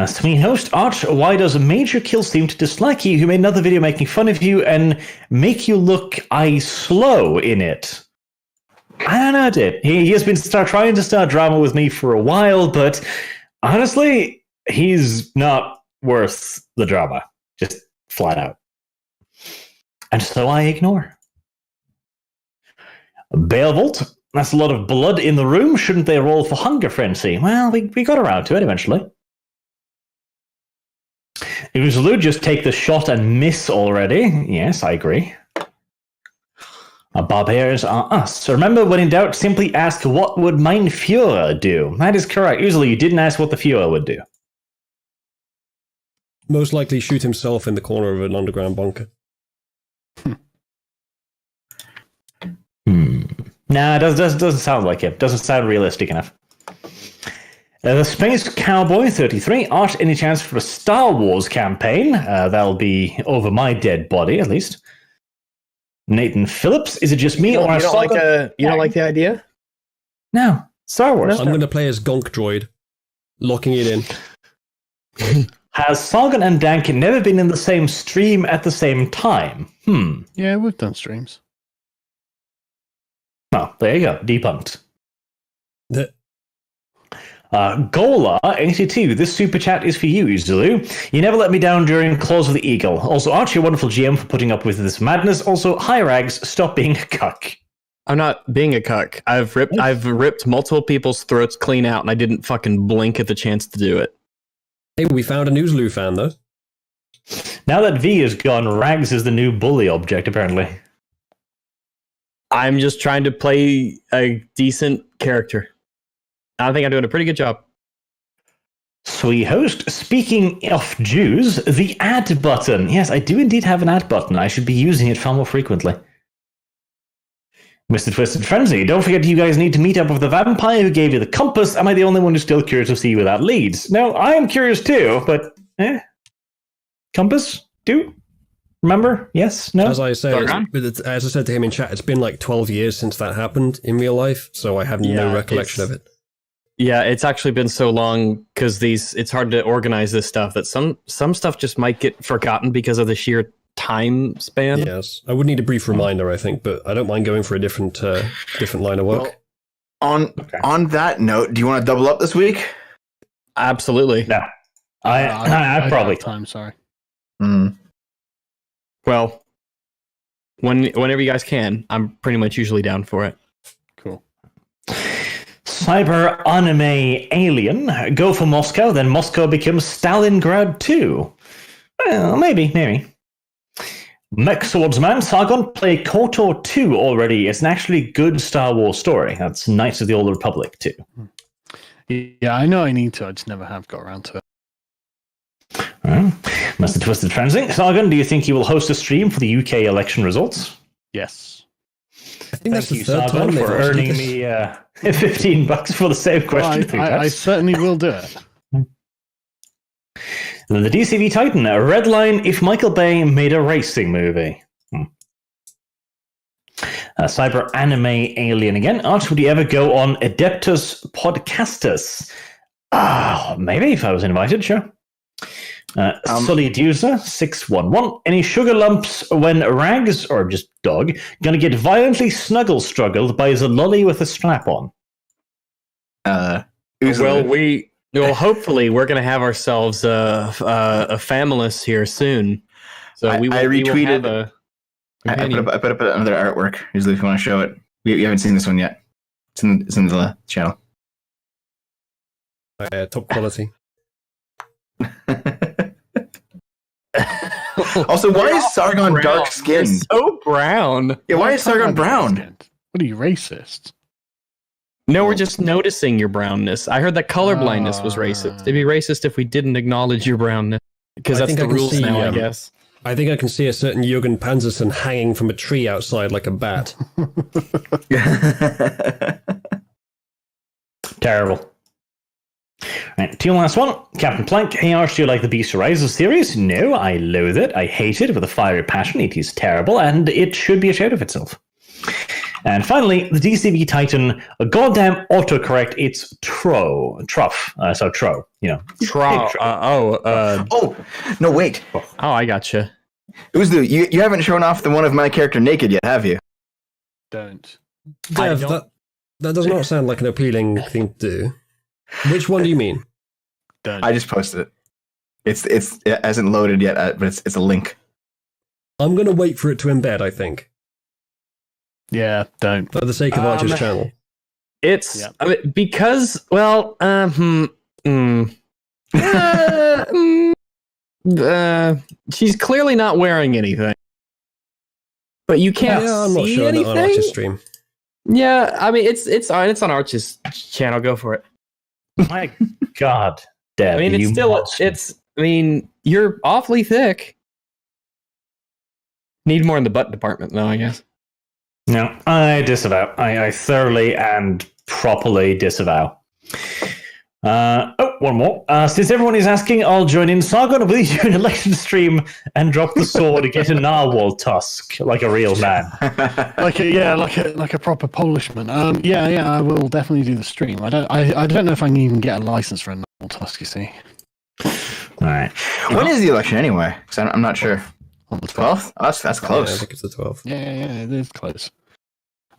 Swing host Arch, why does Major Kill seem to dislike you, who made another video making fun of you and make you look slow in it? I don't know, dude. He has been trying to start drama with me for a while, but honestly, he's not worth the drama. Just flat out. And so I ignore. Beowulf, that's a lot of blood in the room. Shouldn't they roll for hunger frenzy? Well, we got around to it eventually. It was Lou just take the shot and miss already. Yes, I agree. Barbarians are us. Remember, when in doubt, simply ask, what would mein Führer do? That is correct. Usually you didn't ask what the Führer would do. Most likely shoot himself in the corner of an underground bunker. Nah, it doesn't sound like it. Doesn't sound realistic enough. The Space Cowboy 33. Art, any chance for a Star Wars campaign? That'll be over my dead body, at least. Nathan Phillips. Is it just me, or you don't like the idea? No, Star Wars. I'm going to play as Gonk Droid, locking it in. Has Sargon and Dank never been in the same stream at the same time? Yeah, we've done streams. Oh, there you go. Debunked. The- Gola82, this super chat is for you, Zulu. You never let me down during Claws of the Eagle. Also, aren't you a wonderful GM for putting up with this madness? Also, hi Rags, stop being a cuck. I'm not being a cuck. I've ripped multiple people's throats clean out, and I didn't fucking blink at the chance to do it. Hey, we found a Newsloo fan, though. Now that V is gone, Rags is the new bully object, apparently. I'm just trying to play a decent character. I think I'm doing a pretty good job. Sweet host, speaking of Jews, the add button. Yes, I do indeed have an add button. I should be using it far more frequently. Mr. Twisted Frenzy, don't forget you guys need to meet up with the vampire who gave you the compass. Am I the only one who's still curious to see where that leads? No, I am curious too, but compass? Do? Remember? Yes? No? As I said to him in chat, it's been like 12 years since that happened in real life, so I have no recollection of it. Yeah, it's actually been so long because it's hard to organize this stuff that some stuff just might get forgotten because of the sheer time span. Yes, I would need a brief reminder, I think, but I don't mind going for a different line of work. Well, on that note, do you want to double up this week? Absolutely. No. I probably time. Sorry. Well, whenever you guys can, I'm pretty much usually down for it. Cool. Cyber anime alien. Go for Moscow, then Moscow becomes Stalingrad too. Well, maybe. Mech Swordsman, Sargon play KOTOR 2 already. It's an actually good Star Wars story. That's Knights of the Old Republic too. Yeah, I know I need to. I just never have got around to it. Mr. Twisted Frenzy. Sargon, do you think you will host a stream for the UK election results? Yes. I think that's Thank the you, third Sargon, time for earning me $15 for the same question. I certainly will do it. The DCV Titan, a red line if Michael Bay made a racing movie. Cyber anime alien again. Art, would you ever go on Adeptus Podcastus? Maybe if I was invited, sure. Sully Duser 611. Any sugar lumps when Rags, or just dog, gonna get violently struggled by the lolly with a strap on? Hopefully we're gonna have ourselves a familus here soon. So I retweeted. I put up another artwork. Usually, if you want to show it, we haven't seen this one yet. It's in the channel. Top quality. Also, why is Sargon dark skinned? So brown. Yeah, why is Sargon brown? What are you, racist? No, we're just noticing your brownness. I heard that color blindness was racist. It'd be racist if we didn't acknowledge your brownness. Because that's the rules now, I guess. I think I can see a certain Jürgen Panzerson hanging from a tree outside like a bat. Terrible. Right, two last one. Captain Plank, hey Arch, do you like the Beast Rises series? No, I loathe it. I hate it with a fiery passion. It is terrible, and it should be ashamed of itself. And finally, the DCV Titan, a goddamn autocorrect. It's Tro. Truff. So Tro, you know. Oh, no, wait. Oh, I gotcha. Uzlu, you haven't shown off the one of my character naked yet, have you? Don't. Dev, that does not sound like an appealing thing to do. Which one do you mean? Don't. I just posted it. It hasn't loaded yet, but it's a link. I'm going to wait for it to embed, I think. Yeah, don't. For the sake of Archer's channel. It's Yep. I mean, because, well, she's clearly not wearing anything. but you can't Yeah, I'm not see showing anything. that on Arch's stream. Yeah, I mean it's on Arch's channel. Go for it. My God, Deb, I mean, it's you still monster. I mean, you're awfully thick. Need more in the butt department, though, I guess. No, I disavow. I thoroughly and properly disavow. One more. Since everyone is asking, I'll join in. Sargon, will you do an election stream and drop the sword and get a narwhal tusk like a real man? like a proper Polishman. Yeah, I will definitely do the stream. I don't know if I can even get a license for a normal tusk. You see, All right. When is the election anyway? Because I'm not sure. on the 12th. 12th? Oh, that's Yeah, I close. think it's the 12th. Yeah, it is close.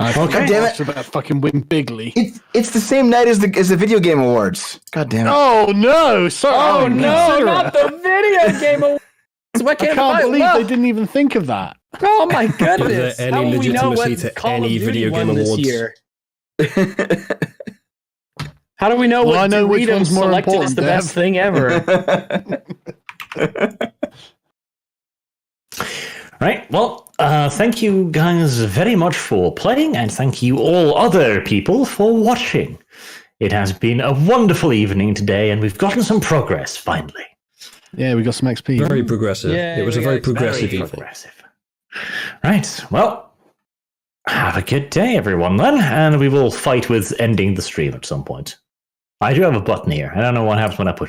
Okay. Damn it. About fucking win bigly. It's the same night as the video game awards. God damn it. Oh no! Sorry. Oh no, consider not it. the video game awards. Why I can't can't believe look? they didn't even think of that. Oh my goodness! Is there any How will we know legitimacy what to Call any of Duty video game won this awards? year? How do we know Well, what I know which Doritos one's more selected as important, the best Dev. thing ever? Right. Well, thank you guys very much for playing, and thank you all other people for watching. It has been a wonderful evening today, and we've gotten some progress finally. Yeah, we got some XP. Very progressive. Yeah, it was a we very got progressive Very evening. progressive. Right. Well, have a good day, everyone, then, and we will fight with ending the stream at some point. I do have a button here. I don't know what happens when I push